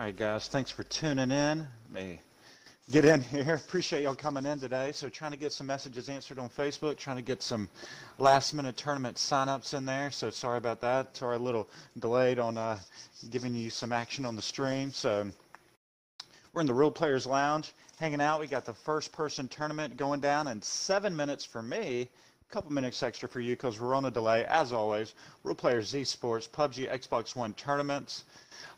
Alright guys, thanks for tuning in. Let me get in here. Appreciate y'all coming in today. So trying to get some messages answered on Facebook, trying to get some last minute tournament signups in there. So sorry about that. Sorry a little delayed on giving you some action on the stream. So we're in the Real Players Lounge hanging out. We got the first person tournament going down in 7 minutes for me. A couple minutes extra for you because we're on a delay. As always, Real Players Esports, PUBG Xbox One tournaments.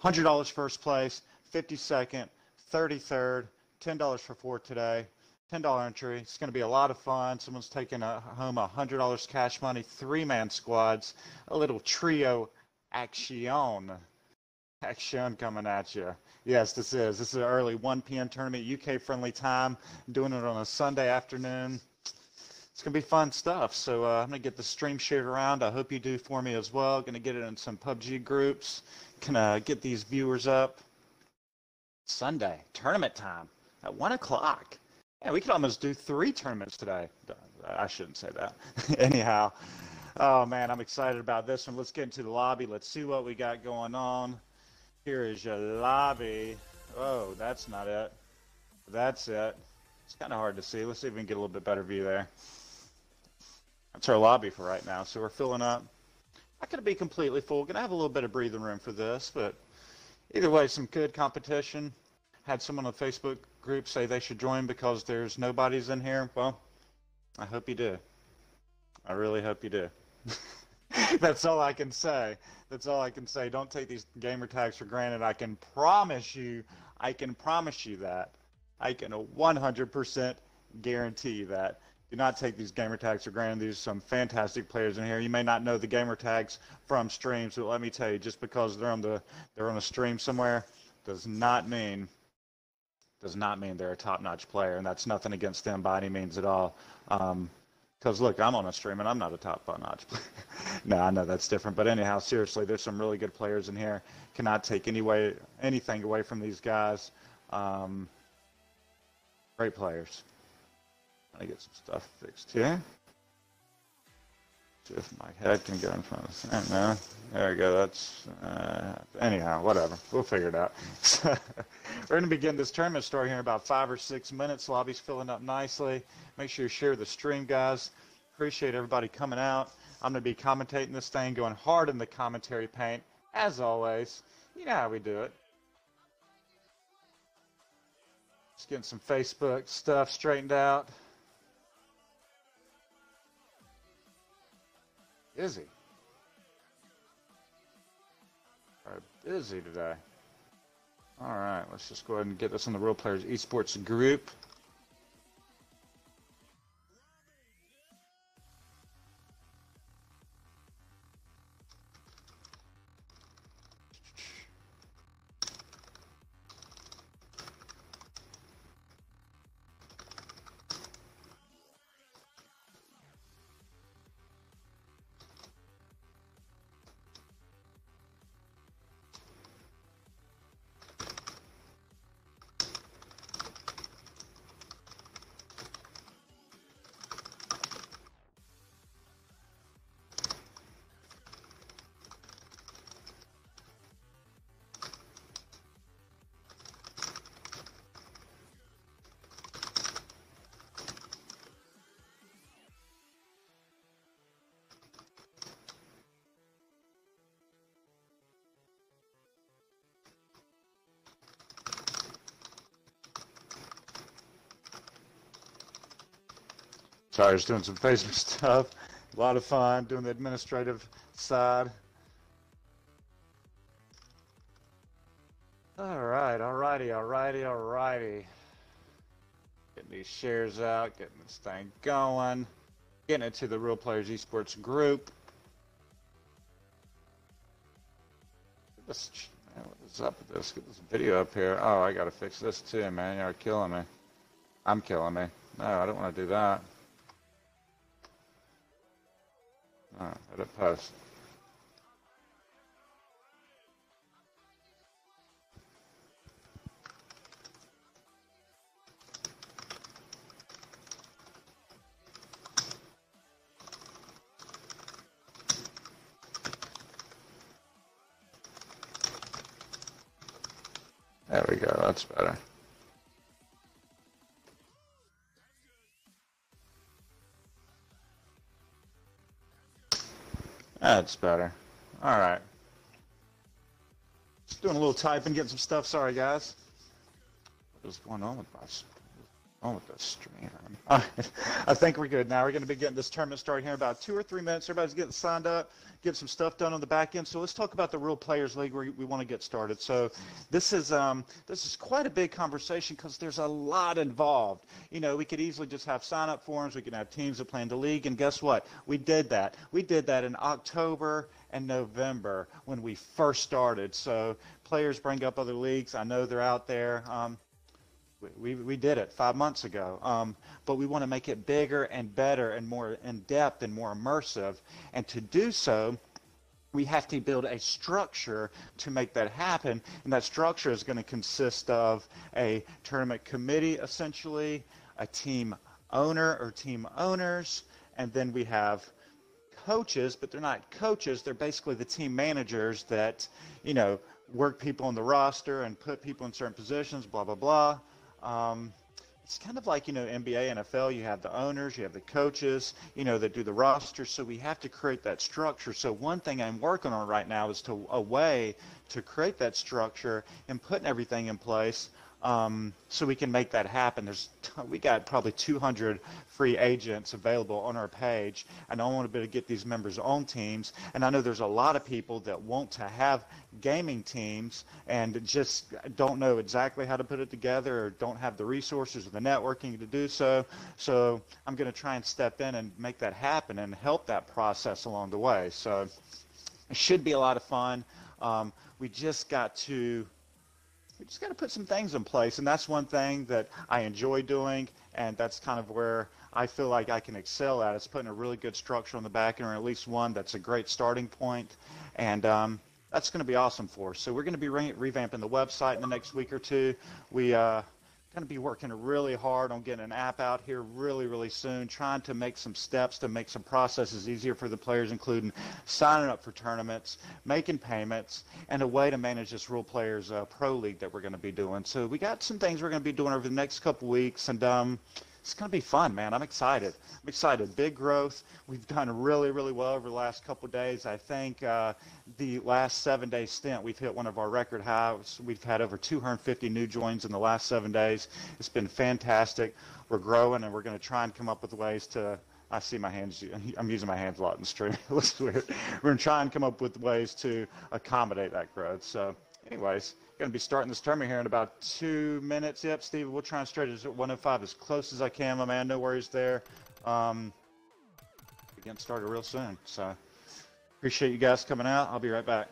$100 first place, 52nd, 33rd, $10 for fourth today, $10 entry. It's going to be a lot of fun. Someone's taking home $100 cash money, three-man squads, a little trio action. Action coming at you. Yes, this is an early 1 p.m. tournament, UK-friendly time, doing it on a Sunday afternoon. It's going to be fun stuff. So I'm going to get the stream shared around. I hope you do for me as well. Going to get it in some PUBG groups. Can get these viewers up. Sunday, tournament time at 1 o'clock. Yeah, we could almost do 3 tournaments today. I shouldn't say that. Anyhow, oh man, I'm excited about this one. Let's get into the lobby. Let's see what we got going on. Here is your lobby. Oh, that's not it. That's it. It's kind of hard to see. Let's see if we can get a little bit better view there. That's our lobby for right now. So we're filling up. Not going to be completely full. Going to have a little bit of breathing room for this, but either way, some good competition. Had someone on the Facebook group say they should join because there's nobody's in here. Well, I hope you do. I really hope you do. That's all I can say. That's all I can say. Don't take these gamer tags for granted. I can promise you that. I can 100% guarantee that. Do not take these gamer tags for granted. These are some fantastic players in here. You may not know the gamer tags from streams, but let me tell you, just because they're on a stream somewhere does not mean they're a top-notch player, and that's nothing against them by any means at all. Because look, I'm on a stream and I'm not a top-notch player. No, I know that's different, but anyhow, seriously, there's some really good players in here. Cannot take anything away from these guys. Great players. I get some stuff fixed here. See if my head can go in front of the no. There we go. That's anyhow, whatever. We'll figure it out. So, we're going to begin this tournament story here in about 5 or 6 minutes. Lobby's filling up nicely. Make sure you share the stream, guys. Appreciate everybody coming out. I'm going to be commentating this thing, going hard in the commentary paint, as always. You know how we do it. Just getting some Facebook stuff straightened out. Busy. Busy today. All right, let's just go ahead and get this in the Real Players Esports group. Sorry, just doing some Facebook stuff. A lot of fun doing the administrative side. Alrighty. Getting these shares out, getting this thing going, getting it to the Real Players Esports group. What is up with this? Get this video up here. Oh, I gotta fix this too, man. You're killing me. I'm killing me. No, I don't want to do that. Edit post. go. That's better. That's better. All right. Just doing a little typing, getting some stuff. Sorry, guys. What is going on with us? On with this stream. I think we're good now. We're going to be getting this tournament started here in about 2 or 3 minutes. Everybody's getting signed up, getting some stuff done on the back end. So let's talk about the Real Players League where we want to get started. So this is quite a big conversation because there's a lot involved. You know, we could easily just have sign-up forms. We can have teams that play in the league. And guess what? We did that. We did that in October and November when we first started. So players bring up other leagues. I know they're out there. We did it 5 months ago, but we want to make it bigger and better and more in-depth and more immersive. And to do so, we have to build a structure to make that happen. And that structure is going to consist of a tournament committee, essentially, a team owner or team owners, and then we have coaches, but they're not coaches. They're basically the team managers that, you know, work people on the roster and put people in certain positions, blah, blah, blah. It's kind of like, you know, NBA, NFL, you have the owners, you have the coaches, you know, that do the roster. So we have to create that structure. So one thing I'm working on right now is a way to create that structure and putting everything in place. So we can make that happen. We got probably 200 free agents available on our page, and I want to be able to get these members on teams. And I know there's a lot of people that want to have gaming teams and just don't know exactly how to put it together or don't have the resources or the networking to do so. So I'm going to try and step in and make that happen and help that process along the way. So it should be a lot of fun. We just got to put some things in place, and that's one thing that I enjoy doing, and that's kind of where I feel like I can excel at. It's putting a really good structure on the back end, or at least one that's a great starting point, and that's going to be awesome for us. So we're going to be revamping the website in the next week or two. We going to be working really hard on getting an app out here really, really soon, trying to make some steps to make some processes easier for the players, including signing up for tournaments, making payments, and a way to manage this Real Players Pro League that we're going to be doing. So we got some things we're going to be doing over the next couple weeks, and it's going to be fun, man. I'm excited. I'm excited. Big growth. We've done really, really well over the last couple of days. I think the last 7-day stint, we've hit one of our record highs. We've had over 250 new joins in the last 7 days. It's been fantastic. We're growing, and we're going to try and come up with ways to – I see my hands. I'm using my hands a lot in the stream. It looks weird. We're going to try and come up with ways to accommodate that growth. So anyways, going to be starting this tournament here in about 2 minutes. Yep, Steve, we'll try and straight it at 105 as close as I can, my man. No worries there. We're getting started real soon. So appreciate you guys coming out. I'll be right back.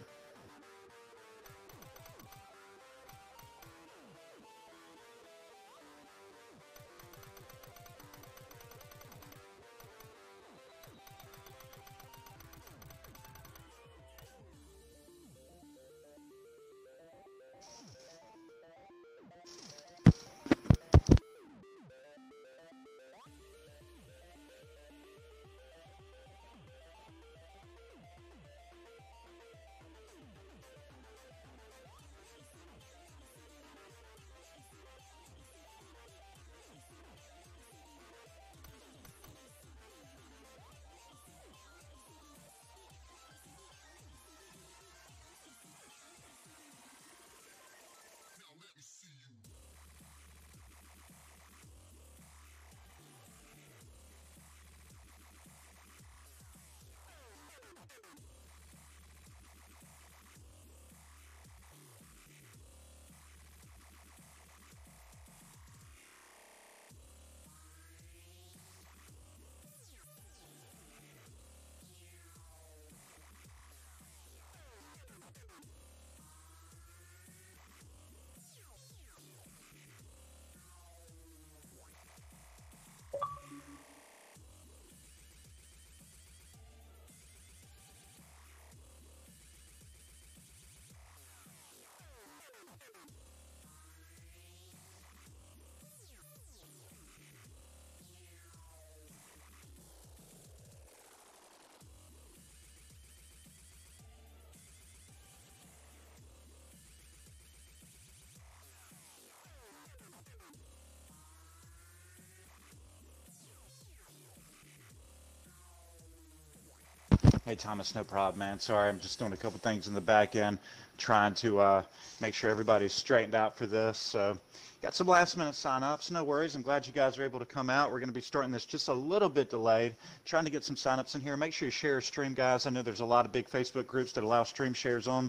Hey, Thomas, no problem, man. Sorry, I'm just doing a couple things in the back end, trying to make sure everybody's straightened out for this. So, got some last minute sign-ups. No worries. I'm glad you guys are able to come out. We're going to be starting this just a little bit delayed, trying to get some sign-ups in here. Make sure you share a stream, guys. I know there's a lot of big Facebook groups that allow stream shares on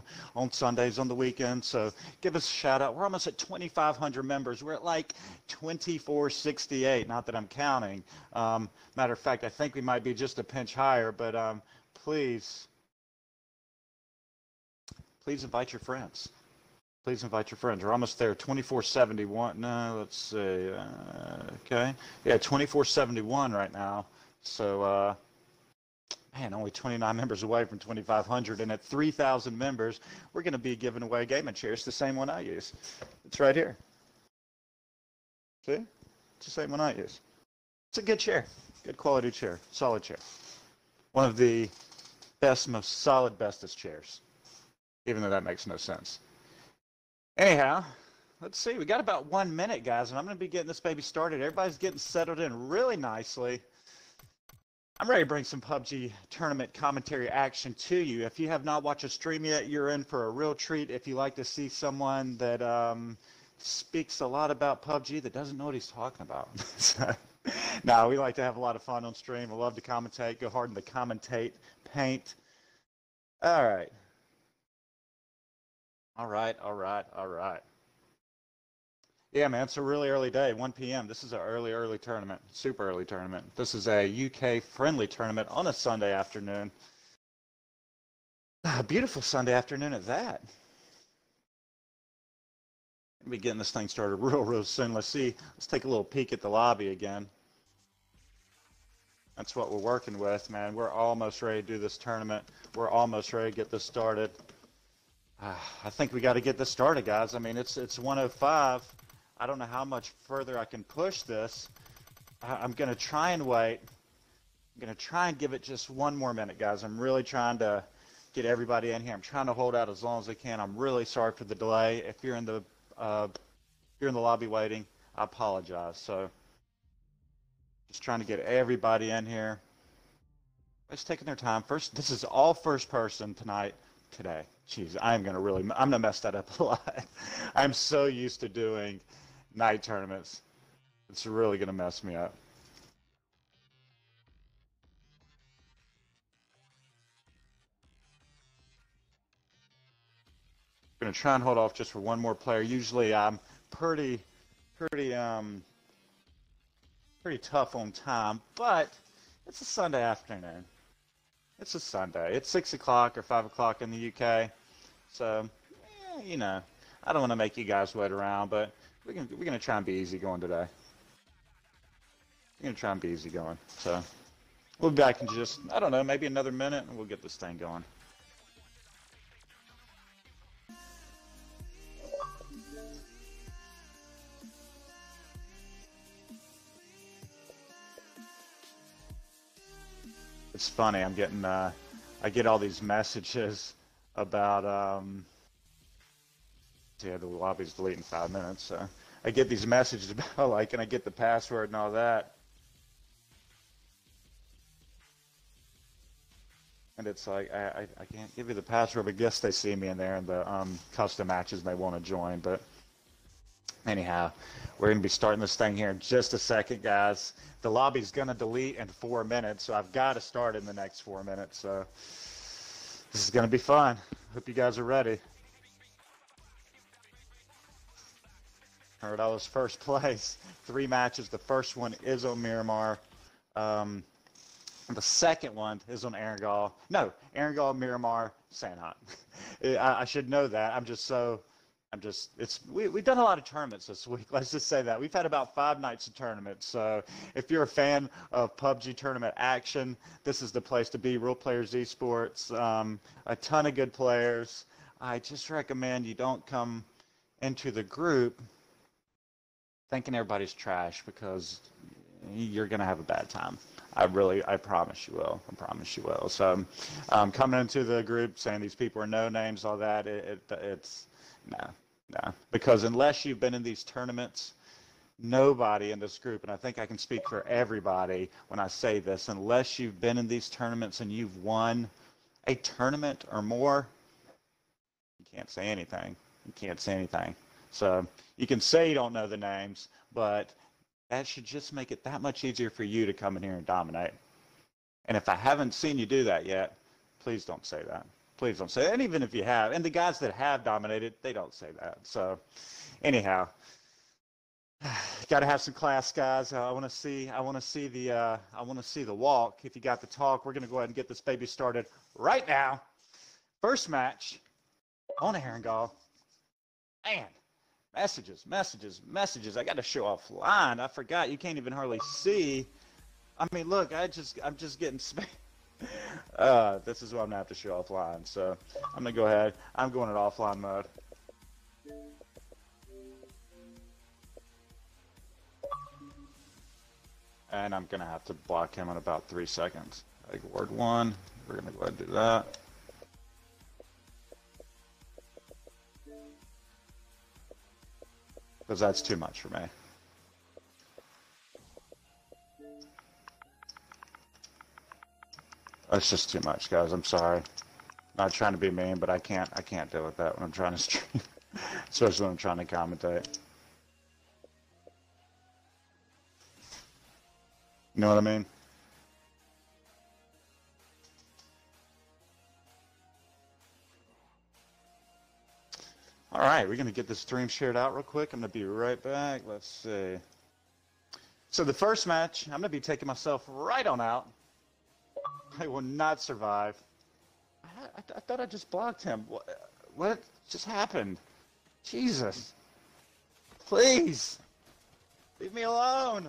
Sundays, on the weekends. So, give us a shout out. We're almost at 2,500 members. We're at like 2468. Not that I'm counting. Matter of fact, I think we might be just a pinch higher, but please invite your friends. Please invite your friends. We're almost there. 2471. No, let's see. Okay. Yeah, 2471 right now. So, man, only 29 members away from 2,500. And at 3,000 members, we're going to be giving away a gaming chair. It's the same one I use. It's right here. See? It's the same one I use. It's a good chair. Good quality chair. Solid chair. One of the best, most solid, bestest chairs. Even though that makes no sense. Anyhow, let's see. We got about 1 minute, guys, and I'm going to be getting this baby started. Everybody's getting settled in really nicely. I'm ready to bring some PUBG tournament commentary action to you. If you have not watched a stream yet, you're in for a real treat. If you like to see someone that speaks a lot about PUBG that doesn't know what he's talking about. No, we like to have a lot of fun on stream. I love to commentate, go hard in the commentate paint. All right. All right. Yeah, man, it's a really early day, 1 p.m. This is an early tournament, super early tournament. This is a UK-friendly tournament on a Sunday afternoon. A beautiful Sunday afternoon at that. We'll be getting this thing started real soon. Let's take a little peek at the lobby again. That's what we're working with, man. We're almost ready to do this tournament. We're almost ready to get this started. I think we got to get this started, guys. I mean, it's 1:05. I don't know how much further I can push this. I'm going to try and wait. I'm going to try and give it just 1 more minute, guys. I'm really trying to get everybody in here. I'm trying to hold out as long as I can. I'm really sorry for the delay. If you're in the lobby waiting, I apologize. So just trying to get everybody in here. Everybody's taking their time. This is all first person today. Jeez, I'm gonna mess that up a lot. I'm so used to doing night tournaments. It's really gonna mess me up. I'm gonna try and hold off just for 1 more player. Usually I'm pretty tough on time, but it's a Sunday afternoon. It's a Sunday. It's 6 o'clock or 5 o'clock in the UK. So, you know, I don't want to make you guys wait around, but we're gonna try and be easy going today. We're gonna try and be easy going. So, we'll be back in just, I don't know, maybe another minute, and we'll get this thing going. It's funny. I'm getting, I get all these messages about, yeah, the lobby's deleting 5 minutes. So I get these messages about, like, can I get the password and all that? And it's like, I can't give you the password, but guess they see me in there in the custom matches they want to join. But anyhow, we're going to be starting this thing here in just a second, guys. The lobby's going to delete in 4 minutes, so I've got to start in the next 4 minutes. So this is going to be fun. Hope you guys are ready. Heard I was first place. 3 matches. The first one is on Miramar. The second one is on Erangel. No, Erangel, Miramar, Sanhot. I should know that. We've done a lot of tournaments this week. Let's just say that. We've had about 5 nights of tournaments. So if you're a fan of PUBG tournament action, this is the place to be. Real Players Esports, a ton of good players. I just recommend you don't come into the group thinking everybody's trash, because you're going to have a bad time. I promise you will. I promise you will. So coming into the group saying these people are no names, all that, it's no. Because unless you've been in these tournaments, nobody in this group, and I think I can speak for everybody when I say this, unless you've been in these tournaments and you've won a tournament or more, you can't say anything. You can't say anything. So you can say you don't know the names, but that should just make it that much easier for you to come in here and dominate. And if I haven't seen you do that yet, please don't say that. Please don't say that. And even if you have, and the guys that have dominated, they don't say that. So anyhow, got to have some class, guys. I want to see the walk. If you got the talk, we're going to go ahead and get this baby started right now. First match on Herringall. Man, messages. I got to show offline. I forgot. You can't even hardly see. I mean, look, I'm just getting this is what I'm gonna have to show offline. So I'm gonna go ahead. I'm going in offline mode. And I'm gonna have to block him in about 3 seconds. Like word 1. We're gonna go ahead and do that. Because that's too much for me. That's just too much, guys. I'm sorry. Not trying to be mean, but I can't deal with that when I'm trying to stream. Especially when I'm trying to commentate. You know what I mean? All right, we're going to get this stream shared out real quick. I'm going to be right back. Let's see. So the first match, I'm going to be taking myself right on out. I will not survive. I thought I just blocked him. What just happened? Jesus. Please. Leave me alone.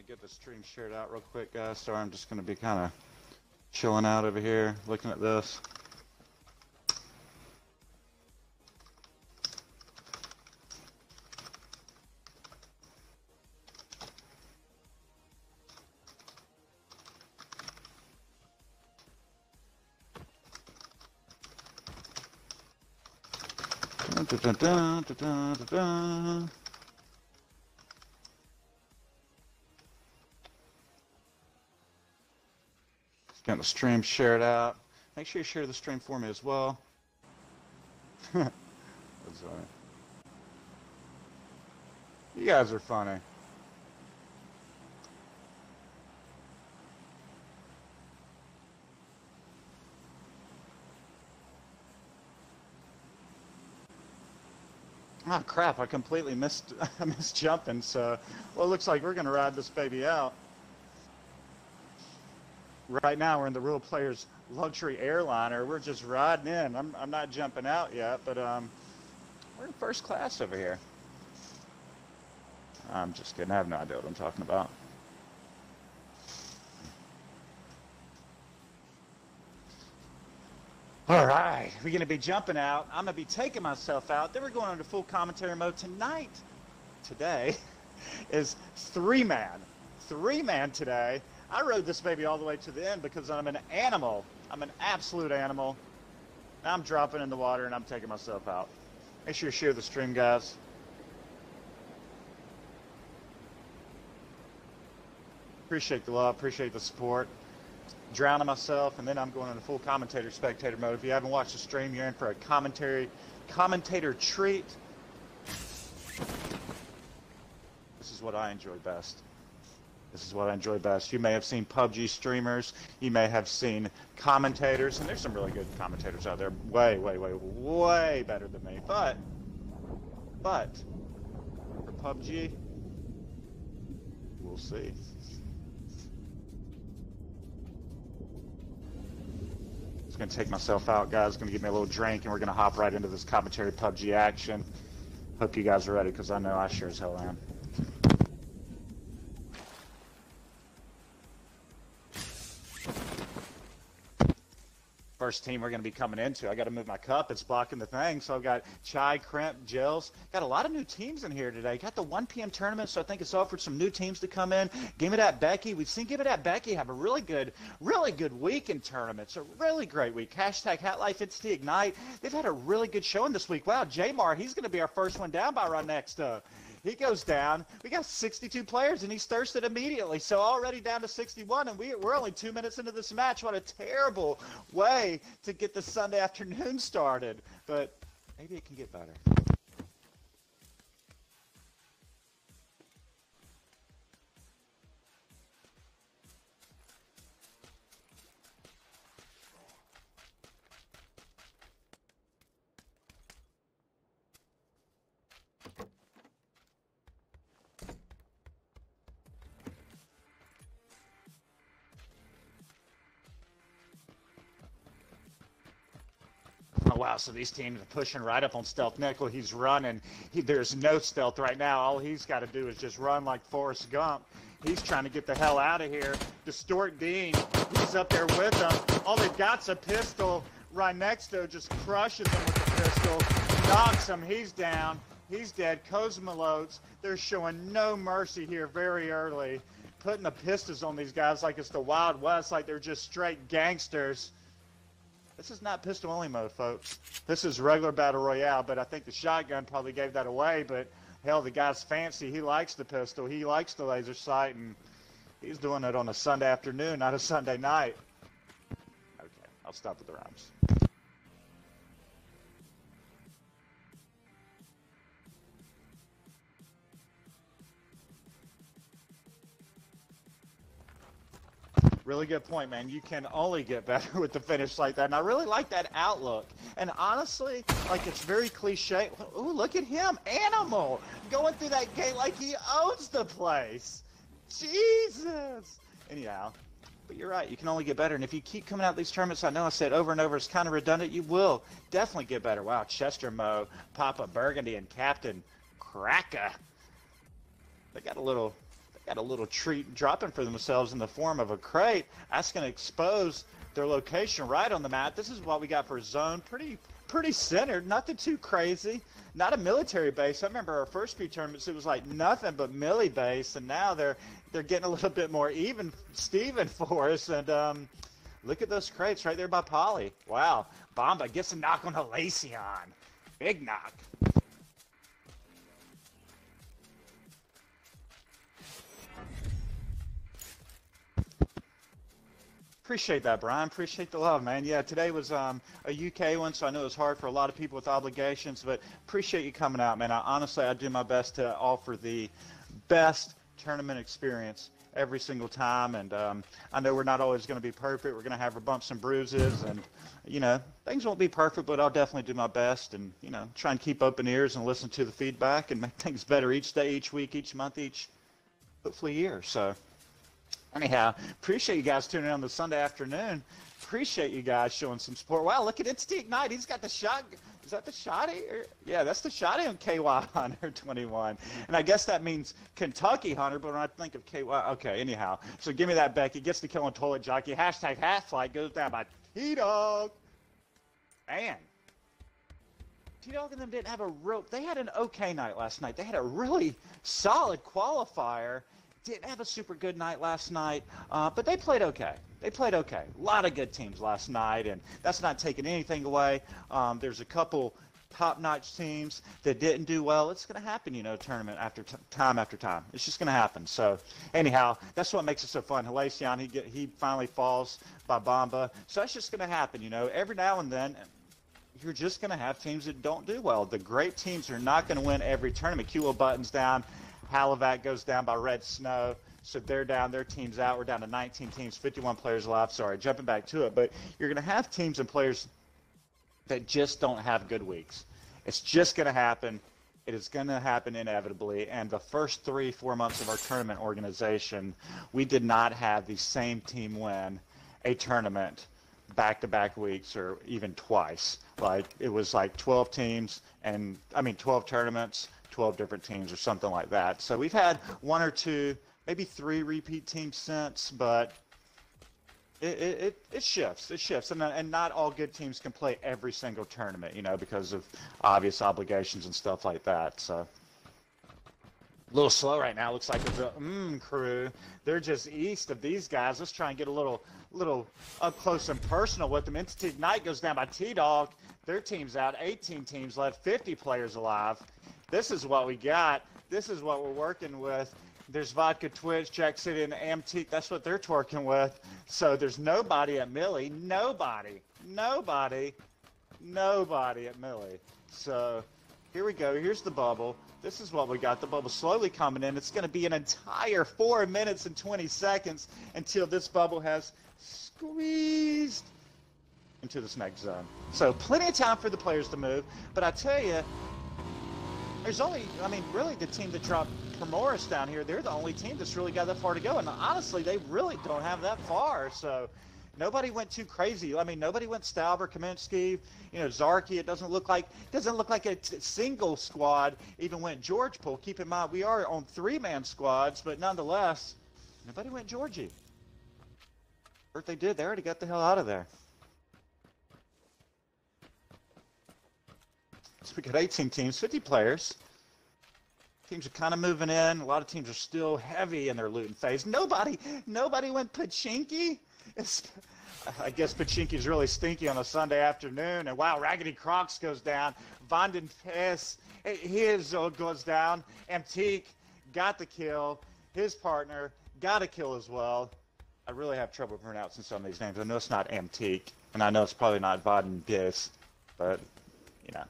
Get the stream shared out real quick, guys. Sorry, I'm just going to be kind of chilling out over here, looking at this. Dun, dun, dun, dun, dun. Getting the stream shared out. Make sure you share the stream for me as well. That's funny. You guys are funny. Oh crap, I completely missed jumping, so well, it looks like we're gonna ride this baby out. Right now we're in the Real Players luxury airliner. We're just riding in. I'm not jumping out yet, but we're in first class over here. I'm just kidding. I have no idea what I'm talking about. All right, we're going to be jumping out. I'm going to be taking myself out. Then we're going into full commentary mode tonight. Today is three-man. Three-man today. I rode this baby all the way to the end because I'm an animal. I'm an absolute animal. I'm dropping in the water and I'm taking myself out. Make sure you share the stream, guys. Appreciate the love, appreciate the support. Drowning myself, and then I'm going into full commentator spectator mode. If you haven't watched the stream, you're in for a commentator treat. This is what I enjoy best. This is what I enjoy best. You may have seen PUBG streamers, you may have seen commentators, and there's some really good commentators out there, way better than me. But for PUBG, we'll see. Going to take myself out, guys. Going to get me a little drink, and we're going to hop right into this commentary PUBG action. Hope you guys are ready, because I know I sure as hell am. First team we're going to be coming into. I got to move my cup. It's blocking the thing. So I've got Chai, Crimp, Jills. Got a lot of new teams in here today. Got the 1 p.m. tournament, so I think it's offered some new teams to come in. Give Me That Becky. We've seen Give Me That Becky have a really good week in tournaments. A really great week. Hashtag HatLife Entity Ignite. They've had a really good showing this week. Wow, Jamar, he's going to be our first one down by right next up. He goes down. We got 62 players, and he's thirsted immediately. So already down to 61, and we're only 2 minutes into this match. What a terrible way to get the Sunday afternoon started. But maybe it can get better. Oh, wow, so these teams are pushing right up on Stealth Nickel. He's running. There's no stealth right now. All he's got to do is just run like Forrest Gump. He's trying to get the hell out of here. Distort Dean, he's up there with them. All they've got's a pistol. Right next to just crushes him with the pistol. Knocks him. He's down. He's dead. Kozma loads. They're showing no mercy here very early. Putting the pistols on these guys like it's the Wild West, like they're just straight gangsters. This is not pistol-only mode, folks. This is regular Battle Royale, but I think the shotgun probably gave that away. But, hell, the guy's fancy. He likes the pistol. He likes the laser sight, and he's doing it on a Sunday afternoon, not a Sunday night. Okay, I'll stop with the rhymes. Really good point, man. You can only get better with the finish like that. And I really like that outlook. And honestly, like, it's very cliche. Ooh, look at him. Animal. Going through that gate like he owns the place. Jesus. Anyhow, but you're right. You can only get better. And if you keep coming out these tournaments, I know I said over and over, it's kind of redundant. You will definitely get better. Wow, Chester Mo, Papa Burgundy, and Captain Cracker. They got a little treat dropping for themselves in the form of a crate. That's going to expose their location right on the map. This is what we got for zone. Pretty centered, nothing too crazy. Not a military base. I remember our first few tournaments, it was like nothing but millie base, and now they're getting a little bit more even Steven for us. And look at those crates right there by Polly. Wow. Bomba gets a knock on Elacion. Big knock. Appreciate that, Brian. Appreciate the love, man. Yeah, today was a UK one, so I know it was hard for a lot of people with obligations, but appreciate you coming out, man. Honestly, I do my best to offer the best tournament experience every single time, and I know we're not always going to be perfect. We're going to have our bumps and bruises, and, you know, things won't be perfect, but I'll definitely do my best and, you know, try and keep open ears and listen to the feedback and make things better each day, each week, each month, hopefully year. So anyhow, appreciate you guys tuning in on the Sunday afternoon. Appreciate you guys showing some support. Wow, look at Entity Ignite. He's got the shot. Is that the shotty? Yeah, that's the shotty on KY Hunter 21. And I guess that means Kentucky Hunter, but when I think of KY, okay, anyhow. So give me that, Becky. Gets the kill on Toilet Jockey. Hashtag Half-Flight goes down by T-Dog. Man. T-Dog and them didn't have they had an okay night last night. They had a really solid qualifier. Didn't have a super good night last night, but they played okay. They played okay. A lot of good teams last night, and that's not taking anything away. There's a couple top-notch teams that didn't do well. It's going to happen, you know, tournament after time after time. It's just going to happen. So, anyhow, that's what makes it so fun. Elacion, he finally falls by Bomba. So that's just going to happen, you know. Every now and then, you're just going to have teams that don't do well. The great teams are not going to win every tournament. Kilo Button's down. Halivac goes down by Red Snow, so they're down. Their team's out. We're down to 19 teams, 51 players left. Sorry, jumping back to it. But you're going to have teams and players that just don't have good weeks. It's just going to happen. It is going to happen inevitably. And the first 3-4 months of our tournament organization, we did not have the same team win a tournament back-to-back weeks or even twice. Like, it was like 12 teams, and 12 tournaments, 12 different teams or something like that. So we've had 1 or 2, maybe 3 repeat teams since, but It shifts. It shifts, and not all good teams can play every single tournament, you know, because of obvious obligations and stuff like that. So a little slow right now. Looks like the crew. They're just east of these guys. Let's try and get a little up close and personal with them. Entity Ignite goes down by T-Dog. Their team's out. 18 teams left. 50 players alive. This is what we got. This is what we're working with. There's Vodka Twitch, Jack City, and Amtique. That's what they're twerking with. So there's nobody at Millie. Nobody at Millie. So here we go. Here's the bubble. This is what we got. The bubble slowly coming in. It's going to be an entire 4 minutes and 20 seconds until this bubble has squeezed into this next zone. So plenty of time for the players to move. But I tell you, there's only, I mean, really the team that dropped Primoris down here, they're the only team that's really got that far to go. And honestly, they really don't have that far. So nobody went too crazy. I mean, nobody went Stauber, Kaminsky, you know, Zarki. It doesn't look like a single squad even went George Pool. Keep in mind, we are on 3-man squads, but nonetheless, nobody went Georgie. Or if they did, they already got the hell out of there. So we got 18 teams, 50 players. Teams are kind of moving in. A lot of teams are still heavy in their looting phase. Nobody went Pachinki. I guess Pachinki's really stinky on a Sunday afternoon. And wow, Raggedy Crocs goes down. Vanden Piss, his goes down. Amtique got the kill. His partner got a kill as well. I really have trouble pronouncing some of these names. I know it's not Amtique, and I know it's probably not Vanden Piss, but you know.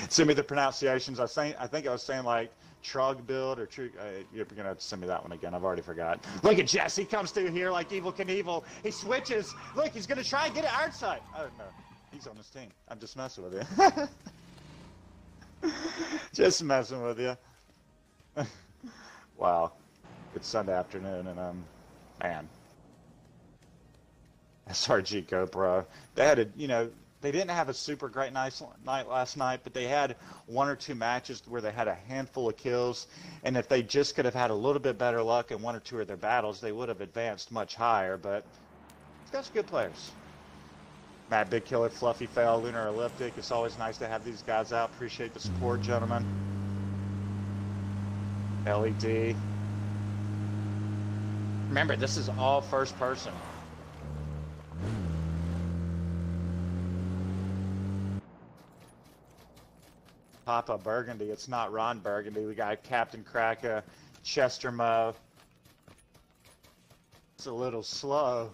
Send me the pronunciations. I think I was saying like Trug build or True. You're gonna have to send me that one again. I've already forgot. Look at Jesse comes through here like Evil Knievel. He switches. Look, he's gonna try and get it Ironside. Oh no, he's on his team. I'm just messing with you. Just messing with you. Wow, it's Sunday afternoon and man, SRG GoPro. They had a They didn't have a super great night last night, but they had 1 or 2 matches where they had a handful of kills, and if they just could have had a little bit better luck in 1 or 2 of their battles, they would have advanced much higher, but they've got some good players. Matt Big Killer, Fluffy Fail, Lunar Elliptic. It's always nice to have these guys out. Appreciate the support, gentlemen. LED. Remember, this is all first person. Papa Burgundy. It's not Ron Burgundy. We got Captain Kraka, Chester Mo. It's a little slow.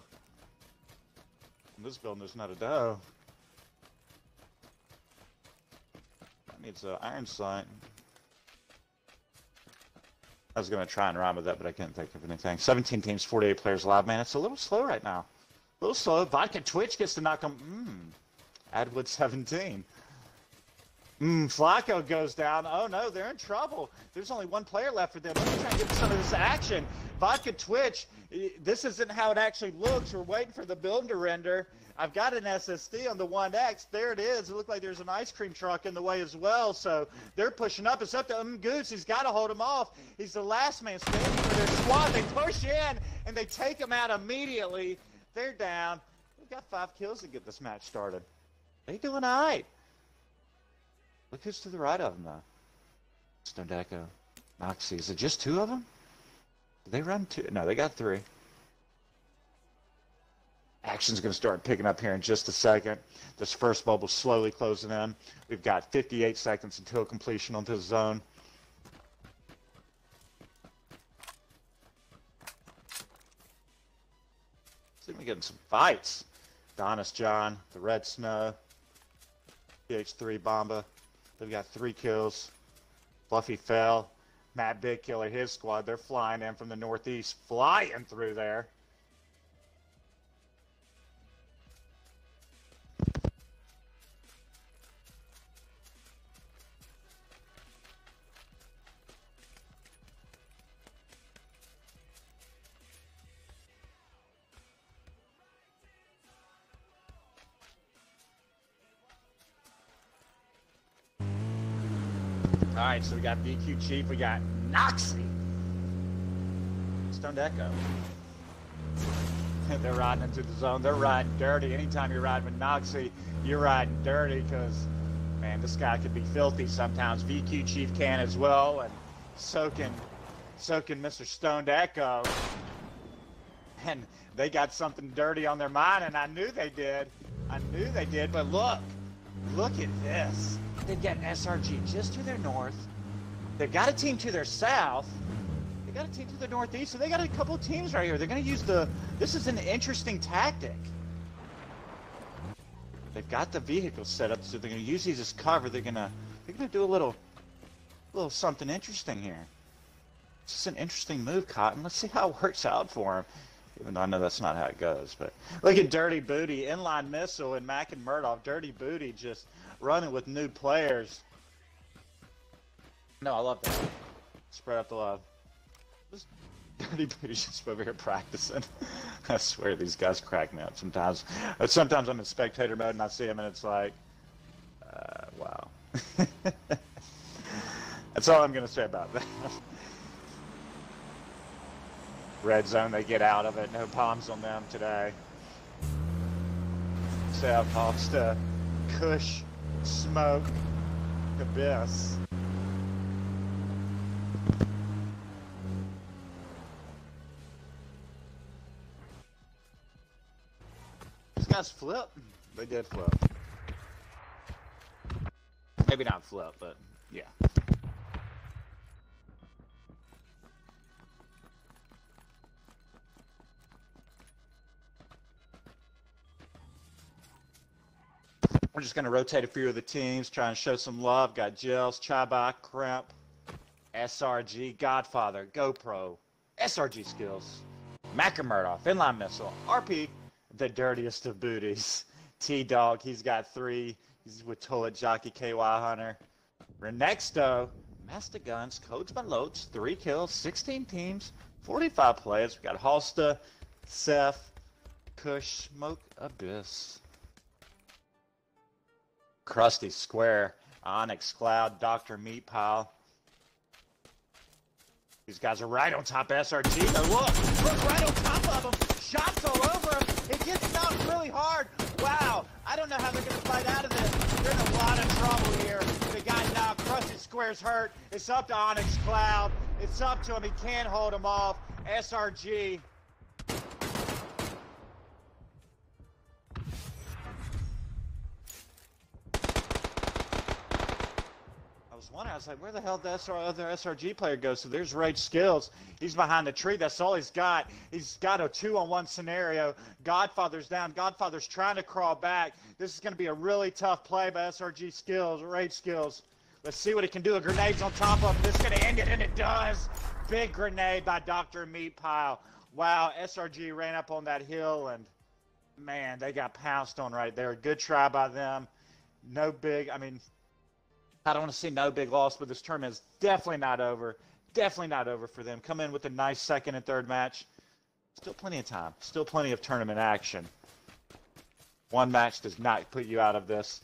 In this building, there's not a dough. That needs an iron sight. I was going to try and rhyme with that, but I couldn't think of anything. 17 teams, 48 players live, man. It's a little slow right now. A little slow. Vodka Twitch gets to knock them. Adwood 17. Flacco goes down. Oh no, they're in trouble. There's only 1 player left for them. Let me try and get some of this action. Vodka Twitch, this isn't how it actually looks. We're waiting for the build to render. I've got an SSD on the 1X. There it is. It looked like there's an ice cream truck in the way as well. So they're pushing up. It's up to Goose. He's got to hold him off. He's the last man standing for their squad. They push in and they take him out immediately. They're down. They've got 5 kills to get this match started. They doing all right. Look who's to the right of them, though. Stone Deco. Moxie. Is it just 2 of them? Did they run 2? No, they got 3. Action's going to start picking up here in just a second. This first bubble slowly closing in. We've got 58 seconds until completion on this zone. See, we're getting some fights. Donis John, the Red Snow, PH3 Bomba. They've got 3 kills. Fluffy Fell, Matt Big Killer, his squad. They're flying in from the northeast, flying through there. All right, so we got BQ Chief, we got Noxie. Stone Echo. They're riding into the zone. They're riding dirty. Anytime you're riding with Noxie, you're riding dirty because, man, this guy could be filthy sometimes. VQ Chief can as well, and soaking Mr. Stoned Echo. And they got something dirty on their mind, and I knew they did. But look at this. They've got SRG just to their north. They've got a team to their south. They got a team to the northeast, so they got a couple of teams right here. They're going to use this is an interesting tactic. They've got the vehicles set up, so they're going to use these as cover. They're going to do a little something interesting here. It's just an interesting move, Cotton. Let's see how it works out for him. Even though I know that's not how it goes. But look at Dirty Booty, inline missile, and Mac and Murdoch. Dirty Booty just running with new players. No, I love that. Spread out the love. This Dirty Booty's just over here practicing. I swear these guys crack me up sometimes. Sometimes I'm in spectator mode and I see them and it's like, wow. That's all I'm going to say about that. Red zone, they get out of it. No bombs on them today. Seth Hawks to Kush, Smoke, Abyss. These guys flip. They did flip. Maybe not flip, but yeah. We're just going to rotate a few of the teams, try and show some love. Got Gels, Chabak, Cramp, SRG, Godfather, GoPro, SRG Skills, Macker Murdoch, Inline Missile, RP, the dirtiest of booties. T-Dog, he's got 3. He's with Toilet Jockey, KY Hunter. Renexto, Master Guns, Coachman Loach, 3 kills, 16 teams, 45 players. We got Halsta, Seth, Kush, Smoke, Abyss. Krusty Square, Onyx Cloud, Dr. Meat Pile. These guys are right on top of SRG. Look right on top of them. Shots all over him. It gets knocked really hard. Wow, I don't know how they're going to fight out of this. They're in a lot of trouble here. They got knocked. Krusty Square's hurt. It's up to Onyx Cloud. It's up to him. He can't hold him off. SRG. I was like, where the hell did the other SRG player go? So there's Rage Skills. He's behind the tree. That's all he's got. He's got a 2-on-1 scenario. Godfather's down. Godfather's trying to crawl back. This is going to be a really tough play by SRG Skills, Rage Skills. Let's see what he can do. A grenade's on top of him. This is going to end it, and it does. Big grenade by Dr. Meat Pile. Wow, SRG ran up on that hill, and, man, they got pounced on right there. Good try by them. No big, I don't want to see no big loss, but this tournament is definitely not over. Definitely not over for them. Come in with a nice second and third match. Still plenty of time. Still plenty of tournament action. One match does not put you out of this.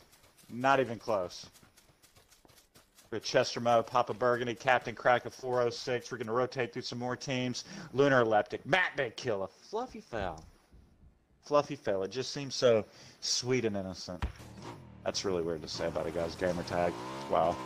Not even close. With Chester Mo, Papa Burgundy, Captain Crack of 406. We're going to rotate through some more teams. Lunar Leptic, Matt Big Killer, Fluffy Fowl. Fluffy Fowl. It just seems so sweet and innocent. That's really weird to say about a guy's gamer tag. Wow.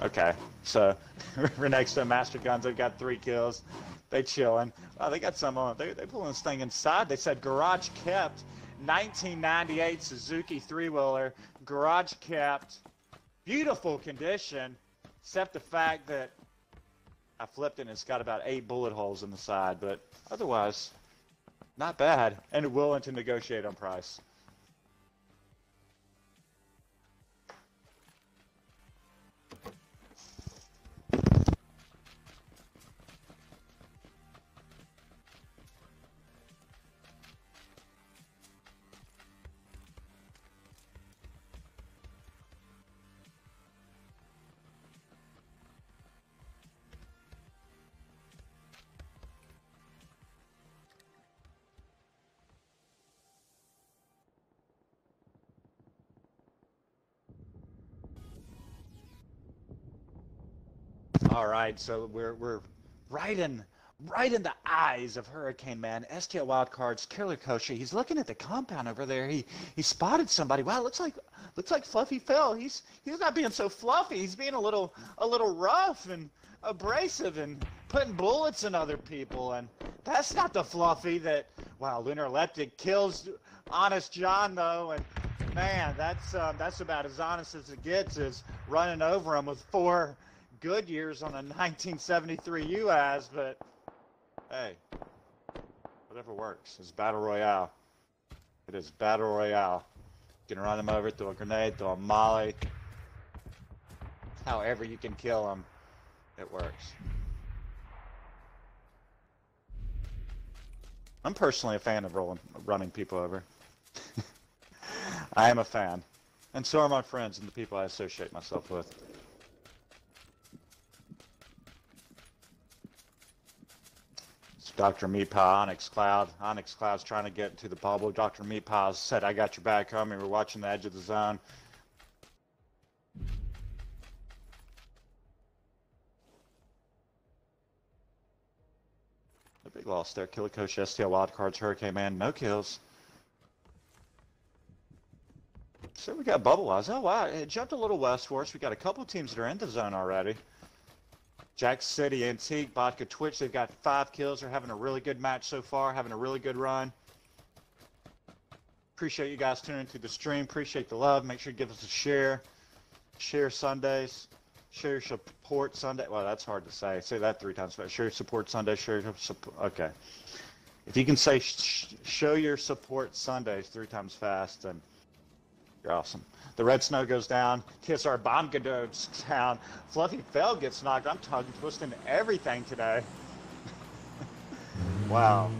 Okay. So, Renexto, Master Guns, they've got 3 kills. They chilling. Wow, they got some on. They pulling this thing inside. They said garage kept. 1998 Suzuki 3-wheeler. Garage kept. Beautiful condition. Except the fact that I flipped it and it's got about 8 bullet holes in the side. But otherwise, not bad. And willing to negotiate on price. All right, so we're right in right in the eyes of Hurricane Man, STL Wildcards, Killer Kosher. He's looking at the compound over there. He spotted somebody. Wow, looks like Fluffy Phil. He's not being so fluffy. He's being a little rough and abrasive and putting bullets in other people. And that's not the Fluffy that, wow, Lunar Leptic kills Honest John though. And man, that's about as honest as it gets, is running over him with 4 good years on a 1973 UAZ. But hey, whatever works. It's Battle Royale. It is Battle Royale. You can run him over, throw a grenade, throw a molly. However you can kill him, it works. I'm personally a fan of running people over. I am a fan. And so are my friends and the people I associate myself with. It's Dr. Meatpie, Onyx Cloud. Onyx Cloud's trying to get to the bubble. Dr. Meatpie said, I got your back, homie. We're watching the edge of the zone. A big loss there. Killer Coach, STL Wildcards, Hurricane Man, no kills. So we got Bubble Eyes. Oh, wow. It jumped a little west for us. We got a couple teams that are in the zone already. Jack City, Antique, Vodka Twitch. They've got 5 kills. They're having a really good match so far, having a really good run. Appreciate you guys tuning into the stream. Appreciate the love. Make sure you give us a share. Share Sundays. Share support Sunday. Well, that's hard to say. Say that 3 times fast. Share support Sunday. Share support. Okay. If you can say show your support Sundays 3 times fast, then you're awesome. The red snow goes down. TSR bomb goes down. Fluffy Fell gets knocked. I'm tongue twisting everything today. Wow.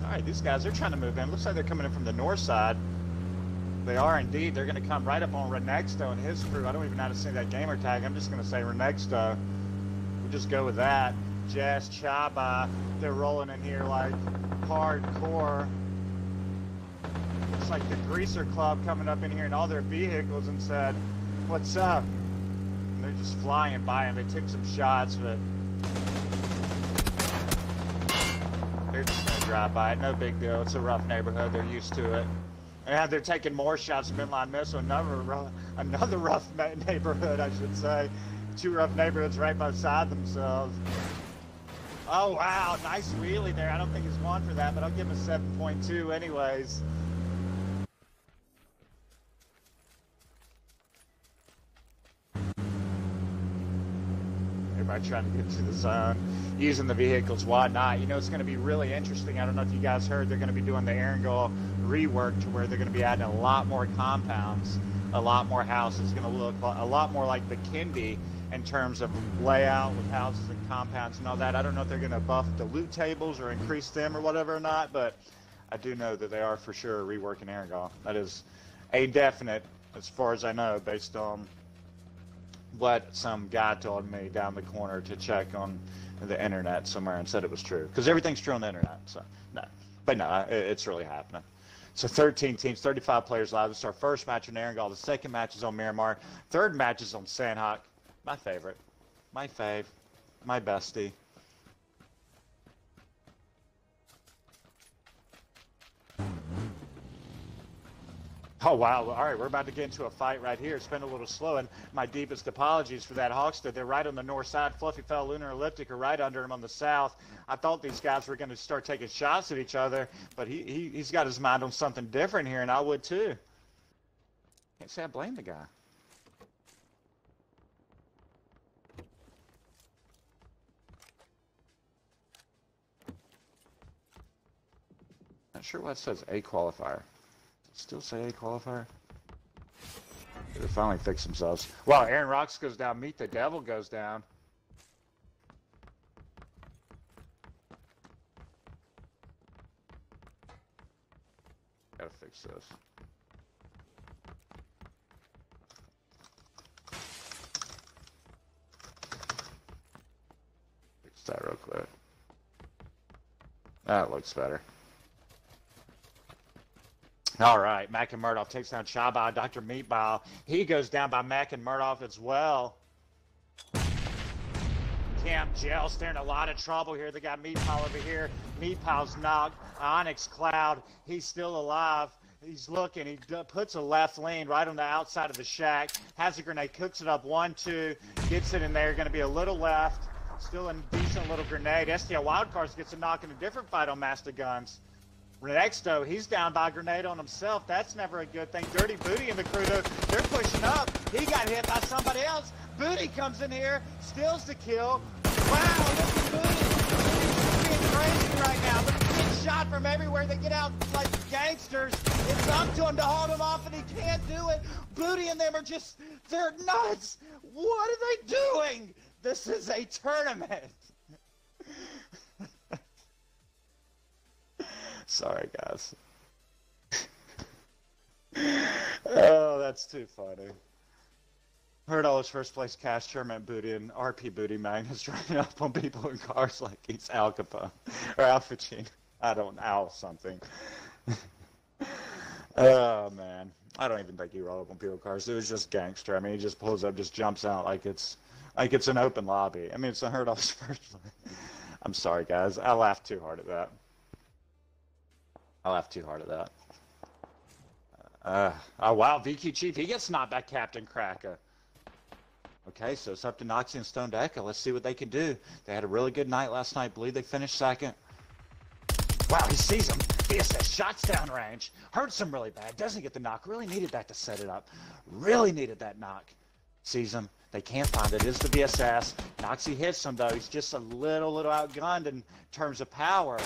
All right, these guys, they're trying to move in. Looks like they're coming in from the north side. They are indeed. They're going to come right up on Renexto and his crew. I don't even know how to say that gamer tag. I'm just going to say Renexto. We'll just go with that. Jazz Chaba, they're rolling in here like hardcore. Looks like the Greaser Club coming up in here in all their vehicles and said, what's up? And they're just flying by them. They took some shots, but they're just going to drive by it. No big deal. It's a rough neighborhood. They're used to it. And they're taking more shots from inline missile. Another rough neighborhood, I should say. 2 rough neighborhoods right beside themselves. Oh, wow. Nice wheelie there. I don't think he's won for that, but I'll give him a 7.2 anyways. Everybody trying to get to the zone, using the vehicles, whatnot. You know, it's going to be really interesting. I don't know if you guys heard, they're going to be doing the Erangel rework to where they're going to be adding a lot more compounds, a lot more houses. It's going to look a lot more like the Kindy in terms of layout with houses and compounds and all that. I don't know if they're going to buff the loot tables or increase them or whatever or not, but I do know that they are for sure reworking Erangel. That is a definite, as far as I know, based on what some guy told me down the corner to check on the internet somewhere and said it was true. Because everything's true on the internet, so no. But no, it's really happening. So 13 teams, 35 players live. This is our first match in Erangel. The second match is on Miramar. Third match is on Sandhawk. My favorite. My fave. My bestie. Oh, wow. All right, we're about to get into a fight right here. It's been a little slow, and my deepest apologies for that. Hawkstead, they're right on the north side. Fluffy Fell, Lunar Elliptic are right under him on the south. I thought these guys were going to start taking shots at each other, but he's got his mind on something different here, and I would too. Can't say I blame the guy. Not sure why it says A qualifier. Still say A qualifier? They finally fixed themselves. Wow, Aaron Rocks goes down. Meet the Devil goes down. Gotta fix this. Fix that real quick. That looks better. All right, Mac and Murdoch takes down Chaba. Dr. Meatball, he goes down by Mac and Murdoch as well. Camp Gels, they're in a lot of trouble here. They got Meatpal over here. Meatpal's knocked. Onyx Cloud, he's still alive. He's looking. He puts a left lane right on the outside of the shack. Has a grenade. Cooks it up. 1-2. Gets it in there. Going to be a little left. Still a decent little grenade. STL Wildcards gets a knock in a different fight on Master Guns. Next, though, he's down by a grenade on himself. That's never a good thing. Dirty Booty in the crew, though. They're pushing up. He got hit by somebody else. Booty comes in here. Steals the kill. Wow, look at Booty. He's being crazy right now. Look, he's getting shot from everywhere. They get out like gangsters. It's up to him to hold him off, and he can't do it. Booty and them are just, they're nuts. What are they doing? This is a tournament. Sorry, guys. Oh, that's too funny. Heard all his first place cash tournament booty and RP booty man is driving up on people in cars like he's Al Capone or Al Pacino. I don't know, something. Oh man, I don't even think he rolled up on people in cars. It was just gangster. I mean, he just pulls up, just jumps out like it's an open lobby. I mean, it's heard all his first. I'm sorry, guys. I laughed too hard at that. Oh wow, VQ Chief, he gets knocked by Captain Cracker. Okay, so it's up to Noxie and Stone Deca. Let's see what they can do. They had a really good night last night. I believe they finished second. Wow, he sees him. VSS shots down range. Hurts him really bad. Doesn't get the knock. Really needed that to set it up. Really needed that knock. Sees him. They can't find it. It is the VSS. Noxie hits him, though. He's just a little outgunned in terms of power.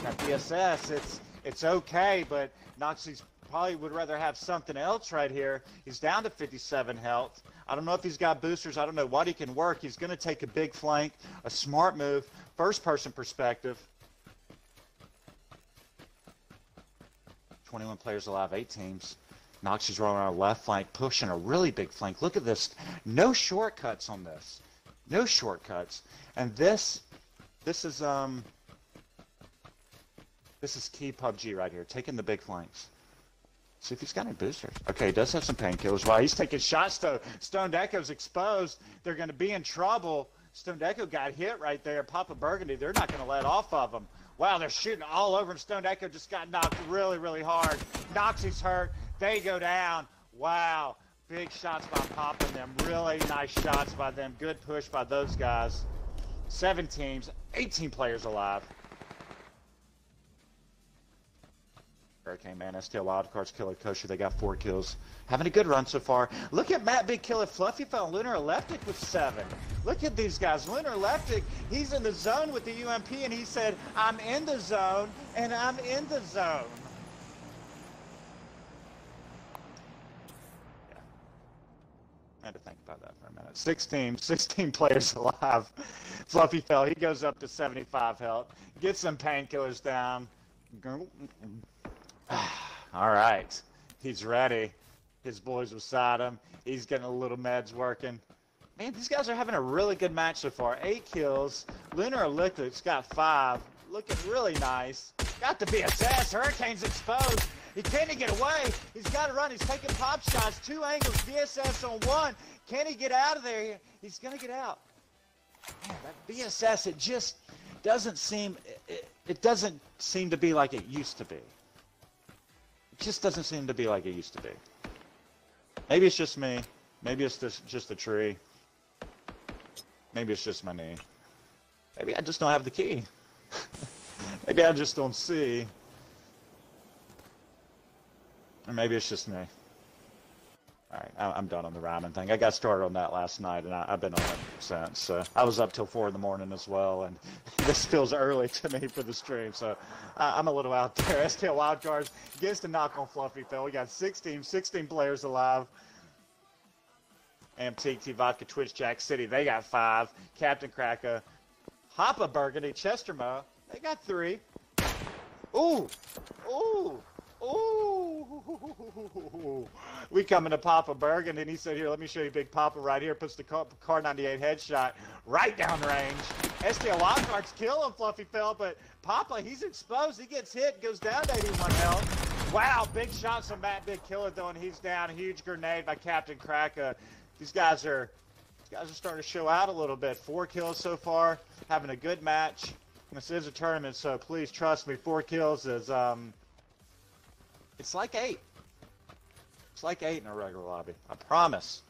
That VSS, it's okay, but Noxie's probably would rather have something else right here. He's down to 57 health. I don't know if he's got boosters. I don't know what he can work. He's going to take a big flank, a smart move, first-person perspective. 21 players alive, 8 teams. Noxie's rolling on a left flank, pushing a really big flank. Look at this. No shortcuts on this. No shortcuts. And this is key PUBG right here, taking the big flanks. See if he's got any boosters. Okay, he does have some painkillers. Wow, he's taking shots, though. Stone Deco's exposed. They're going to be in trouble. Stone Deco got hit right there. Papa Burgundy, they're not going to let off of him. Wow, they're shooting all over him. Stone Deco just got knocked really hard. Noxie's hurt. They go down. Wow, big shots by Papa and them. Really nice shots by them. Good push by those guys. 7 teams, 18 players alive. Hurricane Man, STL Wildcards, Killer Kosher, they got 4 kills. Having a good run so far. Look at Matt Big Killer Fluffy Fell, Lunar Electric with 7. Look at these guys. Lunar Electric, he's in the zone with the UMP, and he said, I'm in the zone, and I'm in the zone. Yeah. I had to think about that for a minute. 16 players alive. Fluffy Fell, he goes up to 75 health. Gets some painkillers down. All right, he's ready. His boys beside him. He's getting a little meds working. Man, these guys are having a really good match so far. 8 kills. Lunar Electric's got 5. Looking really nice. Got the BSS. Hurricane's exposed. He can't get away. He's got to run. He's taking pop shots. 2 angles. BSS on 1. Can he get out of there? He's going to get out. Man, that BSS, it just doesn't seem... It doesn't seem to be like it used to be. It just doesn't seem to be like it used to be. Maybe it's just me. Maybe it's just the tree. Maybe it's just my knee. Maybe I just don't have the key. Maybe I just don't see. Or maybe it's just me. Alright, I'm done on the rhyming thing. I got started on that last night, and I've been on it since. I was up till 4 in the morning as well, and this feels early to me for the stream, so I'm a little out there. STL Wildcards gets the knock on Fluffy Phil. We got 16 players alive. MTT Vodka Twitch Jack City, they got 5. Captain Cracker, Hoppa Burgundy, Chestermo, they got 3. Ooh! We coming to Papa Bergen, and he said, here, let me show you Big Papa right here. Puts the Car 98 headshot right down range. STL Wildcards kill him, Fluffy Phil, but Papa, he's exposed. He gets hit, goes down to 81 health. Wow, big shots from Matt Big Killer, though, and he's down. Huge grenade by Captain Cracker. These guys are Guys are starting to show out a little bit. 4 kills so far, having a good match. This is a tournament, so please trust me. 4 kills is it's like 8. It's like 8 in a regular lobby. I promise.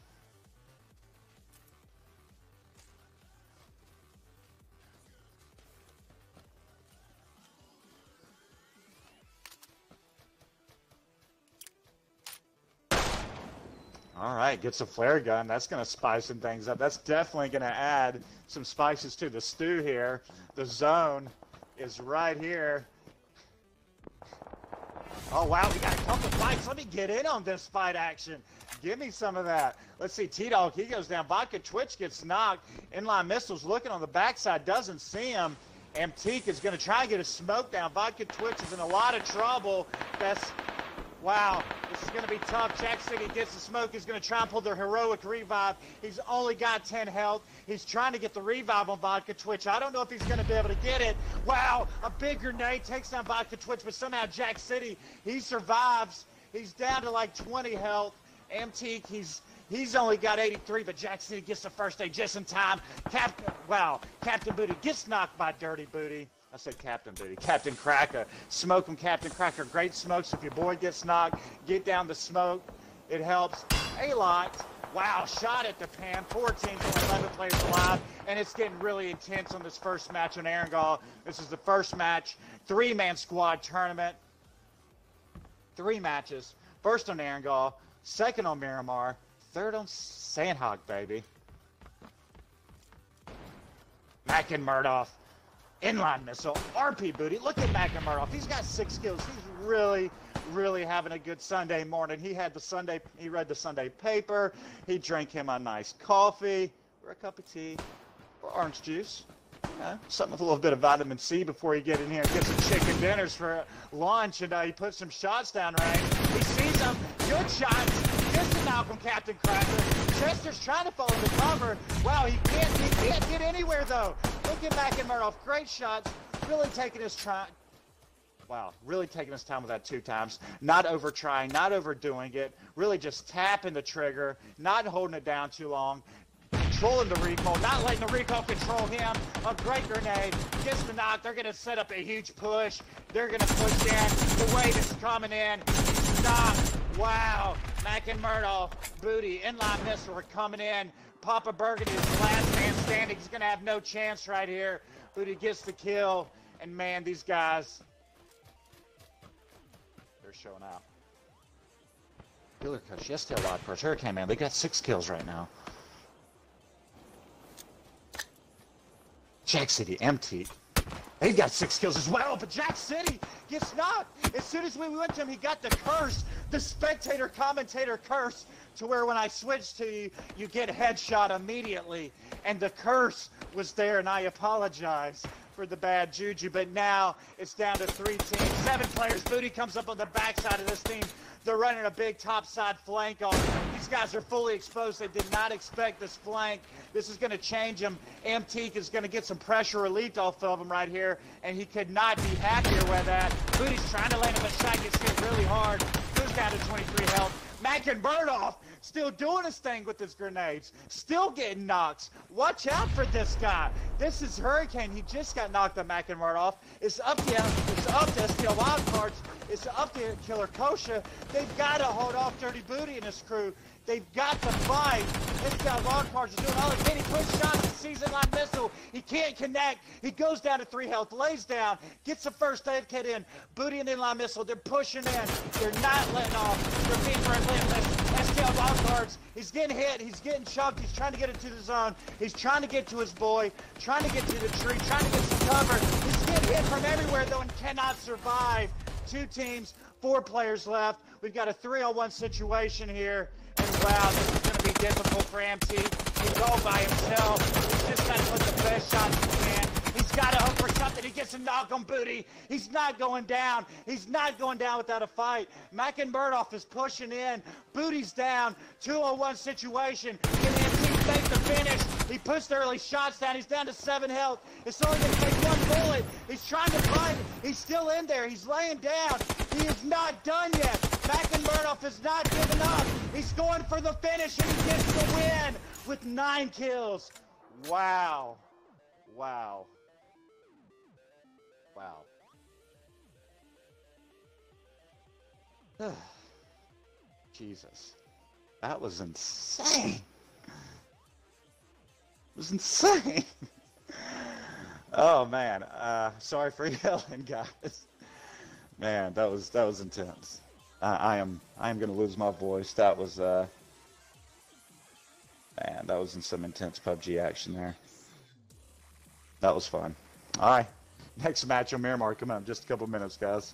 All right, gets a flare gun. That's going to spice some things up. That's definitely going to add some spices to the stew here. The zone is right here. Oh, wow, we got a couple fights. Let me get in on this fight action. Give me some of that. Let's see, T-Dog, he goes down. Vodka Twitch gets knocked. Inline Missiles looking on the backside, doesn't see him. Amtique is going to try and get a smoke down. Vodka Twitch is in a lot of trouble. Wow, this is going to be tough. Jack City gets the smoke. He's going to try and pull their heroic revive. He's only got 10 health. He's trying to get the revive on Vodka Twitch. I don't know if he's going to be able to get it. Wow, a big grenade takes down Vodka Twitch, but somehow Jack City, he survives. He's down to like 20 health. Amtique, he's only got 83, but Jack City gets the first aid just in time. Captain Booty gets knocked by Dirty Booty. I said Captain Booty. Captain Cracker. Smoke him, Captain Cracker. Great smokes. If your boy gets knocked, get down the smoke. It helps a lot. Wow, shot at the pan. 4 teams and 11 players alive. And it's getting really intense on this first match on Erangel. This is the first match. 3-man squad tournament. 3 matches. First on Erangel. Second on Miramar. Third on Sandhawk, baby. Mac and Murdoff. Inline Missile, RP Booty. Look at Mac and Murdoff. He's got 6 kills. He's really, really having a good Sunday morning. He read the Sunday paper. He drank him a nice coffee or a cup of tea or orange juice. Something with a little bit of vitamin C before you get in here and get some chicken dinners for lunch. And he put some shots down range. He sees them. Good shots. Gets the knock on Captain Cracker. Chester's trying to follow the cover. Wow, he can't get anywhere though. Look at Mac and Murdoff. Great shots. Really taking his time. Wow, really taking his time with that 2 times. Not over trying, not overdoing it. Really just tapping the trigger, not holding it down too long. Controlling the recoil, not letting the recoil control him. A great grenade. Gets the knock. They're going to set up a huge push. They're going to push in. The wave is coming in. Stop. Wow. Mac and Murdoff. Booty. Inline Missile are coming in. Papa Burgundy is the last man standing. He's going to have no chance right here. Booty gets the kill. And man, these guys, they're showing out. Killer Coach, yes, still Wild Coach. Hurricane Man, they got 6 kills right now. Jack City, empty. They've got 6 kills as well, but Jack City gets knocked. As soon as we went to him, he got the curse, the spectator commentator curse, to where when I switched to you, you get headshot immediately. And the curse was there, and I apologize for the bad juju, but now it's down to 3 teams, 7 players. Booty comes up on the backside of this team. They're running a big topside flank on them. These guys are fully exposed. They did not expect this flank. This is going to change them. Amtique is going to get some pressure relief off of him right here, and he could not be happier with that. Booty's trying to land him a shot, gets hit really hard. Goes down to 23 health. Mac and Murdoff still doing his thing with his grenades. Still getting knocks. Watch out for this guy. This is Hurricane. He just got knocked on Mac and Murdoff. It's up to STL Wildcards. It's up to Killer Kosha. They've got to hold off Dirty Booty and his crew. They've got to fight. STL Wildcards is doing all he can. He puts shots and sees Inline Missile. He can't connect. He goes down to 3 health, lays down, gets the first aid kit in. Booty and Inline Missile, they're pushing in. They're not letting off. They're being relentless. STL Wildcards, he's getting hit. He's getting chucked. He's trying to get into the zone. He's trying to get to his boy, trying to get to the tree, trying to get some cover. He's getting hit from everywhere, though, and cannot survive. 2 teams, 4 players left. We've got a 3-on-1 situation here. And wow, this is going to be difficult for MT. He's all by himself. He's just got to put the best shots he can. He's got to hope for something. He gets a knock on Booty. He's not going down. He's not going down without a fight. Mac and Murdoff is pushing in. Booty's down. 2-on-1 situation. Can MT make the finish? He puts the early shots down. He's down to 7 health. It's only going to take 1 bullet. He's trying to fight it. He's still in there. He's laying down. He is not done yet. Mac and Murdoff is not giving up. He's going for the finish, and he gets the win. with 9 kills. Wow. Wow. Wow. Jesus. That was insane. It was insane. Oh man. Sorry for yelling, guys. Man, that was intense. I am gonna lose my voice. That was man, that was in some intense PUBG action there. That was fun. All right, next match on Miramar coming up in just a couple minutes, guys.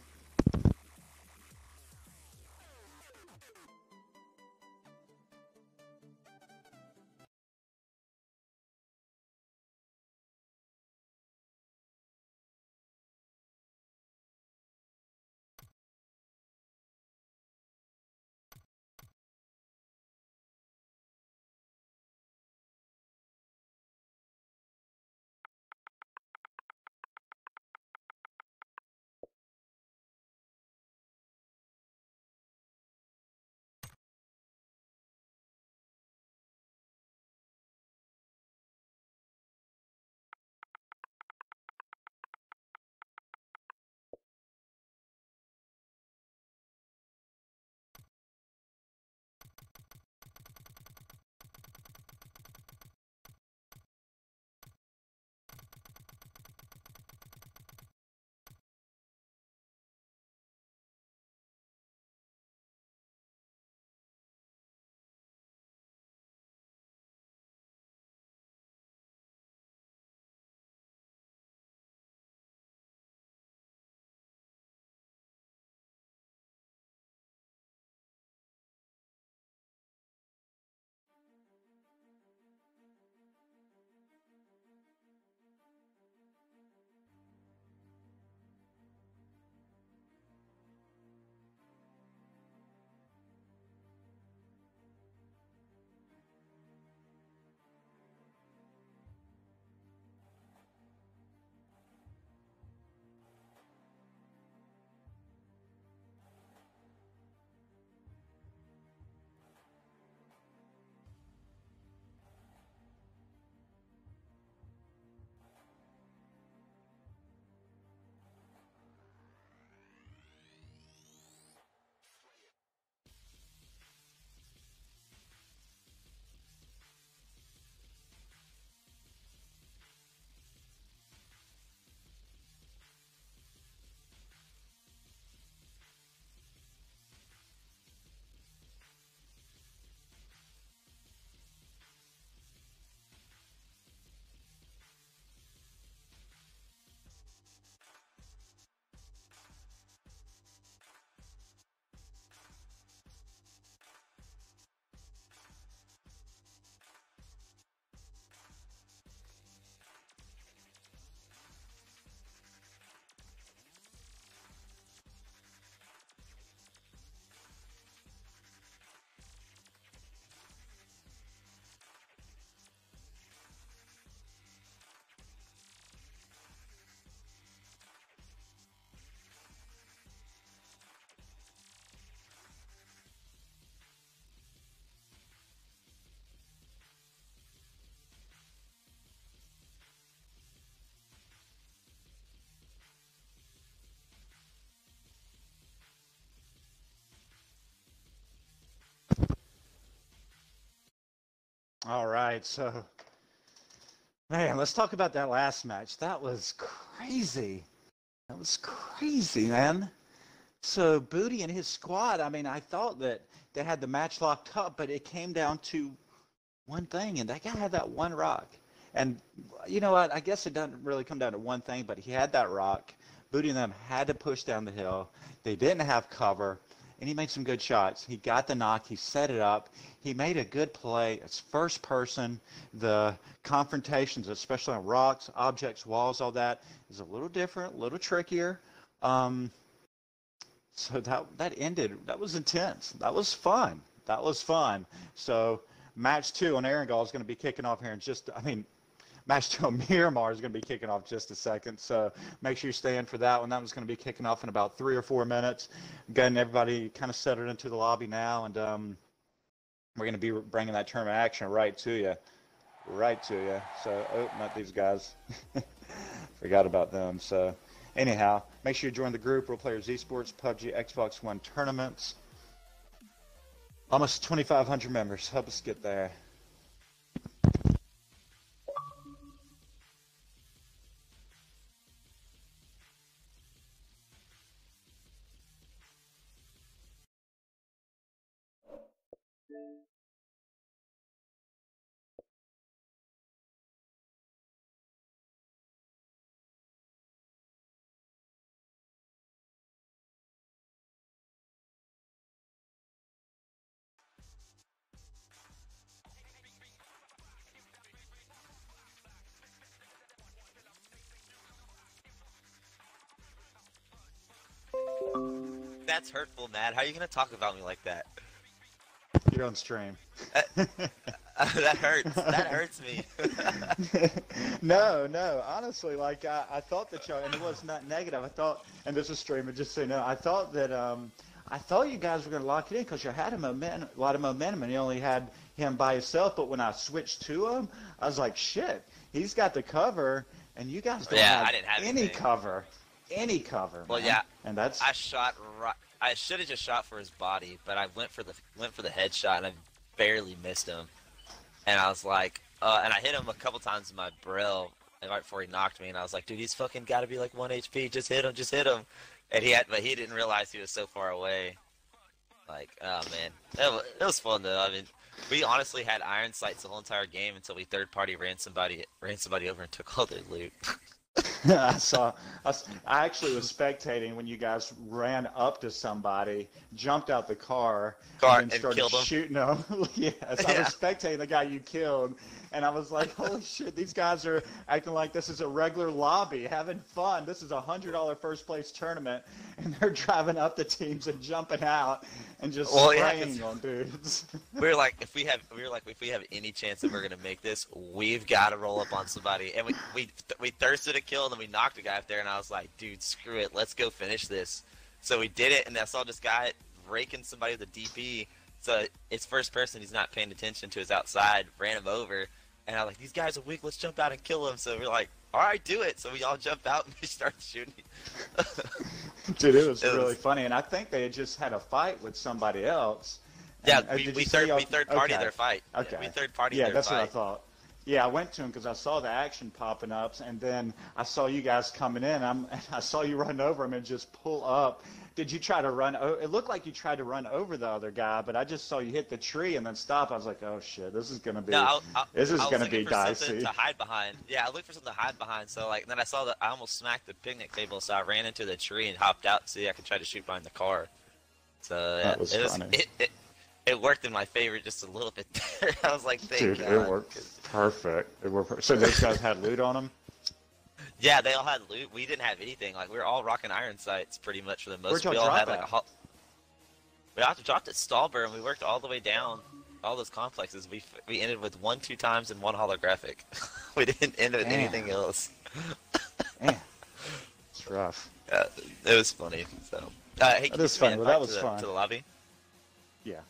All right, so man, let's talk about that last match. That was crazy. That was crazy, man. So Booty and his squad, I mean, I thought that they had the match locked up, but it came down to one thing, and that guy had that one rock. And you know what? I guess it doesn't really come down to one thing, but he had that rock. Booty and them had to push down the hill. They didn't have cover, and he made some good shots. He got the knock. He set it up. He made a good play. It's first person. The confrontations, especially on rocks, objects, walls, all that, is a little different, a little trickier. Um, so that ended. That was intense. That was fun. That was fun. So match 2 on Erangel is going to be kicking off here in just. I mean, match 2 on Miramar is going to be kicking off just a second. So make sure you stay in for that one. That one's going to be kicking off in about 3 or 4 minutes. Getting everybody kind of settled into the lobby now, and We're going to be bringing that tournament action right to you. Right to you. So, oh, not these guys. Forgot about them. So, anyhow, make sure you join the group, Real Players Esports, PUBG Xbox One tournaments. Almost 2,500 members. Help us get there. That's hurtful, Matt. How are you gonna talk about me like that? You're on stream. That hurts. That hurts me. No, honestly, like I thought that y'all, and it was not negative. I thought, and this is streaming, just so you know, I thought that I thought you guys were going to lock it in because you had a lot of momentum, and you only had him by himself. But when I switched to him, I was like, shit, he's got the cover, and you guys don't have, I didn't have any anything. cover. Well, man. Yeah, and that's I shot right. I should have just shot for his body, but I went for the headshot, and I barely missed him. And I was like, and I hit him a couple times in my brill, and right before he knocked me, and I was like, dude, he's fucking got to be like 1 HP. Just hit him, just hit him. And but he didn't realize he was so far away. Like, oh man, it was fun though. I mean, we honestly had iron sights the whole entire game until we third party ran somebody over and took all their loot. I actually was spectating when you guys ran up to somebody, jumped out the car, and then started shooting them. Yes, I was spectating the guy you killed, and I was like, holy shit, these guys are acting like this is a regular lobby, having fun. This is a $100 first place tournament, and they're driving up the teams and jumping out and just spraying on dudes. We were like, if we have any chance that we're gonna make this, we've got to roll up on somebody. And we thirsted a kill, and then we knocked a guy up there, and I was like, dude, screw it, let's go finish this. So we did it, and I saw this guy raking somebody with a DP. So it's first person, he's not paying attention to his outside, ran him over, and I was like, these guys are weak, let's jump out and kill him. So we're like, all right, do it. So we all jumped out and we started shooting. Dude, it was really funny, and I think they had just had a fight with somebody else. Yeah, we third party their fight. Okay. We third party their fight. Yeah, that's what I thought. Yeah, I went to him because I saw the action popping up, and then I saw you guys coming in. And I saw you run over him and just pull up. Did you try to run? It looked like you tried to run over the other guy, but I just saw you hit the tree and then stop. I was like, oh shit, this is gonna be dicey. To hide behind. Yeah, I looked for something to hide behind. So like, then I saw that I almost smacked the picnic table, so I ran into the tree and hopped out so I could try to shoot behind the car. So yeah, that was funny. It worked in my favor just a little bit there. I was like, thank God. It worked perfect. So those guys had loot on them? Yeah, they all had loot. We didn't have anything. Like, we were all rocking iron sights pretty much for the most. Where'd y'all we all drop had like at? We also dropped at Stallburn, and we worked all the way down all those complexes. We ended with 1-2 times and 1 holographic. We didn't end with anything else. Man, it's rough. It was funny. So, hey, that is funny. Well, that was fun. To the lobby. Yeah.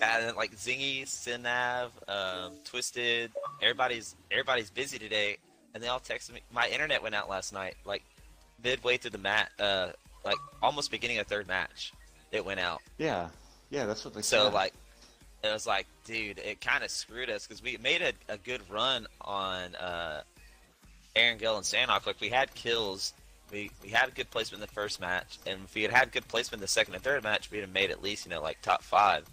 And then, like, Zingy, Sinav, Twisted, everybody's busy today, and they all texted me. My internet went out last night, like, midway through the match, like, almost beginning of third match, it went out. Yeah, that's what they said. So, like, it was like, dude, it kind of screwed us, because we made a good run on Aaron Gill and Sanok. Like, we had kills, we had a good placement in the first match, and if we had good placement in the second and third match, we'd have made at least, like, top 5.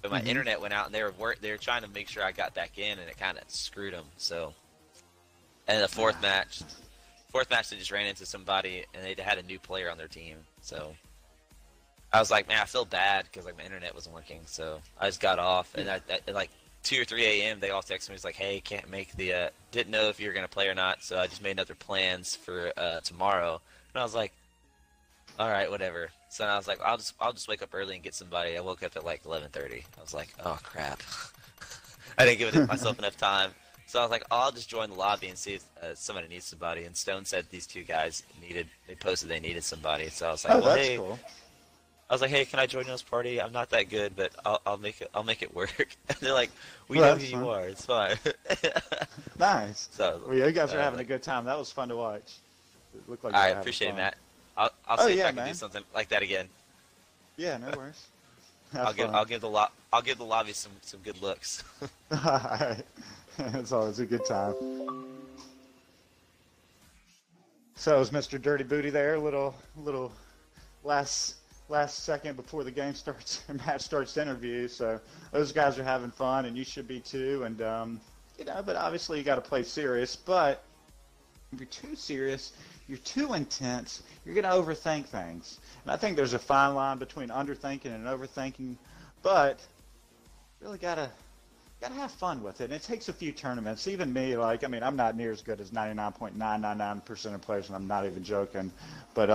But my internet went out, and they were trying to make sure I got back in, and it kind of screwed them. So, and the fourth match, they just ran into somebody, and they had a new player on their team. So, I was like, man, I feel bad because like my internet wasn't working. So I just got off, and at like 2 or 3 a.m. they all texted me. It's like, hey, can't make the didn't know if you were gonna play or not. So I just made other plans for tomorrow. And I was like, all right, whatever. So I was like, I'll just wake up early and get somebody. I woke up at like 11:30. I was like, oh crap. I didn't give myself enough time. So I was like, I'll just join the lobby and see if somebody needs somebody. And Stone said these 2 guys they posted they needed somebody. So I was like, well, that's hey. cool. was like, hey, can I join this party? I'm not that good, but I'll make it work. And they're like, we Well, know who that's you fun. are. It's fine. Nice. So, Well, yeah, you guys are having a like, good time. That was fun to watch. It looked like all y'all right, were having appreciate it, fun. Matt. I'll Oh see if yeah, I can do man. something like that again. Yeah, no worries. Have fun. I'll give the lobby some good looks. Alright. It's always a good time. So is Mr. Dirty Booty there? Little last second before the game starts, match starts to interview. So those guys are having fun, and you should be too. And but obviously you got to play serious. But if you're too serious, you're too intense. You're gonna overthink things. And I think there's a fine line between underthinking and overthinking. But really gotta have fun with it. And it takes a few tournaments. Even me, like, I mean, I'm not near as good as 99.999% of players, and I'm not even joking. But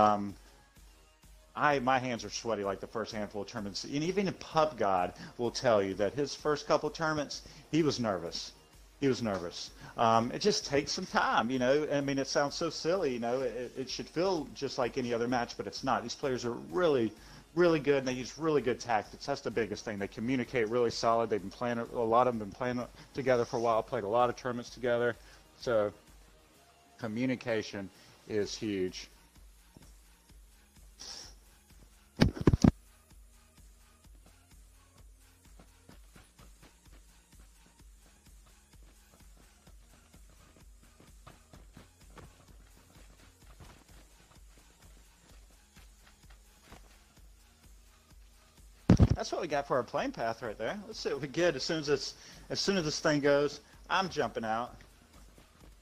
my hands are sweaty like the first handful of tournaments. And even a pub god will tell you that his first couple tournaments, he was nervous. He was nervous. It just takes some time, you know. I mean, it sounds so silly, you know. It should feel just like any other match, but it's not. These players are really, really good, and they use really good tactics. That's the biggest thing. They communicate really solid. They've been playing, a lot of them been playing together for a while, played a lot of tournaments together. So communication is huge. That's what we got for our playing path right there. Let's see what we get as soon as this thing goes. I'm jumping out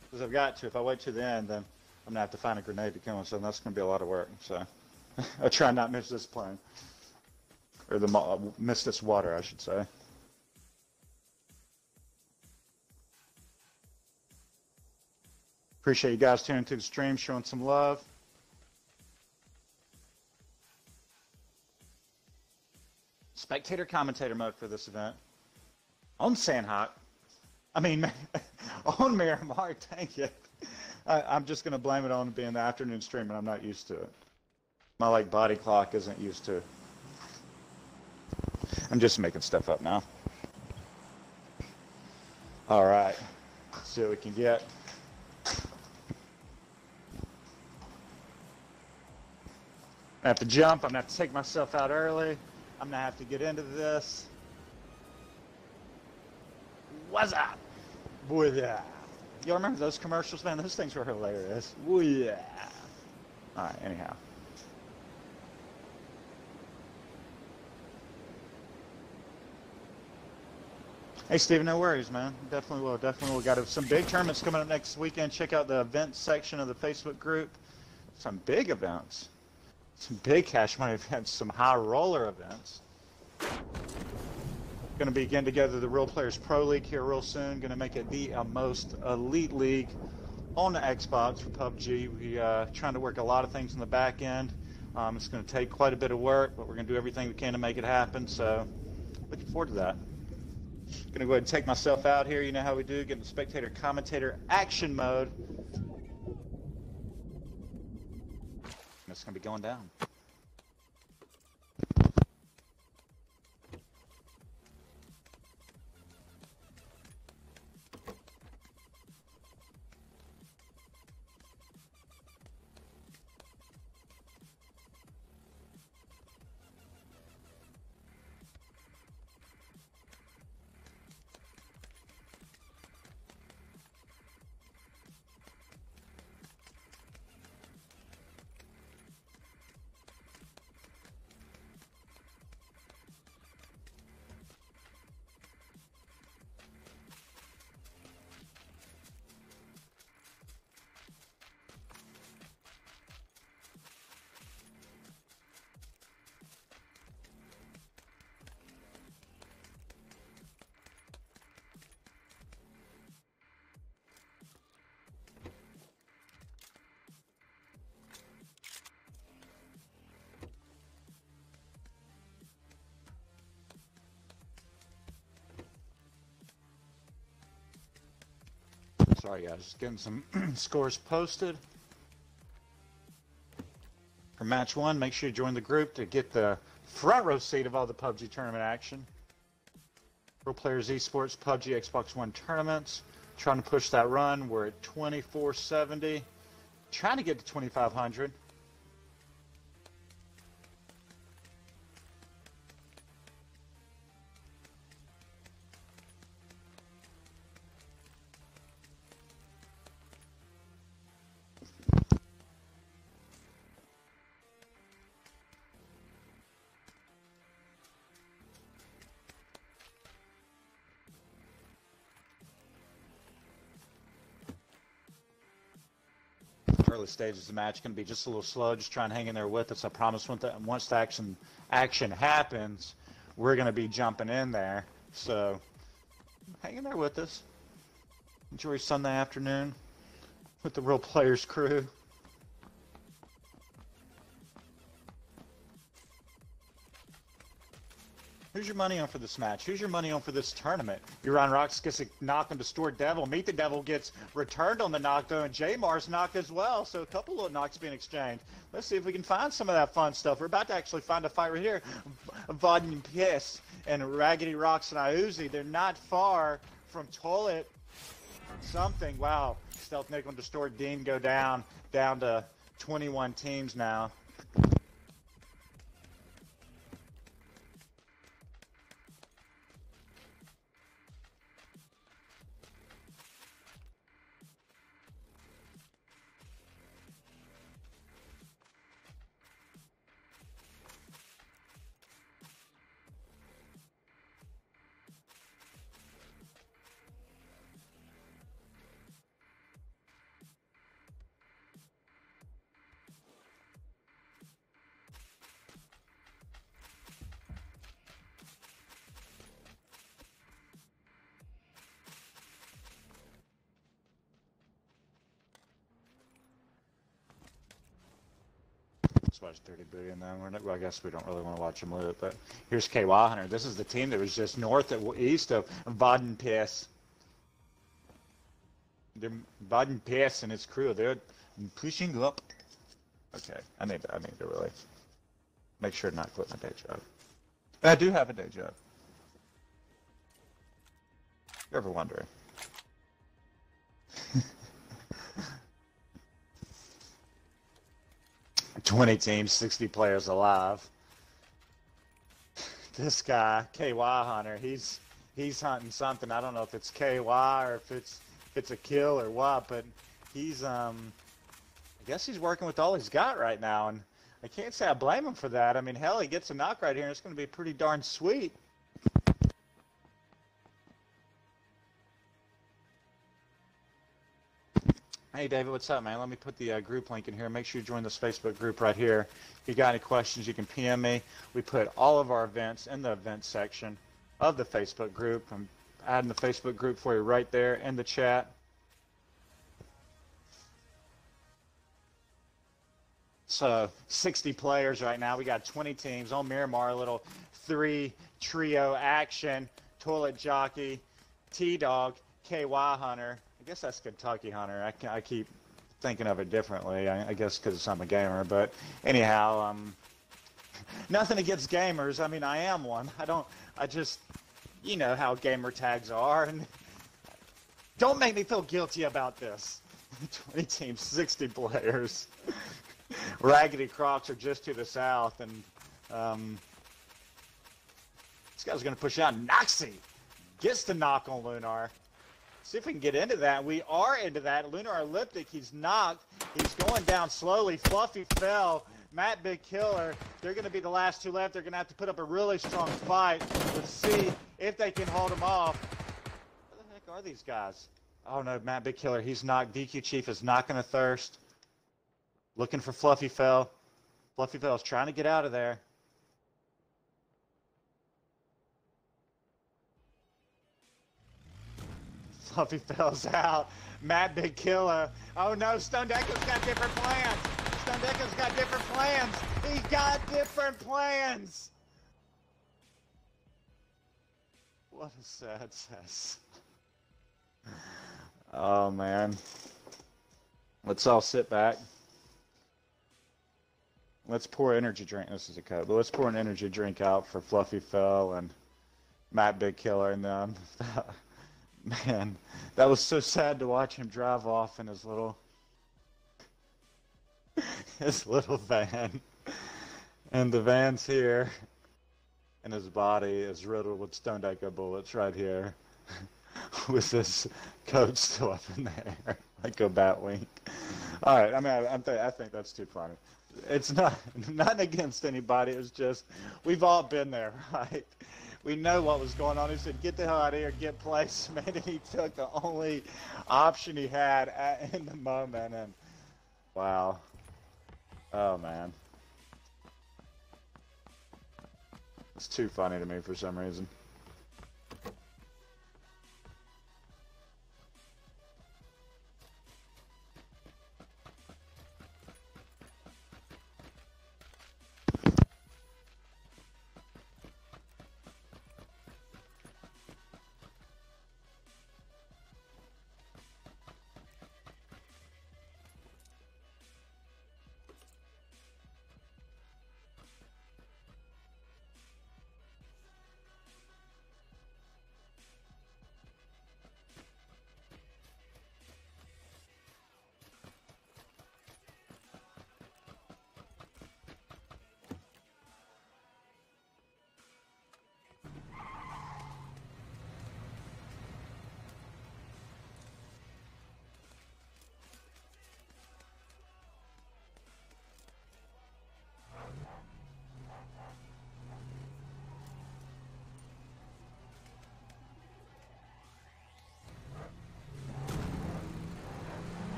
because I've got to. If I wait to the end, then I'm gonna have to find a grenade to kill myself. And that's gonna be a lot of work. So I try not to miss this plane or miss this water, I should say. Appreciate you guys tuning to the stream, showing some love. Spectator commentator mode for this event. On Sandhawk. I mean, on Miramar, dang it. I'm just going to blame it on being the afternoon stream, and I'm not used to it. My, like, body clock isn't used to it. I'm just making stuff up now. All right. Let's see what we can get. I have to jump. I'm going to have to take myself out early. I'm going to have to get into this. What's up? Booyah. Y'all remember those commercials, man? Those things were hilarious. Booyah. All right, anyhow. Hey, Steven, no worries, man. Definitely will. Definitely will. Got some big tournaments coming up next weekend. Check out the events section of the Facebook group. Some big events. Some big cash money events. Some high roller events. Going to be getting together the Real Players Pro League here real soon. Going to make it the most elite league on the Xbox for PUBG. We're trying to work a lot of things in the back end. It's going to take quite a bit of work, but we're going to do everything we can to make it happen. So looking forward to that. Going to go ahead and take myself out here. You know how we do. Get in the spectator commentator action mode. And it's going to be going down. Sorry guys, just getting some scores posted. For match one, make sure you join the group to get the front row seat of all the PUBG tournament action. Real Players Esports, PUBG Xbox One tournaments. Trying to push that run. We're at 2470. Trying to get to 2500. Early stages of the match going to be just a little slow. Just try and hang in there with us. I promise once the action happens, we're going to be jumping in there. So hang in there with us. Enjoy Sunday afternoon with the Real Players crew. Who's your money on for this match? Who's your money on for this tournament? Uran Rocks gets a knock on Distort Devil. Meet the Devil gets returned on the knock, though, and J-Mar's knocked as well. So a couple little knocks being exchanged. Let's see if we can find some of that fun stuff. We're about to actually find a fight right here. Vodden Piss and Raggedy Rocks and Iuzi. They're not far from Toilet something. Wow. Stealth Nickel and Distort Dean go down to 21 teams now. Let's watch 30 billion then. Well, I guess we don't really want to watch them loot, but here's KY Hunter. This is the team that was just north and east of Vodden-Piss. They're Vodden-Piss and his crew. They're pushing up. Okay, I need to really make sure to not quit my day job. I do have a day job. If you're ever wondering. 20 teams, 60 players alive. This guy, KY Hunter, he's hunting something. I don't know if it's KY or if it's a kill or what, but he's I guess he's working with all he's got right now, and I can't say I blame him for that. I mean, hell, he gets a knock right here, and it's going to be pretty darn sweet. Hey, David, what's up, man? Let me put the group link in here. Make sure you join this Facebook group right here. If you got any questions, you can PM me. We put all of our events in the events section of the Facebook group. I'm adding the Facebook group for you right there in the chat. So 60 players right now. We got 20 teams on Miramar, a little 3-trio action. Toilet Jockey, T-Dog, KY Hunter. I guess that's Kentucky Hunter. I keep thinking of it differently. I guess because I'm a gamer. But anyhow, nothing against gamers. I mean, I am one. I just, you know how gamer tags are. And don't make me feel guilty about this. 20 teams, 60 players. Raggedy Crocs are just to the south. And this guy's going to push out. Noxie gets the knock on Lunar. See if we can get into that. We are into that. Lunar Elliptic, he's knocked. He's going down slowly. Fluffy fell. Matt Big Killer. They're going to be the last two left. They're going to have to put up a really strong fight. Let's see if they can hold him off. Where the heck are these guys? Oh, no, Matt Big Killer. He's knocked. DQ Chief is not going to thirst. Looking for Fluffy Fell. Fluffy Fell's trying to get out of there. Fluffy Fell's out. Matt Big Killer. Oh no, Stone Deco's got different plans. Stone Deco's got different plans. He got different plans. What a sad cess. Oh man. Let's all sit back. Let's pour energy drink. This is a code, but let's pour an energy drink out for Fluffy Fell and Matt Big Killer and them. Man, that was so sad to watch him drive off in his little van. And the van's here, and his body is riddled with Stone Echo bullets right here, with this code still up in the air, like a bat wing. All right, I mean, I think that's too funny. It's not against anybody. It's just we've all been there, right? We know what was going on. He said, "Get the hell out of here, get placement," and he took the only option he had in the moment. And wow, oh man. It's too funny to me for some reason.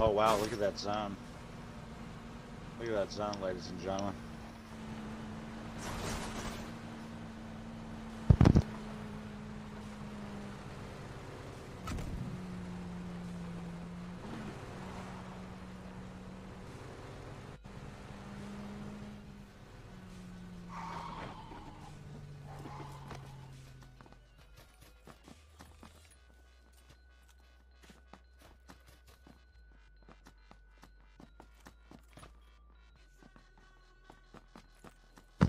Oh wow, look at that zone. Look at that zone, ladies and gentlemen.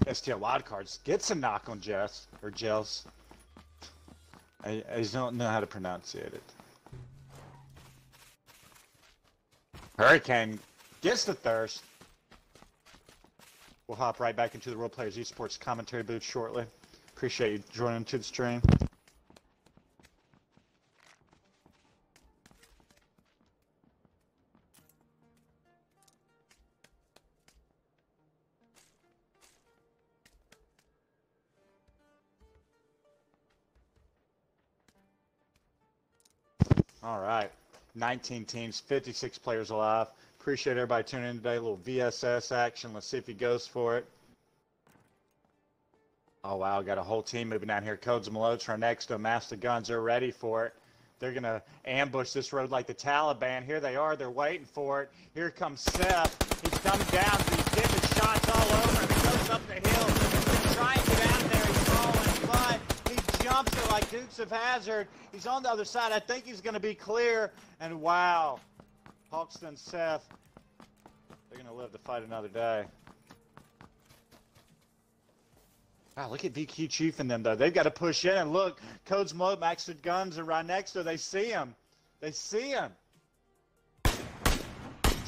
STL wild cards gets a knock on Jess or Jels. I just don't know how to pronunciate it. Hurricane gets the thirst. We'll hop right back into the Real Players Esports commentary booth shortly. Appreciate you joining to the stream. All right, 19 teams, 56 players alive. Appreciate everybody tuning in today. A little VSS action. Let's see if he goes for it. Oh, wow, got a whole team moving down here. Codes and Malotes are next to Master Guns. They're ready for it. They're going to ambush this road like the Taliban. Here they are. They're waiting for it. Here comes Seth. He's coming down. He's getting the shots all over him. He goes up the hill. He's trying to get out of there. He's falling, but he jumps it like Dukes of Hazzard. He's on the other side. I think he's going to be clear. And wow, Hawkston and Seth, they're going to live to fight another day. Wow, look at VQ Chief and them, though. They've got to push in, and look, Codes Mode, Max Guns are right next to her. They see him. They see him.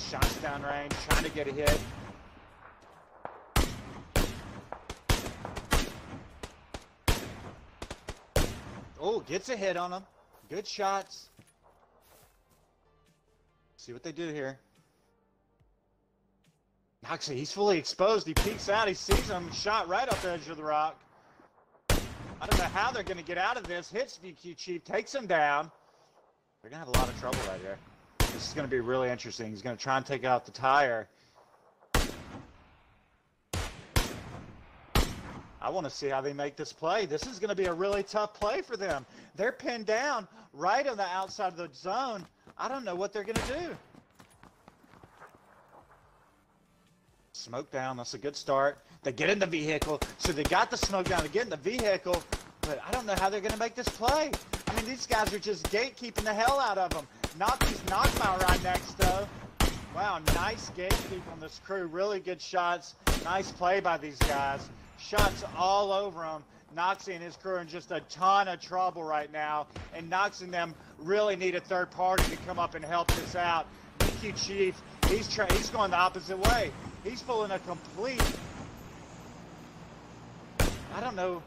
Shots down range, trying to get a hit. Oh, gets a hit on him. Good shots. See what they do here. Noxie, he's fully exposed. He peeks out. He sees him. Shot right off the edge of the rock. I don't know how they're going to get out of this. Hits VQ Chief. Takes him down. They're going to have a lot of trouble right here. This is going to be really interesting. He's going to try and take out the tire. I want to see how they make this play. This is going to be a really tough play for them. They're pinned down right on the outside of the zone. I don't know what they're going to do. Smoke down. That's a good start. They get in the vehicle. So they got the smoke down to get in the vehicle. But I don't know how they're going to make this play. I mean, these guys are just gatekeeping the hell out of them. Noxie's knocked out right next, though. Wow, nice gatekeep on this crew. Really good shots. Nice play by these guys. Shots all over him. Noxie and his crew are in just a ton of trouble right now. And Noxie and them really need a third party to come up and help this out. VQ Chief, he's going the opposite way. He's pulling a complete... I don't know.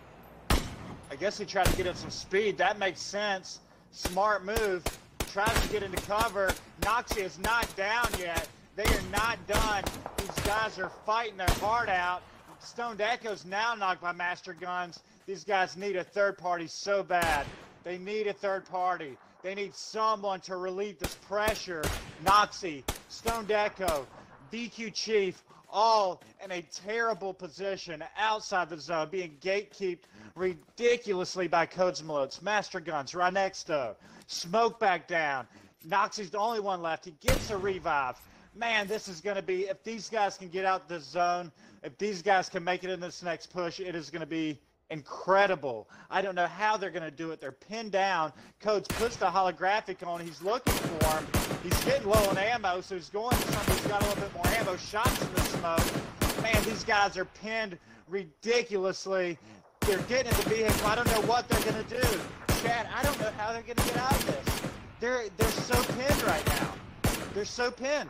I guess he tried to get up some speed. That makes sense. Smart move. Tries to get into cover. Noxie is not down yet. They are not done. These guys are fighting their heart out. Stoned Echo's now knocked by Master Guns. These guys need a third party so bad. They need a third party. They need someone to relieve this pressure. Noxie, Stoned Echo, VQ Chief, all in a terrible position outside the zone, being gatekeeped ridiculously by Codes and Malotes. Master Guns right next to smoke back down. Noxie's the only one left. He gets a revive. Man, this is going to be, if these guys can get out the zone, if these guys can make it in this next push, it is going to be incredible. I don't know how they're going to do it. They're pinned down. Codes puts the holographic on. He's looking for him. He's getting low on ammo, so he's going to somebody who's got a little bit more ammo. Shots in the smoke. Man, these guys are pinned ridiculously. They're getting in the vehicle. I don't know what they're going to do. Chad, I don't know how they're going to get out of this. They're so pinned right now. They're so pinned.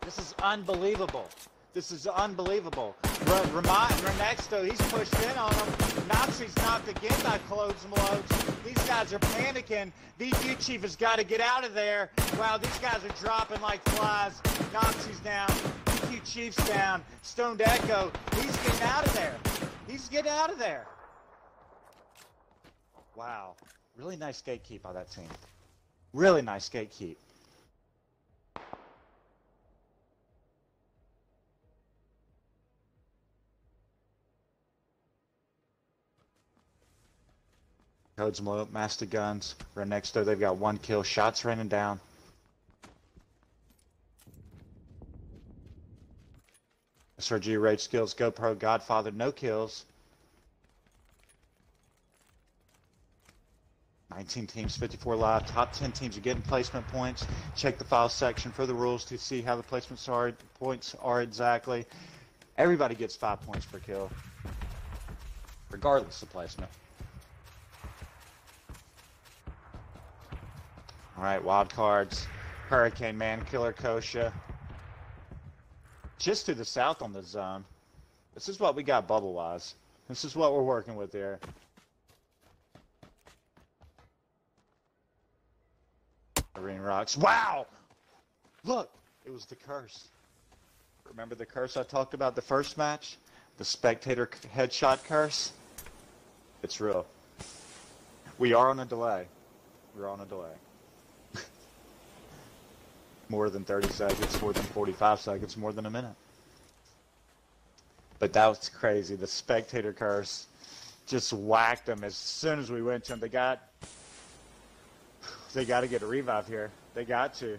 This is unbelievable. This is unbelievable. Renexto, he's pushed in on him. Noxie's knocked again by Codes and Malotes. These guys are panicking. VQ Chief has got to get out of there. Wow, these guys are dropping like flies. Noxie's down. VQ Chief's down. Stoned Echo, he's getting out of there. He's getting out of there. Wow. Really nice gatekeep by that team. Really nice gatekeep. Codes and Malotes, Master Guns, Renexto, they've got 1 kill. Shots raining down. SRG, Rage Skills, GoPro, Godfather, no kills. 19 teams, 54 live. Top 10 teams are getting placement points. Check the file section for the rules to see how the placements are, points are exactly. Everybody gets 5 points per kill, regardless of placement. All right, wild cards. Hurricane Man, Killer Kosha. Just to the south on the zone. This is what we got bubble-wise. This is what we're working with here. Marine Rocks. Wow! Look! It was the curse. Remember the curse I talked about the first match? The spectator headshot curse? It's real. We are on a delay. We're on a delay. More than 30 seconds, more than 45 seconds, more than a minute. But that was crazy. The spectator curse just whacked them as soon as we went to them. They got to get a revive here. They got to.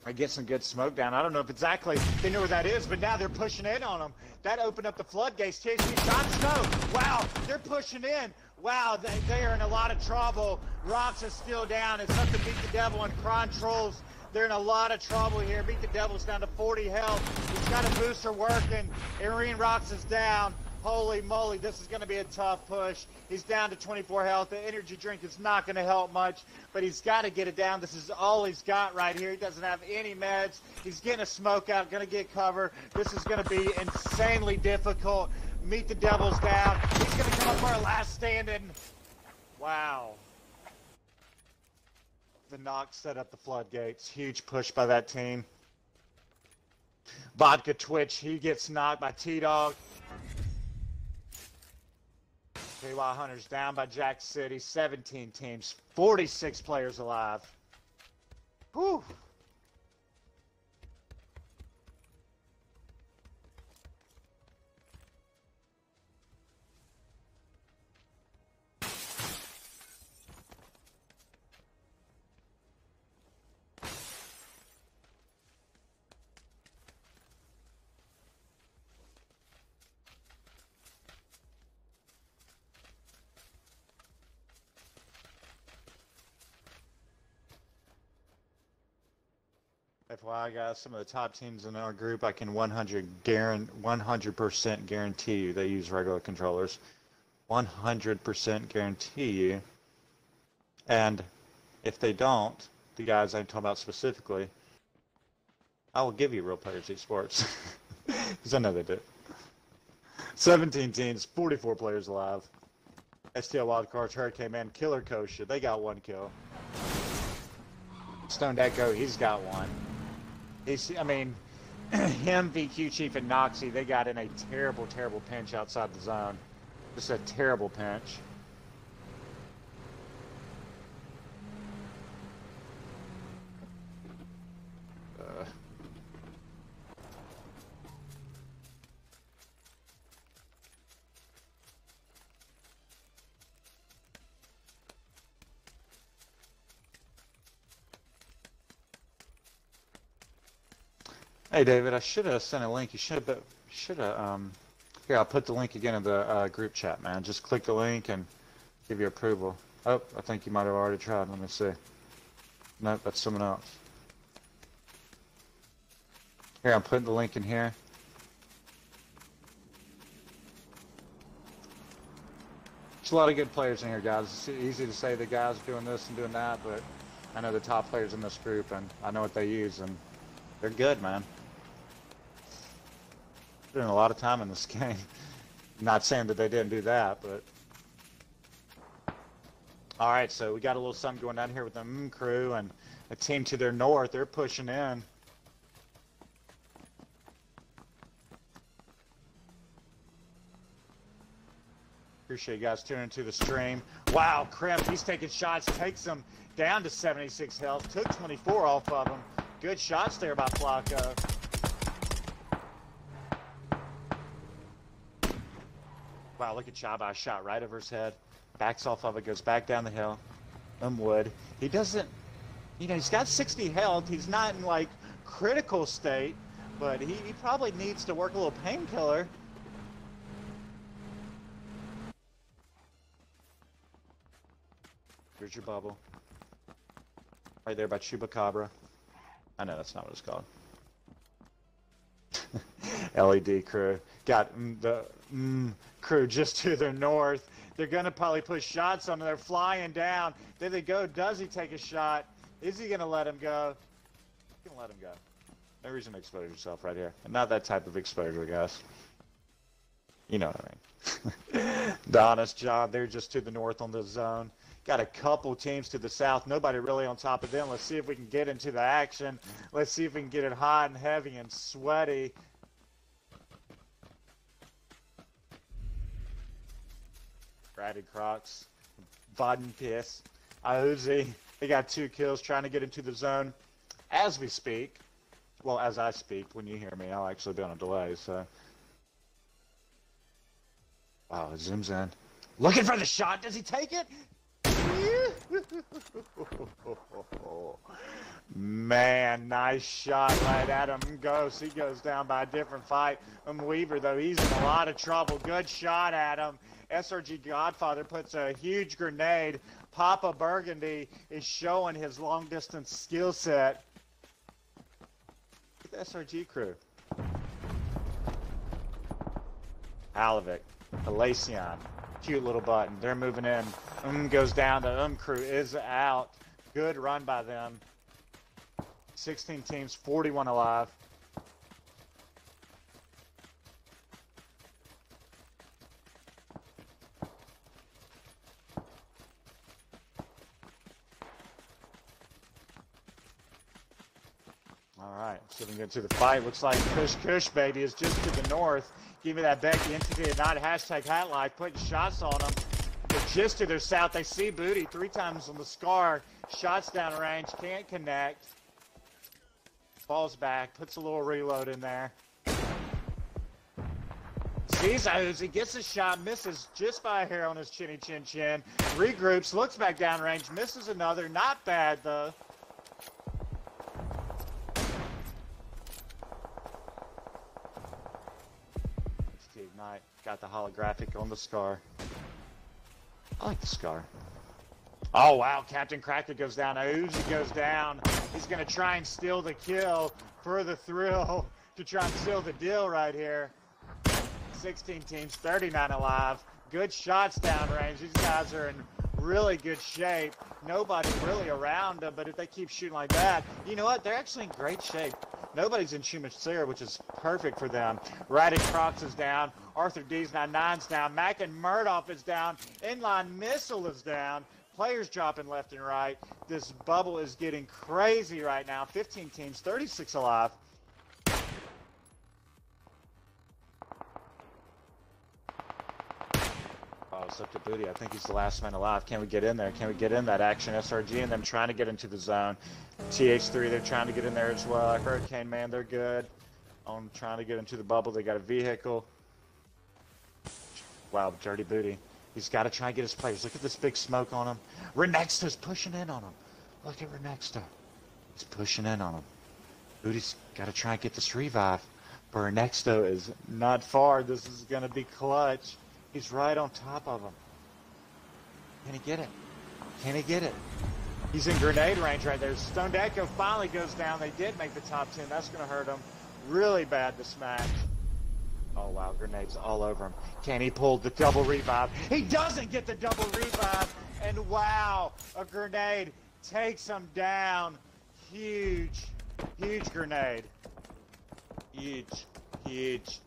I get some good smoke down. I don't know if exactly they know where that is, but now they're pushing in on them. That opened up the floodgates. THC shot smoke. Wow, they're pushing in. Wow, they are in a lot of trouble. Rocks is still down. It's up to Beat the Devil and Cron Trolls. They're in a lot of trouble here. Beat the Devil's down to 40 health. He's got a booster working. Irene Rocks is down. Holy moly, this is going to be a tough push. He's down to 24 health. The energy drink is not going to help much, but he's got to get it down. This is all he's got right here. He doesn't have any meds. He's getting a smoke out, going to get cover. This is going to be insanely difficult. Meet the Devils down. He's going to come up for our last standing. Wow. The knock set up the floodgates. Huge push by that team. Vodka Twitch, he gets knocked by T-Dog. KY Hunters down by Jack City. 17 teams, 46 players alive. Whew. FYI, guys, some of the top teams in our group, I can 100% guarantee you they use regular controllers. 100% guarantee you. And if they don't, the guys I'm talking about specifically, I will give you Real Players Esports. Because I know they do. 17 teams, 44 players alive. STL Wildcards, Hurricane Man, Killer Kosha, they got 1 kill. Stoned Echo, he's got 1. I mean, him, VQ Chief, and Noxie, they got in a terrible, terrible pinch outside the zone. Just a terrible pinch. Hey David, I should have sent a link. You should have. Here, I'll put the link again in the group chat, man. Just click the link and give your approval. Oh, I think you might have already tried. Let me see. Nope, that's someone else. Here, I'm putting the link in here. There's a lot of good players in here, guys. It's easy to say the guys doing this and doing that, but I know the top players in this group, and I know what they use, and they're good, man. Spending a lot of time in this game. Not saying that they didn't do that, but all right. So we got a little something going on here with the crew and a team to their north. They're pushing in. Appreciate you guys tuning into the stream. Wow, Crimp, he's taking shots, takes him down to 76 health, took 24 off of him. Good shots there by Flacco. Wow, look at Chaba, shot right over his head. Backs off of it, goes back down the hill. Wood. He doesn't, you know, he's got 60 health. He's not in, like, critical state, but he probably needs to work a little painkiller. Here's your bubble. Right there by Chupacabra. I know that's not what it's called. LED crew. Got the crew just to their north. They're going to probably push shots on them. They're flying down. There they go. Does he take a shot? Is he going to let him go? He's going to let him go. No reason to expose yourself right here. And not that type of exposure, guys. You know what I mean. The honest job. They're just to the north on the zone. Got a couple teams to the south. Nobody really on top of them. Let's see if we can get into the action. Let's see if we can get it hot and heavy and sweaty. Bradley Crocs, Vodden Piss, Auzi. They got 2 kills trying to get into the zone as we speak. Well, as I speak, when you hear me, I'll actually be on a delay, so. Wow, it zooms in. Looking for the shot. Does he take it? Man, nice shot right at him. Ghost, he goes down by a different fight. Weaver, though, he's in a lot of trouble. Good shot at him. SRG Godfather puts a huge grenade. Papa Burgundy is showing his long-distance skill set. Look at the SRG crew. Halovic, Elacion, cute little button. They're moving in. Goes down. The crew is out. Good run by them. 16 teams, 41 alive. All right, see if we can get to the fight. Looks like Kush, baby, is just to the north. Give me that Becky entity at night. Hashtag hat life, putting shots on them. They're just to their south. They see Booty 3 times on the scar. Shots down range, can't connect. Falls back, puts a little reload in there. Sees Uzi, gets a shot, misses just by a hair on his chinny chin chin. Regroups, looks back down range, misses another. Not bad though. Steve Knight got the holographic on the scar. I like the scar. Oh wow, Captain Cracker goes down. Uzi goes down. He's gonna try and steal the kill for the thrill to try and seal the deal right here. 16 teams, 39 alive. Good shots downrange. These guys are in really good shape. Nobody really around them, but if they keep shooting like that, you know what? They're actually in great shape. Nobody's in Shumatsir, which is perfect for them. Radek Crocs is down. Arthur D's 99's down. Mac and Murdoff is down. Inline Missile is down. Players dropping left and right. This bubble is getting crazy right now. 15 teams, 36 alive. Oh, it's up to Booty. I think he's the last man alive. Can we get in there? Can we get in that action? SRG and them trying to get into the zone. TH3, they're trying to get in there as well. Hurricane Man, they're good. On trying to get into the bubble. They got a vehicle. Wow, Dirty Booty. He's got to try and get his players. Look at this big smoke on him. Renexto's pushing in on him. Look at Renexto. He's pushing in on him. Booty's got to try and get this revive. But Renexto is not far. This is going to be clutch. He's right on top of him. Can he get it? Can he get it? He's in grenade range right there. Stone Echo finally goes down. They did make the top 10. That's going to hurt him really bad this match. Oh, wow. Grenades all over him. Can he pull the double revive? He doesn't get the double revive. And wow, a grenade takes him down. Huge, huge grenade. Huge, huge.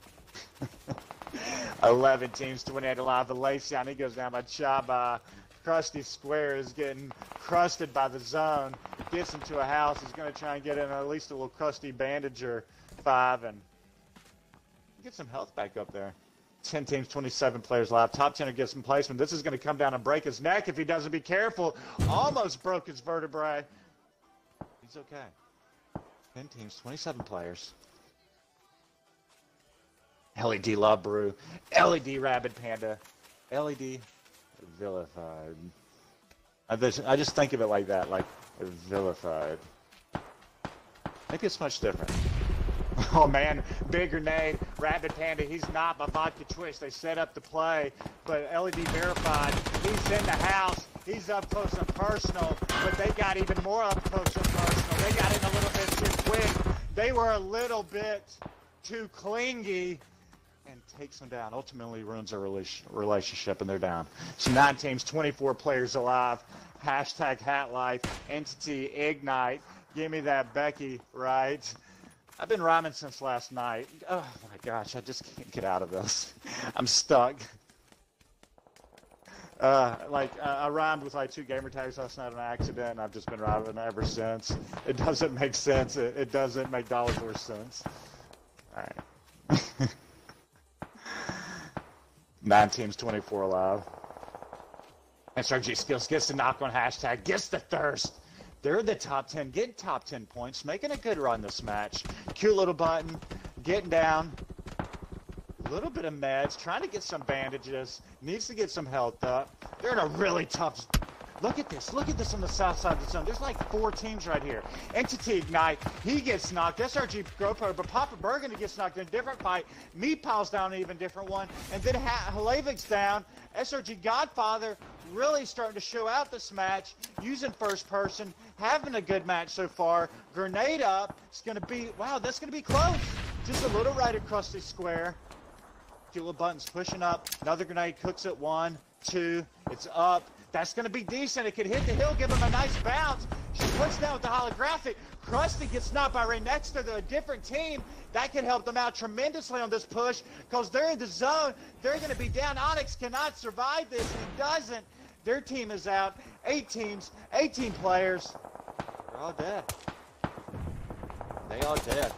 11 teams, 28 alive. The Lacion, he goes down by Chaba. Krusty Square is getting crusted by the zone. Gets him to a house. He's going to try and get in at least a little Krusty Bandager 5 and get some health back up there. 10 teams, 27 players live. Top 10 will get some placement. This is going to come down and break his neck if he doesn't be careful. Almost broke his vertebrae. He's okay. 10 teams, 27 players. LED Love Brew, LED Rabid Panda, LED Vilified. I just think of it like that, like vilified. Maybe it's much different. Oh man, big grenade, Rabid Panda, he's not by Vodka Twitch. They set up the play, but LED Verified, he's in the house. He's up close and personal, but they got even more up close and personal. They got in a little bit too quick. They were a little bit too clingy. And takes them down. Ultimately ruins their relationship, and they're down. So 9 teams, 24 players alive. Hashtag Hat Life, Entity, Ignite. Give me that Becky, right? I've been rhyming since last night. Oh my gosh, I just can't get out of this. I'm stuck. I rhymed with like 2 gamer tags last night on accident, and I've just been rhyming ever since. It doesn't make sense. It doesn't make dollars worth sense. All right. 9 teams, 24 alive. SRG Skills gets the knock on hashtag, gets the thirst. They're the top 10, getting top 10 points, making a good run this match. Cute little button, getting down. A little bit of meds, trying to get some bandages, needs to get some health up. They're in a really tough. Look at this on the south side of the zone. There's like 4 teams right here. Entity Ignite, he gets knocked. SRG GoPro, but Papa Burgundy gets knocked in a different fight. Meatpal's down an even different one. And then Halavic's down. SRG Godfather really starting to show out this match, using first person, having a good match so far. Grenade up. It's going to be, wow, that's going to be close. Just a little right across the square. Cute little buttons pushing up. Another grenade cooks it. 1, 2. It's up. That's going to be decent. It could hit the hill, give him a nice bounce. She puts down with the holographic. Krusty gets knocked by right next to a different team. That could help them out tremendously on this push because they're in the zone. They're going to be down. Onyx cannot survive this. He doesn't. Their team is out. 8 teams, 18 players. They're all dead. They They all dead.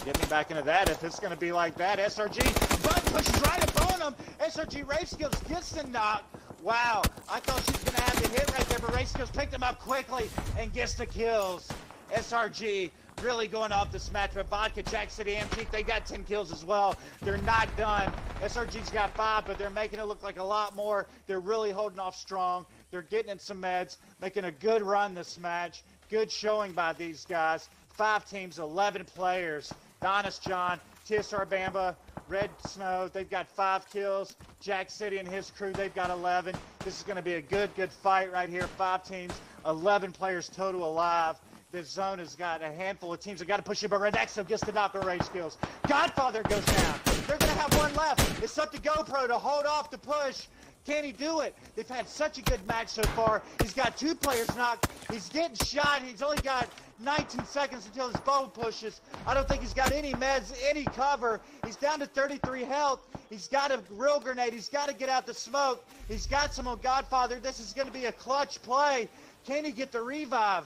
Get me back into that if it's going to be like that. SRG, Bud pushes right upon him. SRG Rafe Skills gets the knock. Wow, I thought she was going to have the hit right there, but Rafe Skills picked him up quickly and gets the kills. SRG really going off this match, but Vodka, Jack City, Antique, they got 10 kills as well. They're not done. SRG's got 5, but they're making it look like a lot more. They're really holding off strong. They're getting in some meds, making a good run this match. Good showing by these guys. 5 teams, 11 players. Honest John, TSR Bamba, Red Snow, they've got 5 kills. Jack City and his crew, they've got 11. This is going to be a good fight right here. 5 teams, 11 players total alive. This zone has got a handful of teams that got to push it, but Redexo gets the knock on Rage Skills. Godfather goes down. They're going to have one left. It's up to GoPro to hold off the push. Can he do it? They've had such a good match so far. He's got 2 players knocked. He's getting shot. He's only got 19 seconds until his bow pushes. I don't think he's got any meds, any cover. He's down to 33 health. He's got a real grenade. He's got to get out the smoke. He's got some on Godfather. This is going to be a clutch play. Can he get the revive?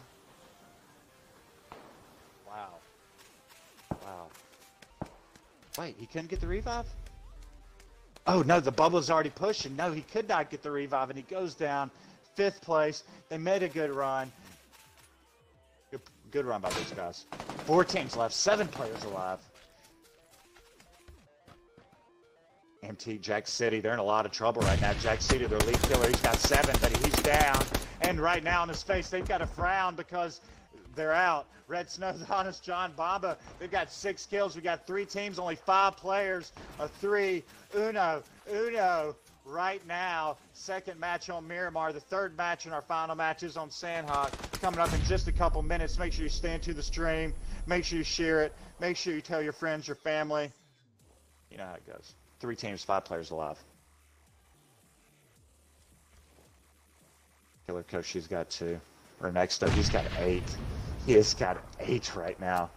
Wow. Wow. Wait, he couldn't get the revive? Oh, no, the bubble's already pushing. No, he could not get the revive, and he goes down 5th place. They made a good run. Good run by those guys. 4 teams left, 7 players alive. MT, Jack City, they're in a lot of trouble right now. Jack City, their lead killer, he's got 7, but he's down. And right now in his face, they've got a frown because they're out. Red Snow's Honest John Bamba, they've got 6 kills. We got 3 teams, only 5 players. A 3. Uno. Right now, 2nd match on Miramar, the 3rd match in our final matches on Sandhawk. Coming up in just a couple minutes. Make sure you stand to the stream. Make sure you share it. Make sure you tell your friends, your family. You know how it goes. 3 teams, 5 players alive. Killer Coach, she's got 2. Or next up, he's got 8. He has got 8 right now.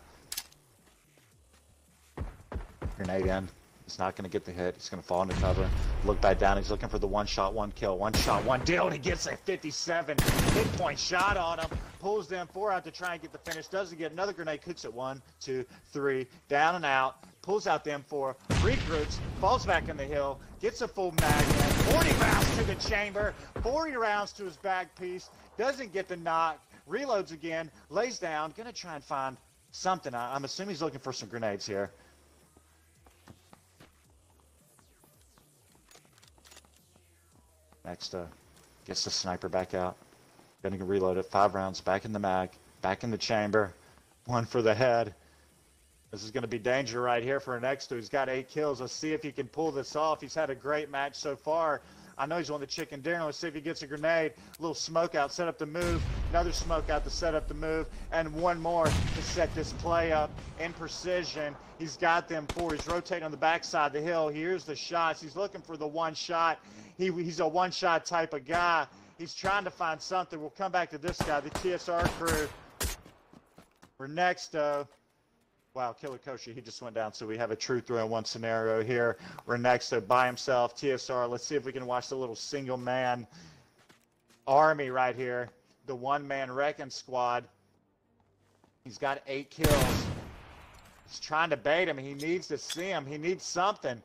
Grenade in. He's not going to get the hit. He's going to fall into cover. Look back down. He's looking for the 1 shot, 1 kill. 1 shot, 1 deal, and he gets a 57 hit point shot on him. Pulls them 4 out to try and get the finish. Doesn't get another grenade. Cooks it 1, 2, 3. Down and out. Pulls out them 4. Regroups. Falls back in the hill. Gets a full mag in. 40 rounds to the chamber. 40 rounds to his back piece. Doesn't get the knock. Reloads again. Lays down. Going to try and find something. I'm assuming he's looking for some grenades here. Next, gets the sniper back out. Gonna reload it. 5 rounds. Back in the mag. Back in the chamber. 1 for the head. This is going to be danger right here for Nexto. He's got 8 kills. Let's see if he can pull this off. He's had a great match so far. I know he's won the chicken dinner. Let's see if he gets a grenade. A little smoke out, set up the move. Another smoke out to set up the move. And 1 more to set this play up in precision. He's got them 4. He's rotating on the backside of the hill. Here's the shots. He's looking for the 1 shot. He's a 1-shot type of guy. He's trying to find something. We'll come back to this guy, the TSR crew. We're next. Wow, Killer Koshi, he just went down. So we have a true 3-on-1 scenario here. We're next by himself, TSR. Let's see if we can watch the little single-man army right here. The 1-man wrecking squad. He's got 8 kills. He's trying to bait him. He needs to see him. He needs something.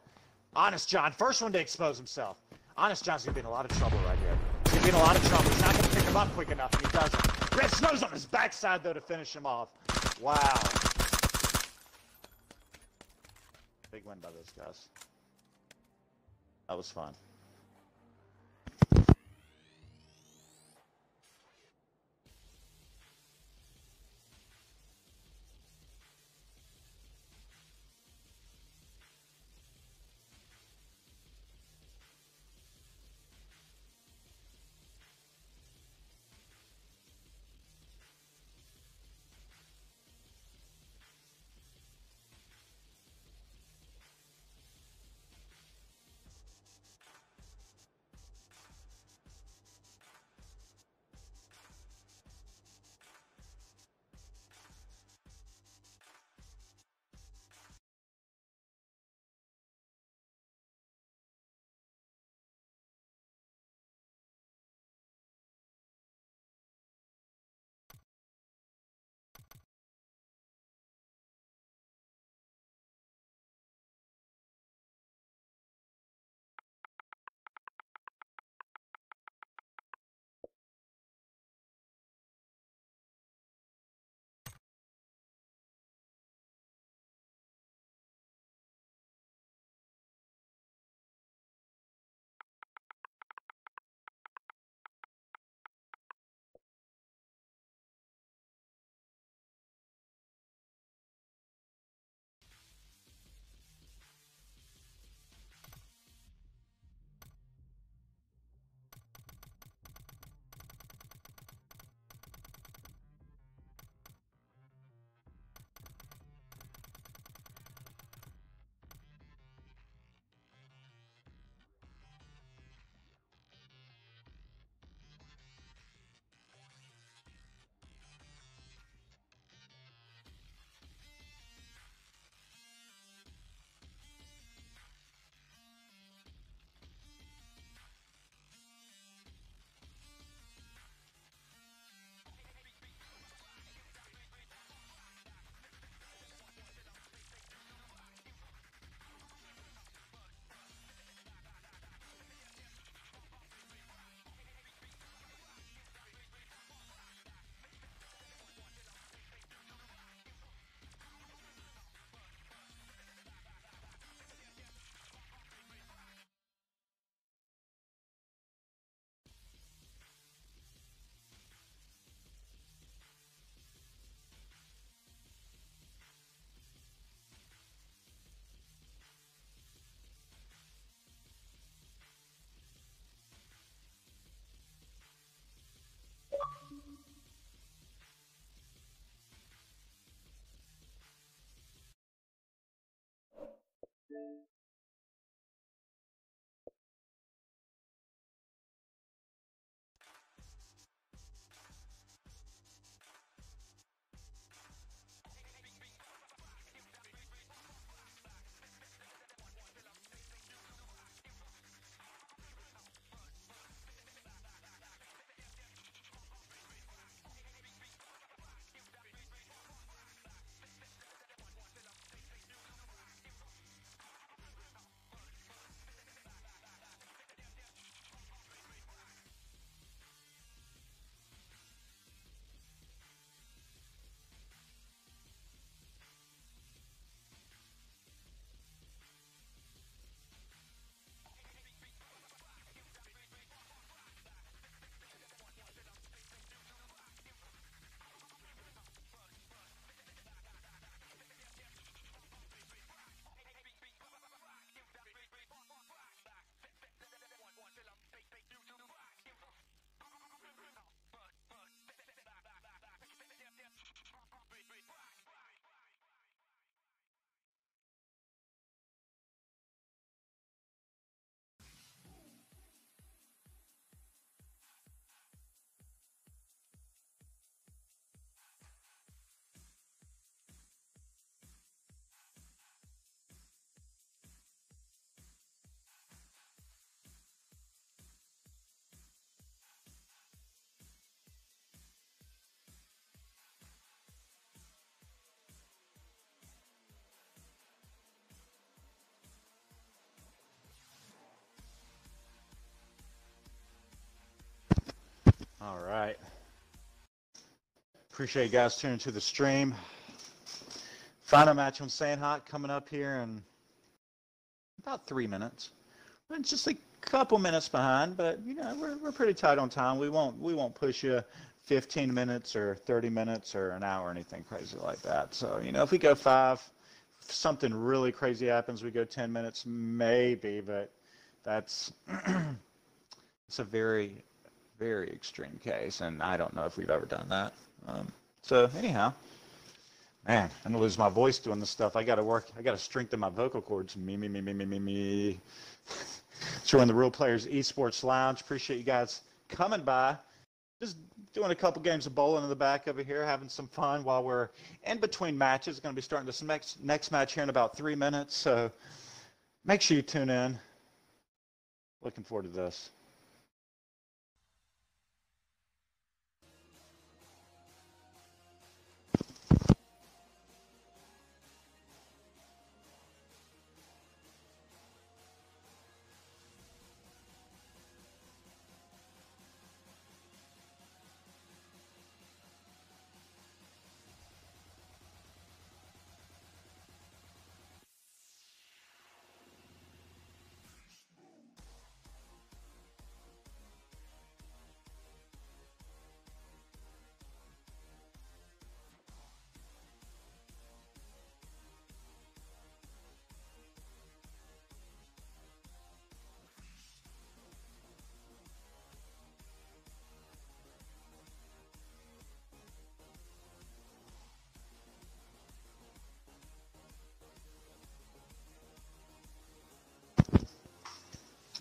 Honest John, first one to expose himself. Honest John's going to be in a lot of trouble right here. He's going to be in a lot of trouble. He's not going to pick him up quick enough, and he doesn't. Red Snow's on his backside, though, to finish him off. Wow. Big win by those guys. That was fun. All right. Appreciate you guys tuning to the stream. Final match on Sandhawk coming up here in about 3 minutes. It's just a couple minutes behind, but you know we're pretty tight on time. We won't push you 15 minutes or 30 minutes or an hour or anything crazy like that. So you know if we go 5, if something really crazy happens, we go 10 minutes maybe, but that's it's a very very extreme case, and I don't know if we've ever done that. So anyhow, man, I'm gonna lose my voice doing this stuff. I gotta strengthen my vocal cords. Me. So we're in the Real Players Esports Lounge. Appreciate you guys coming by. Just doing a couple games of bowling in the back over here, having some fun while we're in between matches. Going to be starting this next match here in about 3 minutes. So make sure you tune in. Looking forward to this.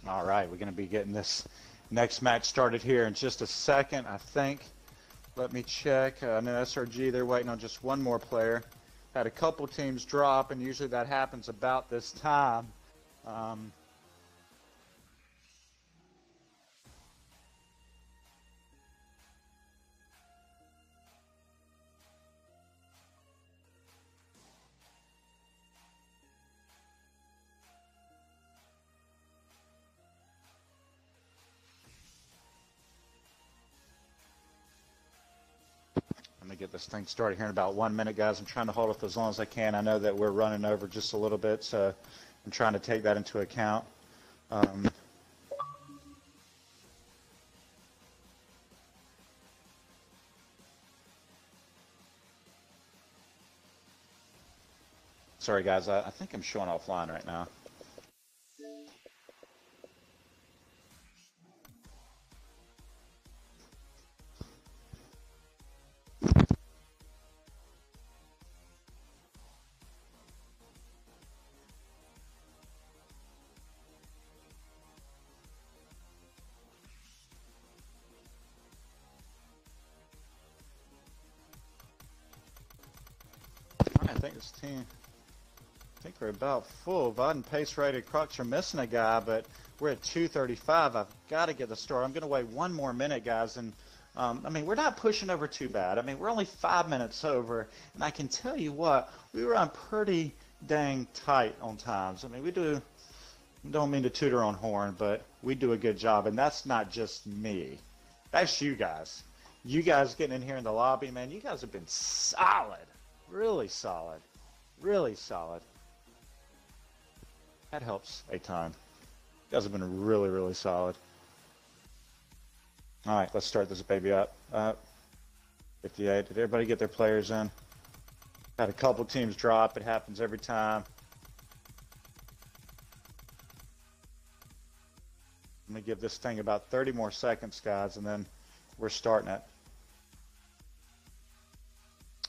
All right, we're going to be getting this next match started here in just a second, I think. Let me check. I know SRG, they're waiting on just one more player. Had a couple teams drop, and usually that happens about this time. I'm going to get this thing started here in about 1 minute, guys. I'm trying to hold it as long as I can. I know that we're running over just a little bit, so I'm trying to take that into account. Sorry, guys. I think I'm showing offline right now. think this team, I think we're about full. VOD and pace rated Crocs are missing a guy, but we're at 2:35. I've got to get the start. I'm going to wait one more minute, guys. And I mean, we're not pushing over too bad. I mean, we're only 5 minutes over. And I can tell you what, we run pretty dang tight on times. I mean, we do, don't mean to toot our own horn, but we do a good job. And that's not just me. That's you guys. You guys getting in here in the lobby, man, you guys have been solid. Really solid. Really solid. That helps a ton. You guys have been really, really solid. All right, let's start this baby up. 58. Did everybody get their players in? Had a couple teams drop. It happens every time. I'm going to give this thing about 30 more seconds, guys, and then we're starting it.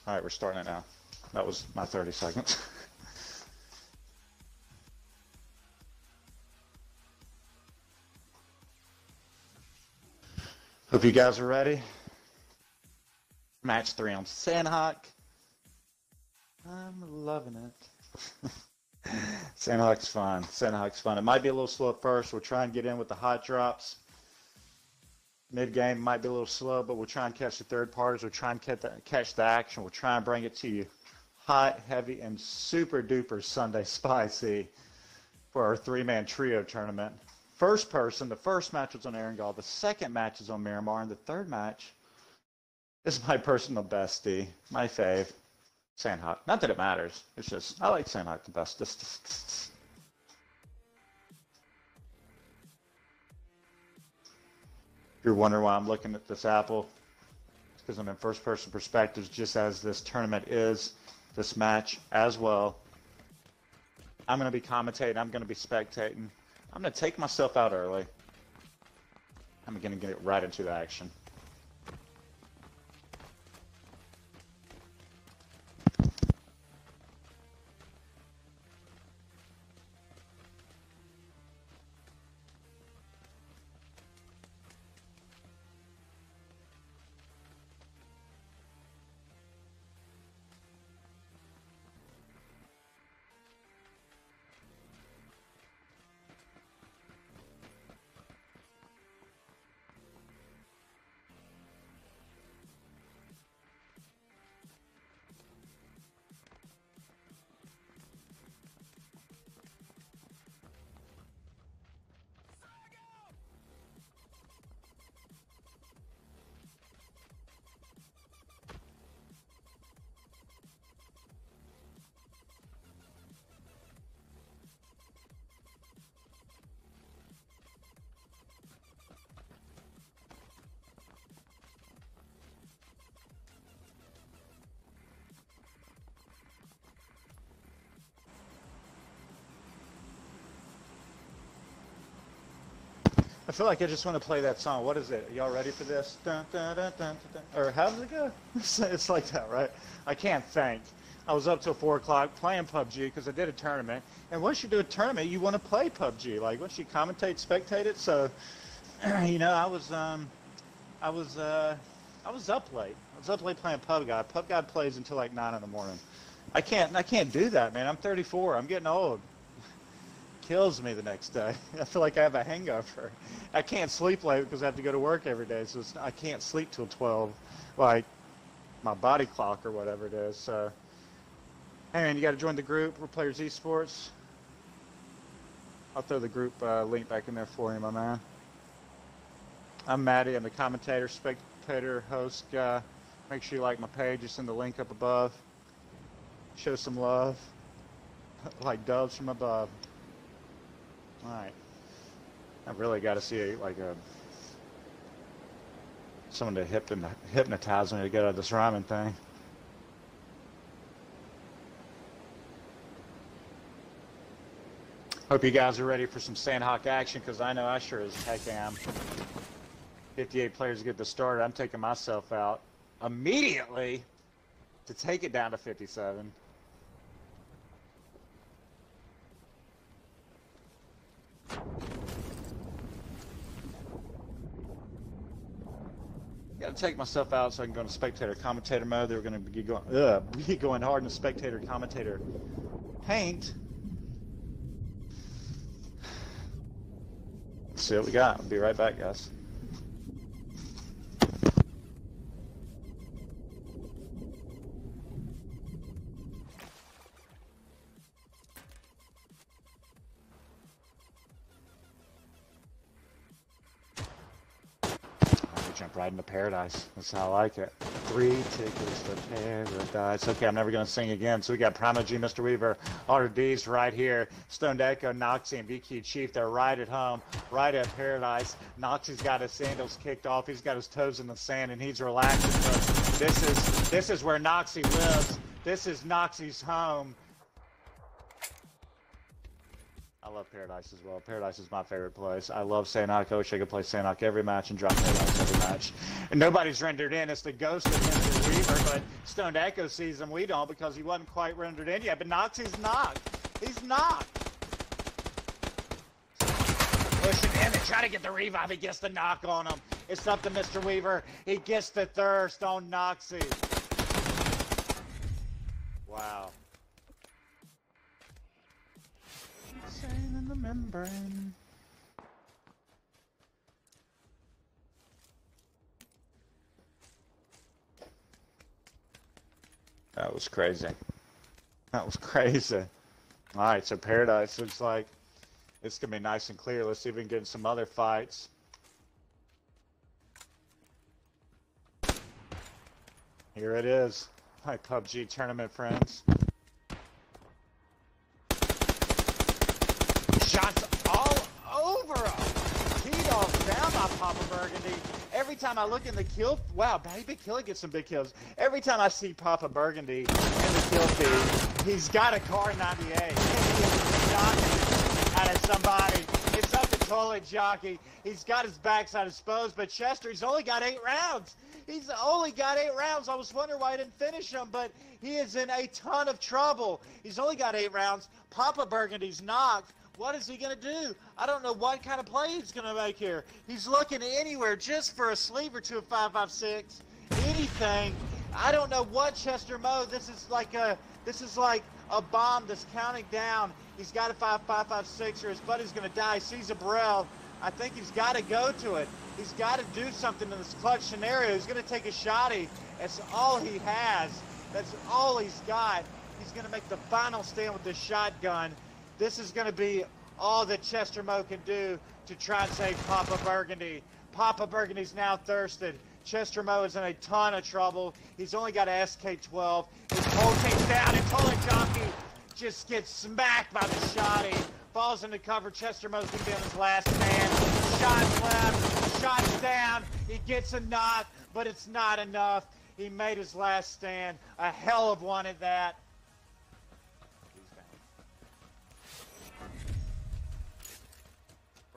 All right, we're starting it now. That was my 30 seconds. Hope you guys are ready. Match 3 on Sandhawk. I'm loving it. Sandhawk's fun. Sandhawk's fun. It might be a little slow at first. We'll try and get in with the hot drops. Mid-game might be a little slow, but we'll try and catch the third parties. We'll try and catch the action. We'll try and bring it to you hot, heavy, and super-duper Sunday spicy for our 3-man trio tournament. First person, the first match was on Erangel. The second match is on Miramar. And the third match is my personal bestie, my fave, Sandhawk. Not that it matters. It's just, I like Sandhawk the bestest. If you're wondering why I'm looking at this apple, it's because I'm in first person perspectives, just as this tournament is, this match as well. I'm going to be commentating. I'm going to be spectating. I'm going to take myself out early. I'm going to get right into the action. I feel like I just want to play that song. What is it? Y'all ready for this? Dun, dun, dun, dun, dun. Or how does it go? It's like that, right? I can't think. I was up till 4 o'clock playing PUBG because I did a tournament. And once you do a tournament, you want to play PUBG. Like once you commentate, spectate it. So, you know, I was up late. I was up late playing PUBG. PUBG plays until like 9 in the morning. I can't do that, man. I'm 34. I'm getting old. Kills me the next day. I feel like I have a hangover. I can't sleep late because I have to go to work every day, so I can't sleep till 12, like my body clock or whatever it is. So, hey man, you got to join the group, Real Players Esports. I'll throw the group link back in there for you, my man. I'm Matty. I'm the commentator, spectator, host guy. Make sure you like my page. Just send the link up above. Show some love, like doves from above. All right, I really got to see like someone to hypnotize me to get out of this ramen thing. Hope you guys are ready for some Sandhawk action, because I know I sure as heck am. 58 players to get this started. I'm taking myself out immediately to take it down to 57. Got to take myself out so I can go into spectator commentator mode. They're going to be going hard in the spectator commentator paint. Let's see what we got. I'll be right back, guys. Jump right into paradise. That's how I like it. 3 tickets to paradise. Okay, I'm never going to sing again. So we got Primo G, Mr. Weaver, Otter D's right here. Stoned Echo, Noxie, and VQ Chief. They're right at home, right at paradise. Noxie's got his sandals kicked off. He's got his toes in the sand, and he's relaxing. So this is where Noxie lives. This is Noxie's home. I love Paradise as well. Paradise is my favorite place. I love Sanhok. I wish I could play Sanhok every match and drop Paradise every match. And nobody's rendered in. It's the ghost of Mr. Weaver, but Stoned Echo sees him. We don't because he wasn't quite rendered in yet. But Noxie's not. He's not. Pushing in and trying to get the revive. He gets the knock on him. It's up to Mr. Weaver. He gets the thirst on Noxie. Wow. In the membrane. That was crazy. That was crazy. Alright, so Paradise looks like it's going to be nice and clear. Let's see if we can get in some other fights. Here it is. My PUBG tournament friends. Shots all over him. T-Dog's down by Papa Burgundy. Every time I look in the kill, wow, Baby Killer gets some big kills. Every time I see Papa Burgundy in the kill feed, he's got a car 98. He's knocking out of somebody. It's up to Toilet Jockey. He's got his backside exposed, but Chester, he's only got 8 rounds. He's only got 8 rounds. I was wondering why he didn't finish him, but he is in a ton of trouble. He's only got 8 rounds. Papa Burgundy's knocked. What is he going to do? I don't know what kind of play he's going to make here. He's looking anywhere just for a sleeve or two of 5.56. Anything. I don't know what Chester Mo. This is like a bomb that's counting down. He's got a 5.56 or his buddy's going to die. Sees a Burrell. I think he's got to go to it. He's got to do something in this clutch scenario. He's going to take a shotty. That's all he has. That's all he's got. He's going to make the final stand with this shotgun. This is going to be all that Chester Mo can do to try and save Papa Burgundy. Papa Burgundy's now thirsted. Chester Mo is in a ton of trouble. He's only got a SK-12. His whole team's down, and Toilet Jockey just gets smacked by the shotty. Falls into cover. Chester Mo's going to be on his last stand. Shots left. Shots down. He gets a knock, but it's not enough. He made his last stand. A hell of one at that.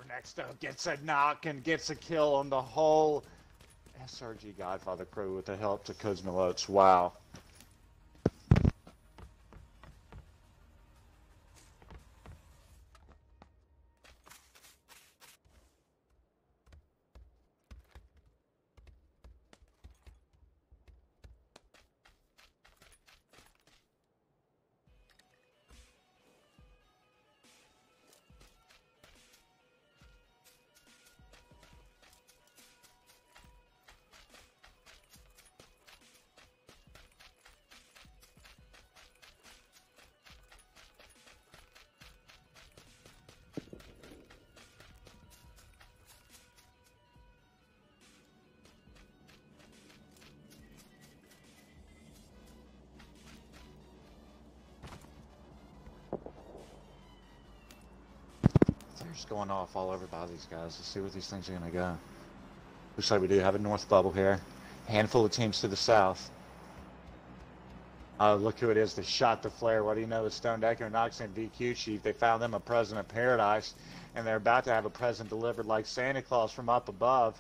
Next up gets a knock and gets a kill on the whole SRG Godfather crew with the help to Kuzmilots. Wow. Just going off all over by these guys. Let's see where these things are going to go. Looks like we do have a north bubble here. Handful of teams to the south. Look who it is that shot the flare. What do you know? It's Stoned Echo, Nox, and VQ Chief. They found them a present of paradise, and they're about to have a present delivered like Santa Claus from up above.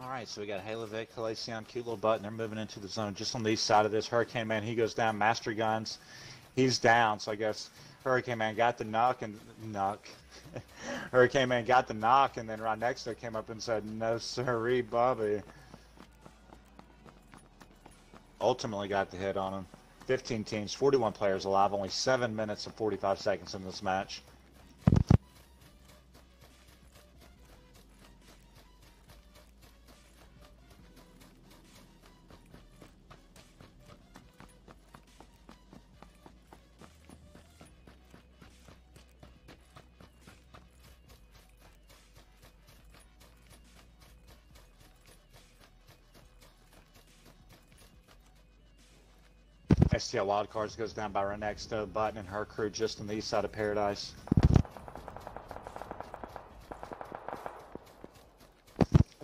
All right, so we got Halovic, Halcyon, cute little button. They're moving into the zone just on the east side of this. Hurricane Man, he goes down. Master Guns, he's down. So I guess Hurricane Man got the knock. Hurricane Man got the knock, and then right next to it came up and said, "No sirree, Bobby." Ultimately got the hit on him. 15 teams, 41 players alive, only 7 minutes and 45 seconds in this match. STL Wildcards goes down by right next to Button and her crew just on the east side of Paradise.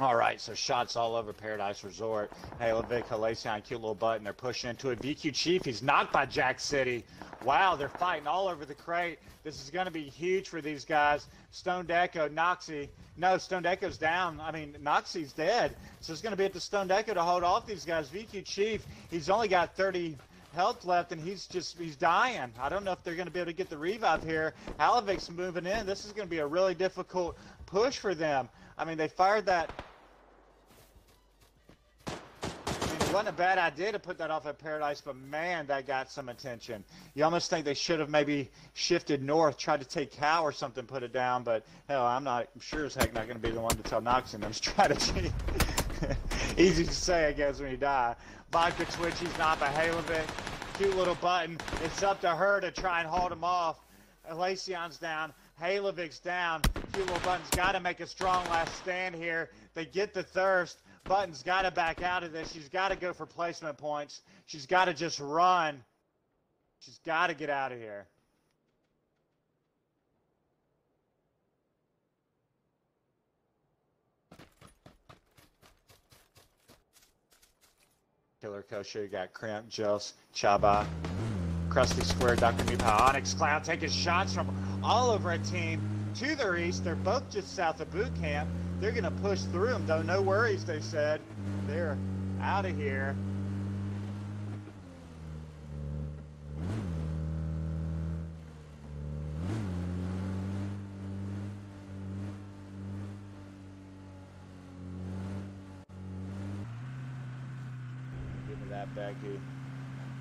All right, so shots all over Paradise Resort. Halovic, Halcyon, cute little Button. They're pushing into it. VQ Chief, he's knocked by Jack City. Wow, they're fighting all over the crate. This is going to be huge for these guys. Stone Deco, Noxie. No, Stone Deco's down. I mean, Noxie's dead. So it's going to be up to Stone Deco to hold off these guys. VQ Chief, he's only got 30 health left, and he's dying. I don't know if they're going to be able to get the revive here. Halovic's moving in. This is going to be a really difficult push for them. I mean, they fired that. I mean, it wasn't a bad idea to put that off at Paradise, but man, that got some attention. You almost think they should have maybe shifted north, tried to take Cow or something, put it down, but hell, I'm sure as heck not going to be the one to tell Nox in their strategy. Easy to say, I guess, when you die. Vodka Twitch, he's not by Halovic. Cute little Button. It's up to her to try and hold him off. Halcyon's down. Halovic's down. Cute little Button's got to make a strong last stand here. They get the thirst. Button's got to back out of this. She's got to go for placement points. She's got to just run. She's got to get out of here. Killer Kosher, you got Crimp, Jels, Chaba, Krusty Square, Dr. Meepow, Onyx Cloud taking shots from all over a team to their east. They're both just south of boot camp. They're going to push through them, though. No worries, they said. They're out of here. Becky.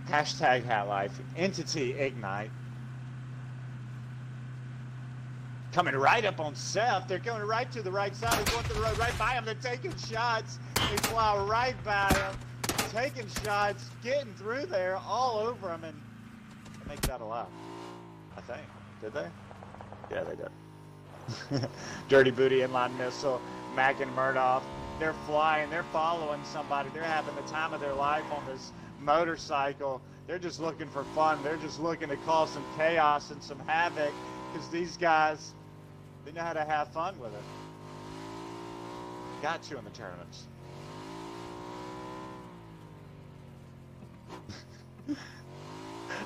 Hashtag Hat Life. Entity Ignite. Coming right up on Seth. They're going right to the right side. They're going to the road right by him. They're taking shots. They fly right by him. Taking shots. Getting through there. All over him. And they make that alive. I think. Did they? Yeah, they did. Dirty Booty inline missile. Mac and Murdoch. They're flying, they're following somebody, they're having the time of their life on this motorcycle. They're just looking for fun. They're just looking to cause some chaos and some havoc because these guys, they know how to have fun with it. Got to in the tournaments.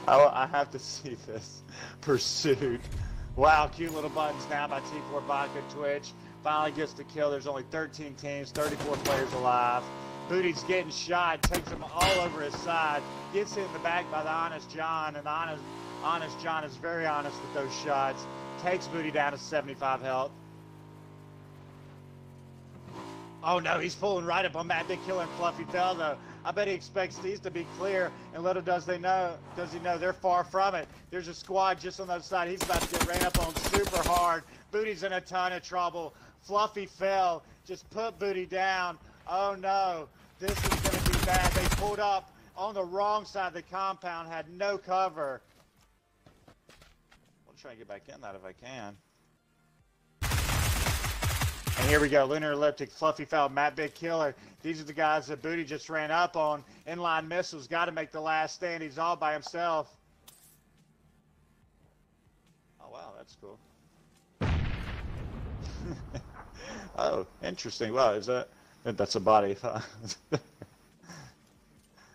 I have to see this. Pursuit. Wow, cute little Buttons down by T4 Vodka Twitch. Finally gets the kill. There's only 13 teams, 34 players alive. Booty's getting shot, takes him all over his side, gets hit in the back by the Honest John, and Honest John is very honest with those shots. Takes Booty down to 75 health. Oh no, he's pulling right up on Matt Big Killer and Fluffy Fell though. I bet he expects these to be clear, and little does he know they're far from it. There's a squad just on the other side. He's about to get ran up on super hard. Booty's in a ton of trouble. Fluffy Fell, just put Booty down. Oh no, this is going to be bad. They pulled up on the wrong side of the compound, had no cover. I'll try and get back in that if I can. And here we go, Lunar Elliptic, Fluffy Fell, Matt Big Killer. These are the guys that Booty just ran up on. Inline missiles, got to make the last stand. He's all by himself. Oh wow, that's cool. Oh, interesting. Wow, is that's a body.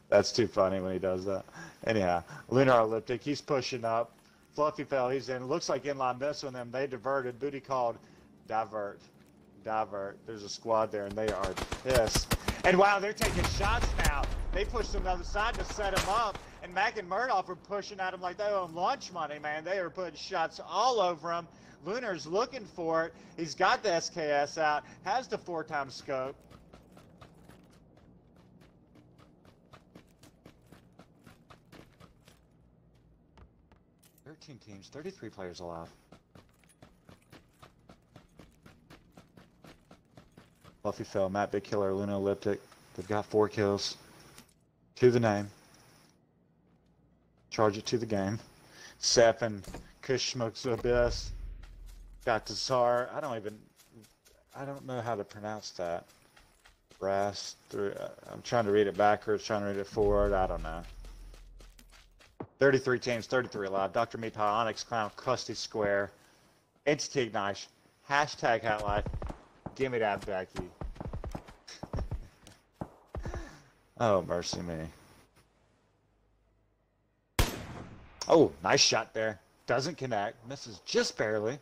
That's too funny when he does that. Anyhow, Lunar Elliptic, he's pushing up. Fluffy Fell, he's in. Looks like inline missile on them. They diverted. Booty called divert. divert. There's a squad there, and they are pissed. And wow, they're taking shots now. They pushed them to the other side to set him up. And Mac and Murdoch are pushing at him like they owe him lunch money, man. They are putting shots all over him. Lunar's looking for it. He's got the SKS out, has the 4x scope. Teams, 33 players alive. Fluffy fell, Matt Big Killer, Luna Elliptic. They've got 4 kills. To the name. Charge it to the game. Sep and Kush Smokes Abyss. Got the Tsar. I don't know how to pronounce that. Brass. I'm trying to read it backwards, trying to read it forward. I don't know. 33 teams, 33 alive. Dr. Meat Pie, Onyx Clown, Crusty Square, Entity Ignite, hashtag HatLife. Give me that, Becky. Oh, mercy me. Oh, nice shot there. Doesn't connect. Misses just barely.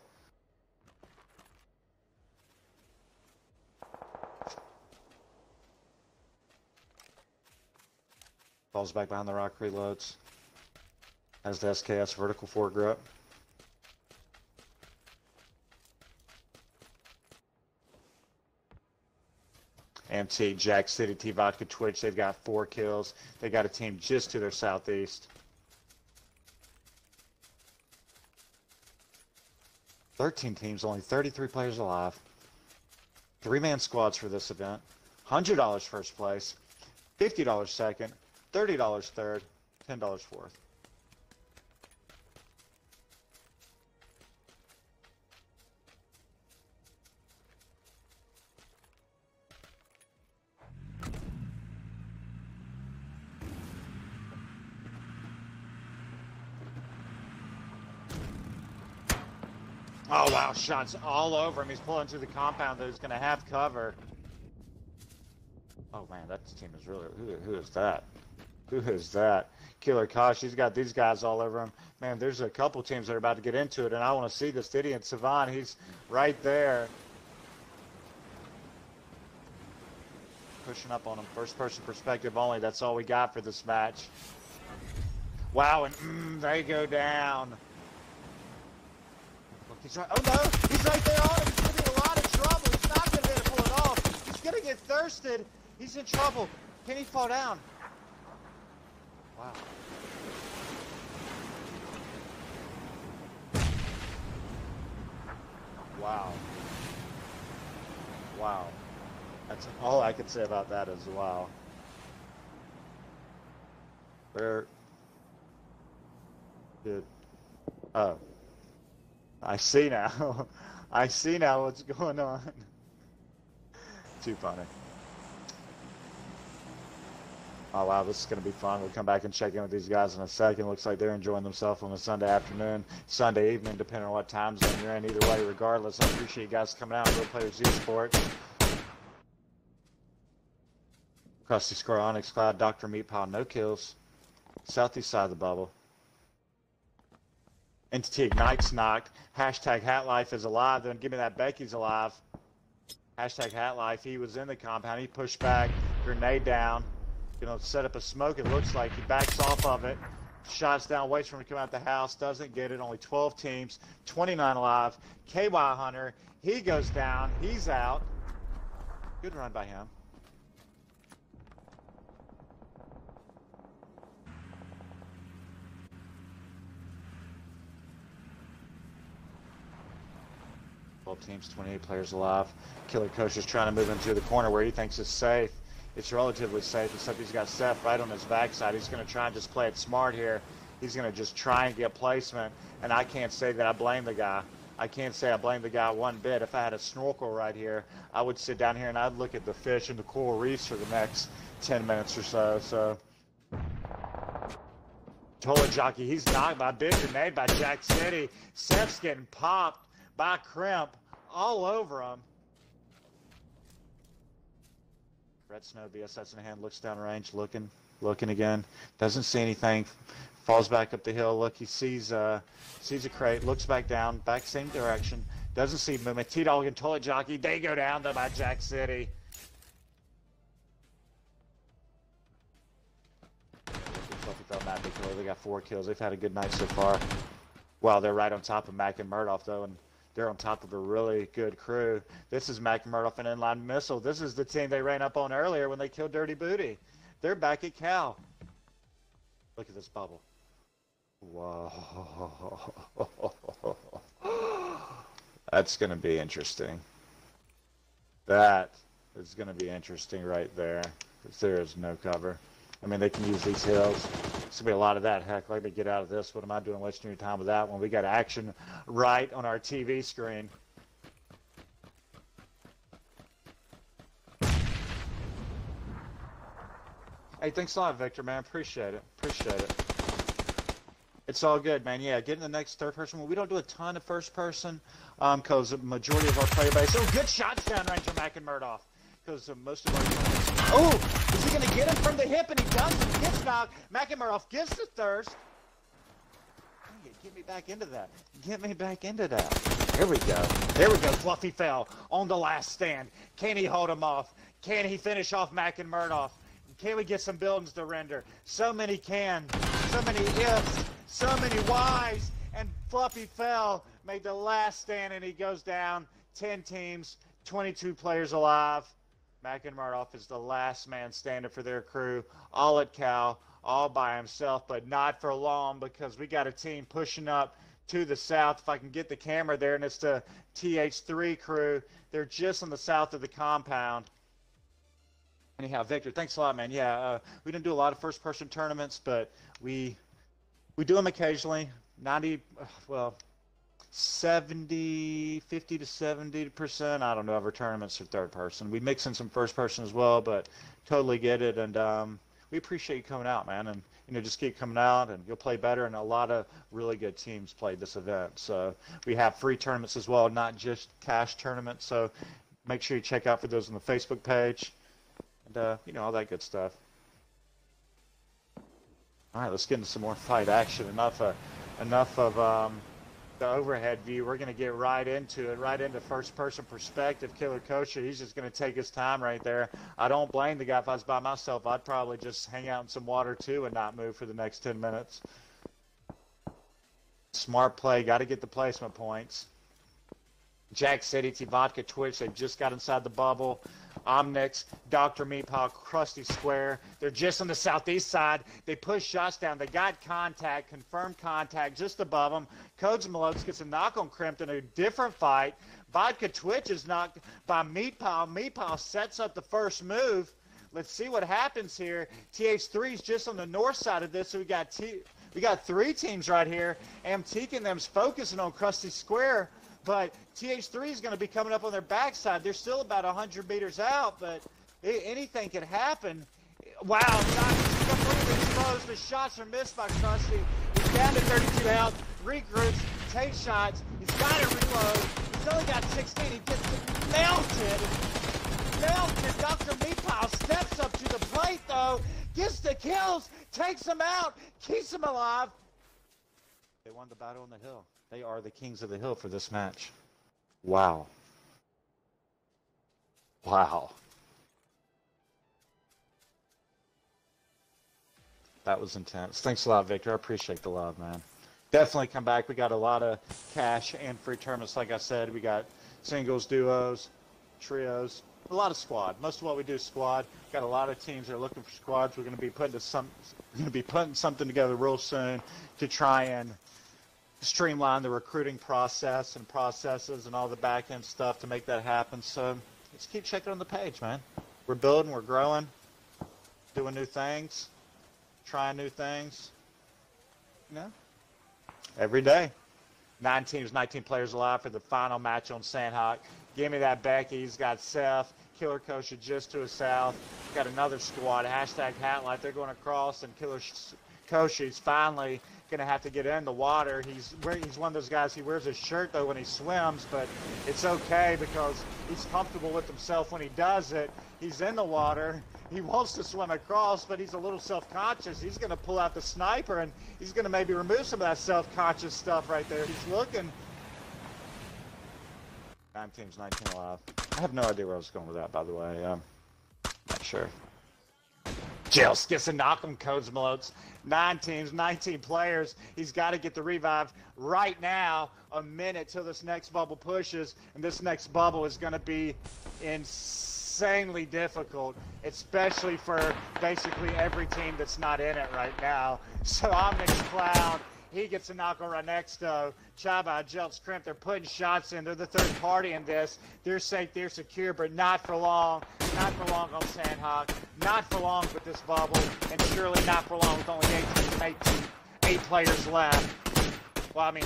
Falls back behind the rock, reloads. Has the SKS vertical foregrip. MT, Jack City, T-Vodka, Twitch, they've got 4 kills. They got a team just to their southeast. 13 teams, only 33 players alive. 3-man squads for this event. $100 first place, $50 second, $30 third, $10 fourth. Oh, wow, shots all over him. He's pulling through the compound that he's going to have cover. Oh, man, that team is really... Who is that? Who is that? Killer Kosh, he's got these guys all over him. Man, there's a couple teams that are about to get into it, and I want to see this Didion Savan. He's right there. Pushing up on him. First-person perspective only. That's all we got for this match. Wow, and they go down. He's right. Oh no! He's right there on him. He's gonna be in a lot of trouble. He's not gonna be able to pull it off. He's gonna get thirsted. He's in trouble. Can he fall down? Wow. Wow. Wow. That's all I could say about that is wow. Where did... Oh. I see now. I see now what's going on. Too funny. Oh wow, this is going to be fun. We'll come back and check in with these guys in a second. Looks like they're enjoying themselves on a Sunday afternoon, Sunday evening, depending on what time zone you're in. Either way, regardless, I appreciate you guys coming out. Real Players Esports. Crusty Score, Onyx Cloud, Dr. Meat Pile, no kills. Southeast side of the bubble. Entity Ignite's knocked. Hashtag HatLife is alive. Then give me that Becky's alive. Hashtag HatLife. He was in the compound. He pushed back. Grenade down. Gonna set up a smoke. It looks like he backs off of it. Shots down. Waits for him to come out the house. Doesn't get it. Only 12 teams. 29 alive. KY Hunter. He goes down. He's out. Good run by him. Teams, 28 players alive. Killer Coach is trying to move into the corner where he thinks it's safe. It's relatively safe, except he's got Seth right on his backside. He's going to try and just play it smart here. He's going to just try and get placement, and I can't say that I blame the guy. I can't say I blame the guy one bit. If I had a snorkel right here, I would sit down here and I'd look at the fish and the coral reefs for the next 10 minutes or so. So, Tola Jockey, he's knocked by a big grenade by Jack City. Seth's getting popped by Crimp all over him. Red Snow, BSS in hand, looks down range, looking again. Doesn't see anything. Falls back up the hill. Look, he sees a crate, looks back down, back same direction. Doesn't see movement. T-Dog and Toilet Jockey, they go down to by Jack City. They got 4 kills. They've had a good night so far. Wow, they're right on top of Mac and Murdoch, though, and they're on top of a really good crew. This is Mac and Murdoch and Inline Missile. This is the team they ran up on earlier when they killed Dirty Booty. They're back at Cal. Look at this bubble. Whoa. That's going to be interesting. That is going to be interesting right there. There is no cover. I mean, they can use these hills. It's going to be a lot of that. Heck, let me get out of this. What am I doing wasting your time with that one? We got action right on our TV screen. Hey, thanks a lot, Victor, man. Appreciate it. Appreciate it. It's all good, man. Yeah, get in the next third person. Well, we don't do a ton of first person because the majority of our player base. Oh, good shots down range from Mac and Murdoch. Because most of our... Oh, is he going to get him from the hip? And he does. And he gets knocked. Mac and Murdoch gets the thirst. Get me back into that. Get me back into that. There we go. There we go. Fluffy fell on the last stand. Can he hold him off? Can he finish off Mac and Murdoch? Can we get some buildings to render? So many can. So many ifs. So many whys. And Fluffy fell. Made the last stand and he goes down. 10 teams. 22 players alive. Mac and Murdoch is the last man standing for their crew. All at Cal. All by himself, but not for long because we got a team pushing up to the south. If I can get the camera there, and it's the TH3 crew. They're just on the south of the compound. Anyhow, Victor, thanks a lot, man. Yeah, we don't do a lot of first-person tournaments, but we do them occasionally. 50 to 70%. I don't know of our tournaments are third person. We mix in some first person as well, but totally get it. And we appreciate you coming out, man, and just keep coming out, and you'll play better. And a lot of really good teams played this event, so we have free tournaments as well, not just cash tournaments. So make sure you check out for those on the Facebook page, and all that good stuff. All right, let's get into some more fight action. Enough of the overhead view. We're going to get right into it, right into first-person perspective. Killer Kosher, he's just going to take his time right there. I don't blame the guy. If I was by myself, I'd probably just hang out in some water too and not move for the next 10 minutes. Smart play. Got to get the placement points. Jack City, T-Vodka, Twitch, they just got inside the bubble. Omnix, Dr. Meatpal, Krusty Square. They're just on the southeast side. They push shots down. They got contact, confirmed contact just above them. Codes Malotes gets a knock on Crimpton, a different fight. Vodka Twitch is knocked by Meatpal. Meatpal sets up the first move. Let's see what happens here. TH3 is just on the north side of this, so we got 3 teams right here. Amtique and them's focusing on Krusty Square. But TH3 is going to be coming up on their backside. They're still about 100 meters out, but anything could happen. Wow, Knox completely exposed. The shots are missed by Krusty. He's down to 32 health. Regroups, takes shots. He's got to reload. He's only got 16. He gets melted. Melted. Dr. Meatpal steps up to the plate, though. Gets the kills. Takes him out. Keeps him alive. They won the battle on the hill. They are the kings of the hill for this match. Wow. Wow. That was intense. Thanks a lot, Victor. I appreciate the love, man. Definitely come back. We got a lot of cash and free tournaments. Like I said, we got singles, duos, trios, a lot of squad. Most of what we do is squad. Got a lot of teams that are looking for squads. We're going to be putting something together real soon to try and streamline the recruiting process and processes and all the back end stuff to make that happen. So let's keep checking on the page, man. We're building, we're growing, doing new things, trying new things. Every day. 9 teams, 19 players alive for the final match on Sandhawk. Give me that Becky. He's got Seth, Killer Kosher just to his south. Got another squad, hashtag Hatlight. They're going across, and Killer Kosher, he's finally going to have to get in the water. He's one of those guys, he wears his shirt though when he swims, but it's okay because he's comfortable with himself when he does it. He's in the water. He wants to swim across, but he's a little self-conscious. He's going to pull out the sniper, and he's going to maybe remove some of that self-conscious stuff right there. He's looking. 9 teams, 19 alive. I have no idea where I was going with that, by the way. Not sure. Jels gets a knock on Codes Malotes. 9 teams, 19 players. He's got to get the revive right now. A minute till this next bubble pushes, and this next bubble is going to be insanely difficult, especially for basically every team that's not in it right now. So Omnix Cloud, he gets a knock on Renexto. Chaba, Jelts, Crimp, they're putting shots in. They're the third party in this. They're safe, they're secure, but not for long. Not for long on Sandhawk. Not for long with this bubble. And surely not for long with only 8 players left. Well, I mean,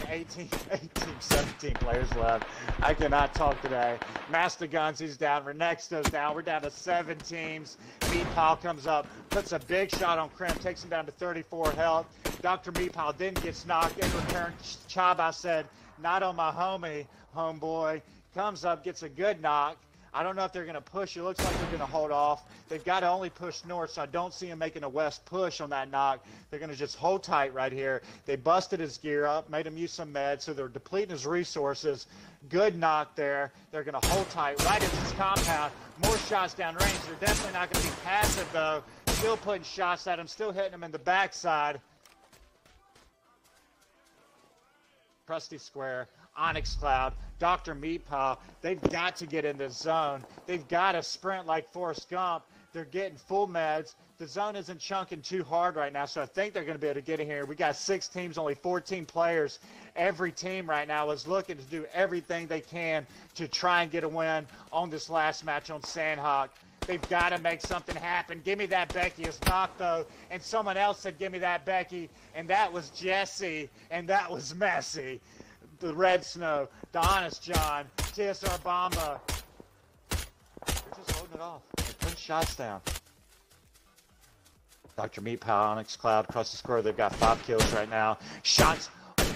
17 players left. I cannot talk today. Master Guns, he's down. Renexto's down. We're down to 7 teams. Meatpile comes up, puts a big shot on Crim, takes him down to 34 health. Dr. Meatpile then gets knocked. In return, Chaba said, not on my homeboy. Comes up, gets a good knock. I don't know if they're going to push. It looks like they're going to hold off. They've got to only push north, so I don't see him making a west push on that knock. They're going to just hold tight right here. They busted his gear up, made him use some meds, so they're depleting his resources. Good knock there. They're going to hold tight right into his compound. More shots down range. They're definitely not going to be passive, though. Still putting shots at him, still hitting him in the backside. Krusty Square, Onyx Cloud, Dr. Meatpile, they've got to get in the zone. They've got to sprint like Forrest Gump. They're getting full meds. The zone isn't chunking too hard right now, so I think they're going to be able to get in here. We got 6 teams, only 14 players. Every team right now is looking to do everything they can to try and get a win on this last match on Sandhawk. They've got to make something happen. Give me that Becky is knocked, though. And someone else said, give me that Becky. And that was Jesse. And that was Messi. The Red Snow, the Honest John, TSR Bomba. They're just holding it off. They're putting shots down. Dr. Meatpile, Onyx Cloud, Krusty Square, they've got 5 kills right now. Shots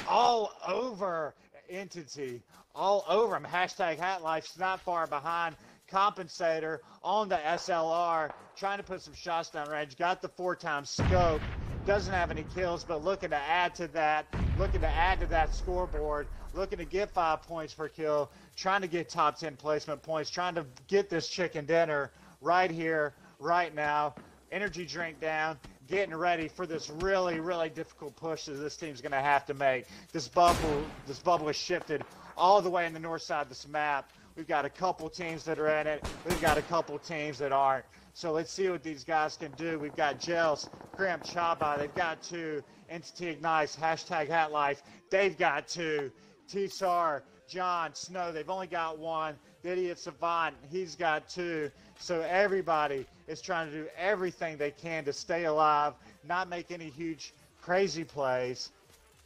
all over Entity. All over him. Hashtag HatLife's not far behind. Compensator on the SLR, trying to put some shots down range. Got the 4x scope. Doesn't have any kills, but looking to add to that. Looking to add to that scoreboard. Looking to get 5 points per kill. Trying to get top 10 placement points. Trying to get this chicken dinner right here, right now. Energy drink down. Getting ready for this really, really difficult push that this team's going to have to make. This bubble is shifted all the way in the north side of this map. We've got a couple teams that are in it. We've got a couple teams that aren't. So let's see what these guys can do. We've got Gels, Cramp, Chaba. They've got 2. Entity Ignites, hashtag HatLife. They've got 2. T-Sar, John, Snow. They've only got 1. The Idiot Savant, he's got 2. So everybody is trying to do everything they can to stay alive, not make any huge, crazy plays.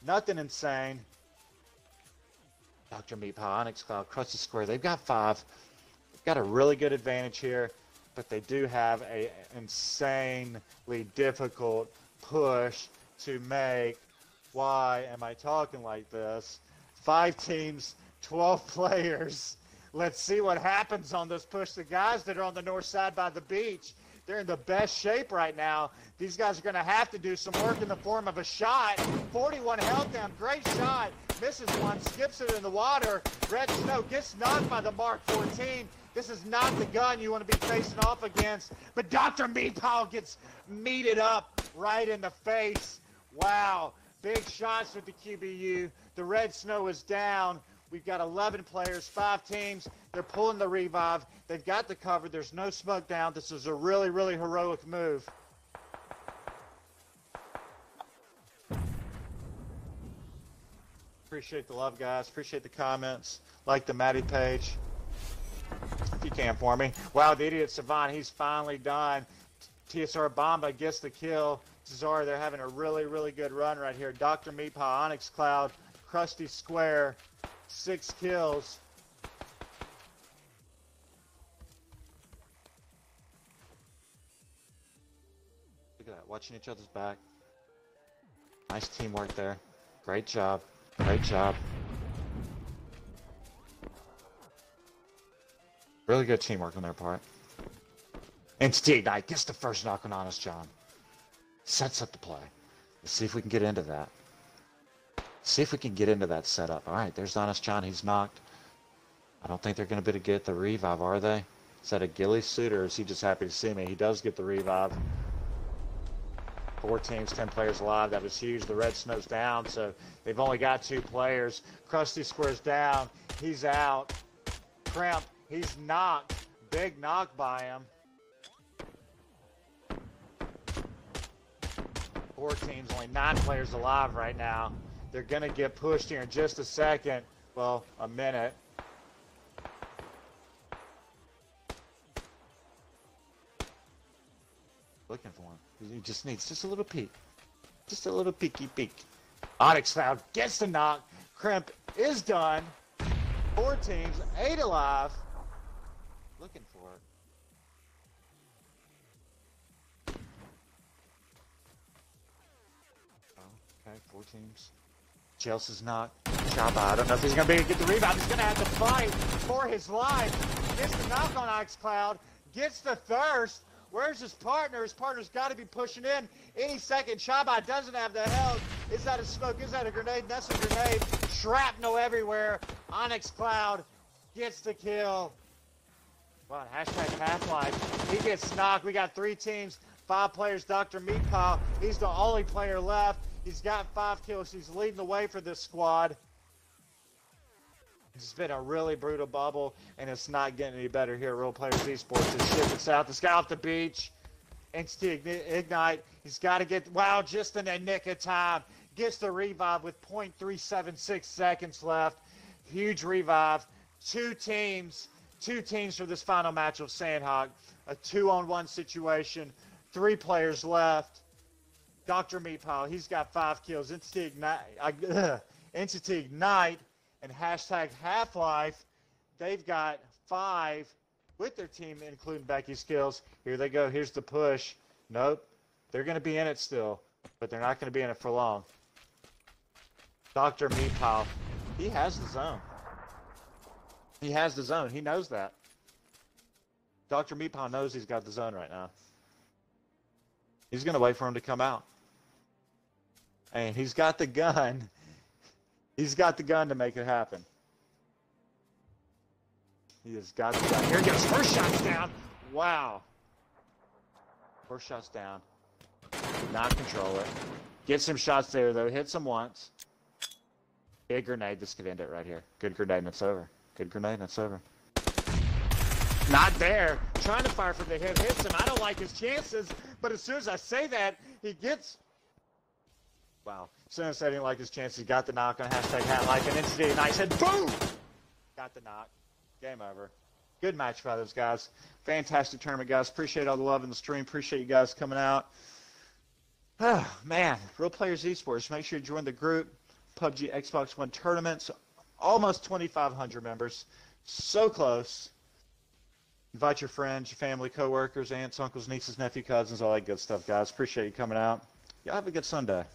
Nothing insane. Dr. Meatpile, Onyx Cloud, Krusty Square, they've got 5. They've got a really good advantage here, but they do have an insanely difficult push to make. Why am I talking like this? 5 teams, 12 players. Let's see what happens on this push. The guys that are on the north side by the beach, they're in the best shape right now. These guys are going to have to do some work in the form of a shot. 41 health down. Great shot. Misses one. Skips it in the water. Red Snow gets knocked by the Mark 14. This is not the gun you want to be facing off against. But Dr. Meatpile gets meated up right in the face. Wow. Big shots with the QBU. The Red Snow is down. We've got 11 players, 5 teams. They're pulling the revive. They've got the cover. There's no smoke down. This is a really, really heroic move. Appreciate the love, guys. Appreciate the comments. Like the Matty page. If you can for me. Wow, the Idiot Savant, he's finally done. TSR Bomba gets the kill. Cesar, they're having a really, really good run right here. Dr. Meatpile, Onyx Cloud, Krusty Square, 6 kills. Look at that, watching each other's back. Nice teamwork there. Great job. Great job. Really good teamwork on their part. Entity Ignite gets the first knock on Honest John. Sets up the play. Let's see if we can get into that. See if we can get into that setup. All right, there's Honest John. He's knocked. I don't think they're going to be able to get the revive, are they? Is that a ghillie suit, or is he just happy to see me? He does get the revive. 4 teams, 10 players alive. That was huge. The red snow's down, so they've only got 2 players. Krusty Square's down. He's out. Crimp, he's knocked. Big knock by him. 4 teams, only 9 players alive right now. They're going to get pushed here in just a second. Well, a minute. Looking for him. He just needs just a little peek. Just a little peeky peek. Onyx Cloud gets the knock. Crimp is done. 4 teams, 8 alive. Looking for it. Oh, okay, 4 teams. Chelsea's knocked. Chaba, I don't know if he's going to be able to get the rebound. He's going to have to fight for his life. Gets the knock on Onyx Cloud. Gets the thirst. Where's his partner? His partner's got to be pushing in any second. Chaba doesn't have the health. Is that a smoke? Is that a grenade? That's a grenade. Shrapnel everywhere. Onyx Cloud gets the kill. Wow, hashtag Half-Life. He gets knocked. We got 3 teams, 5 players. Dr. Meatpile, he's the only player left. He's got 5 kills. He's leading the way for this squad. It's been a really brutal bubble, and it's not getting any better here at Real Players Esports. It's shifting south. This guy off the beach. Instant Ignite. He's got to get, wow, just in the nick of time. Gets the revive with .376 seconds left. Huge revive. 2 teams for this final match of Sandhawk. A 2-on-1 situation. 3 players left. Dr. Meatpile, he's got 5 kills. Entity Ignite and hashtag Half-Life, they've got 5 with their team, including Becky's kills. Here they go. Here's the push. Nope. They're going to be in it still, but they're not going to be in it for long. Dr. Meatpile, he has the zone. He has the zone. He knows that. Dr. Meatpile knows he's got the zone right now. He's going to wait for him to come out. And he's got the gun. He's got the gun to make it happen. He has got the gun. Here he goes. First shot's down. Wow. First shot's down. Not control it. Get some shots there, though. Hits him once. Big grenade. This could end it right here. Good grenade, and it's over. Good grenade, and it's over. Not there. Trying to fire for the hit. Hits him. I don't like his chances, but as soon as I say that, he gets... Wow. As soon as I didn't like his chances, he got the knock on hashtag Half-Life, and Instant Ignite said, boom! Got the knock. Game over. Good match by those guys. Fantastic tournament, guys. Appreciate all the love in the stream. Appreciate you guys coming out. Oh, man. Real Players Esports. Make sure you join the group. PUBG Xbox One tournaments. Almost 2,500 members. So close. Invite your friends, your family, coworkers, aunts, uncles, nieces, nephews, cousins, all that good stuff, guys. Appreciate you coming out. Y'all have a good Sunday.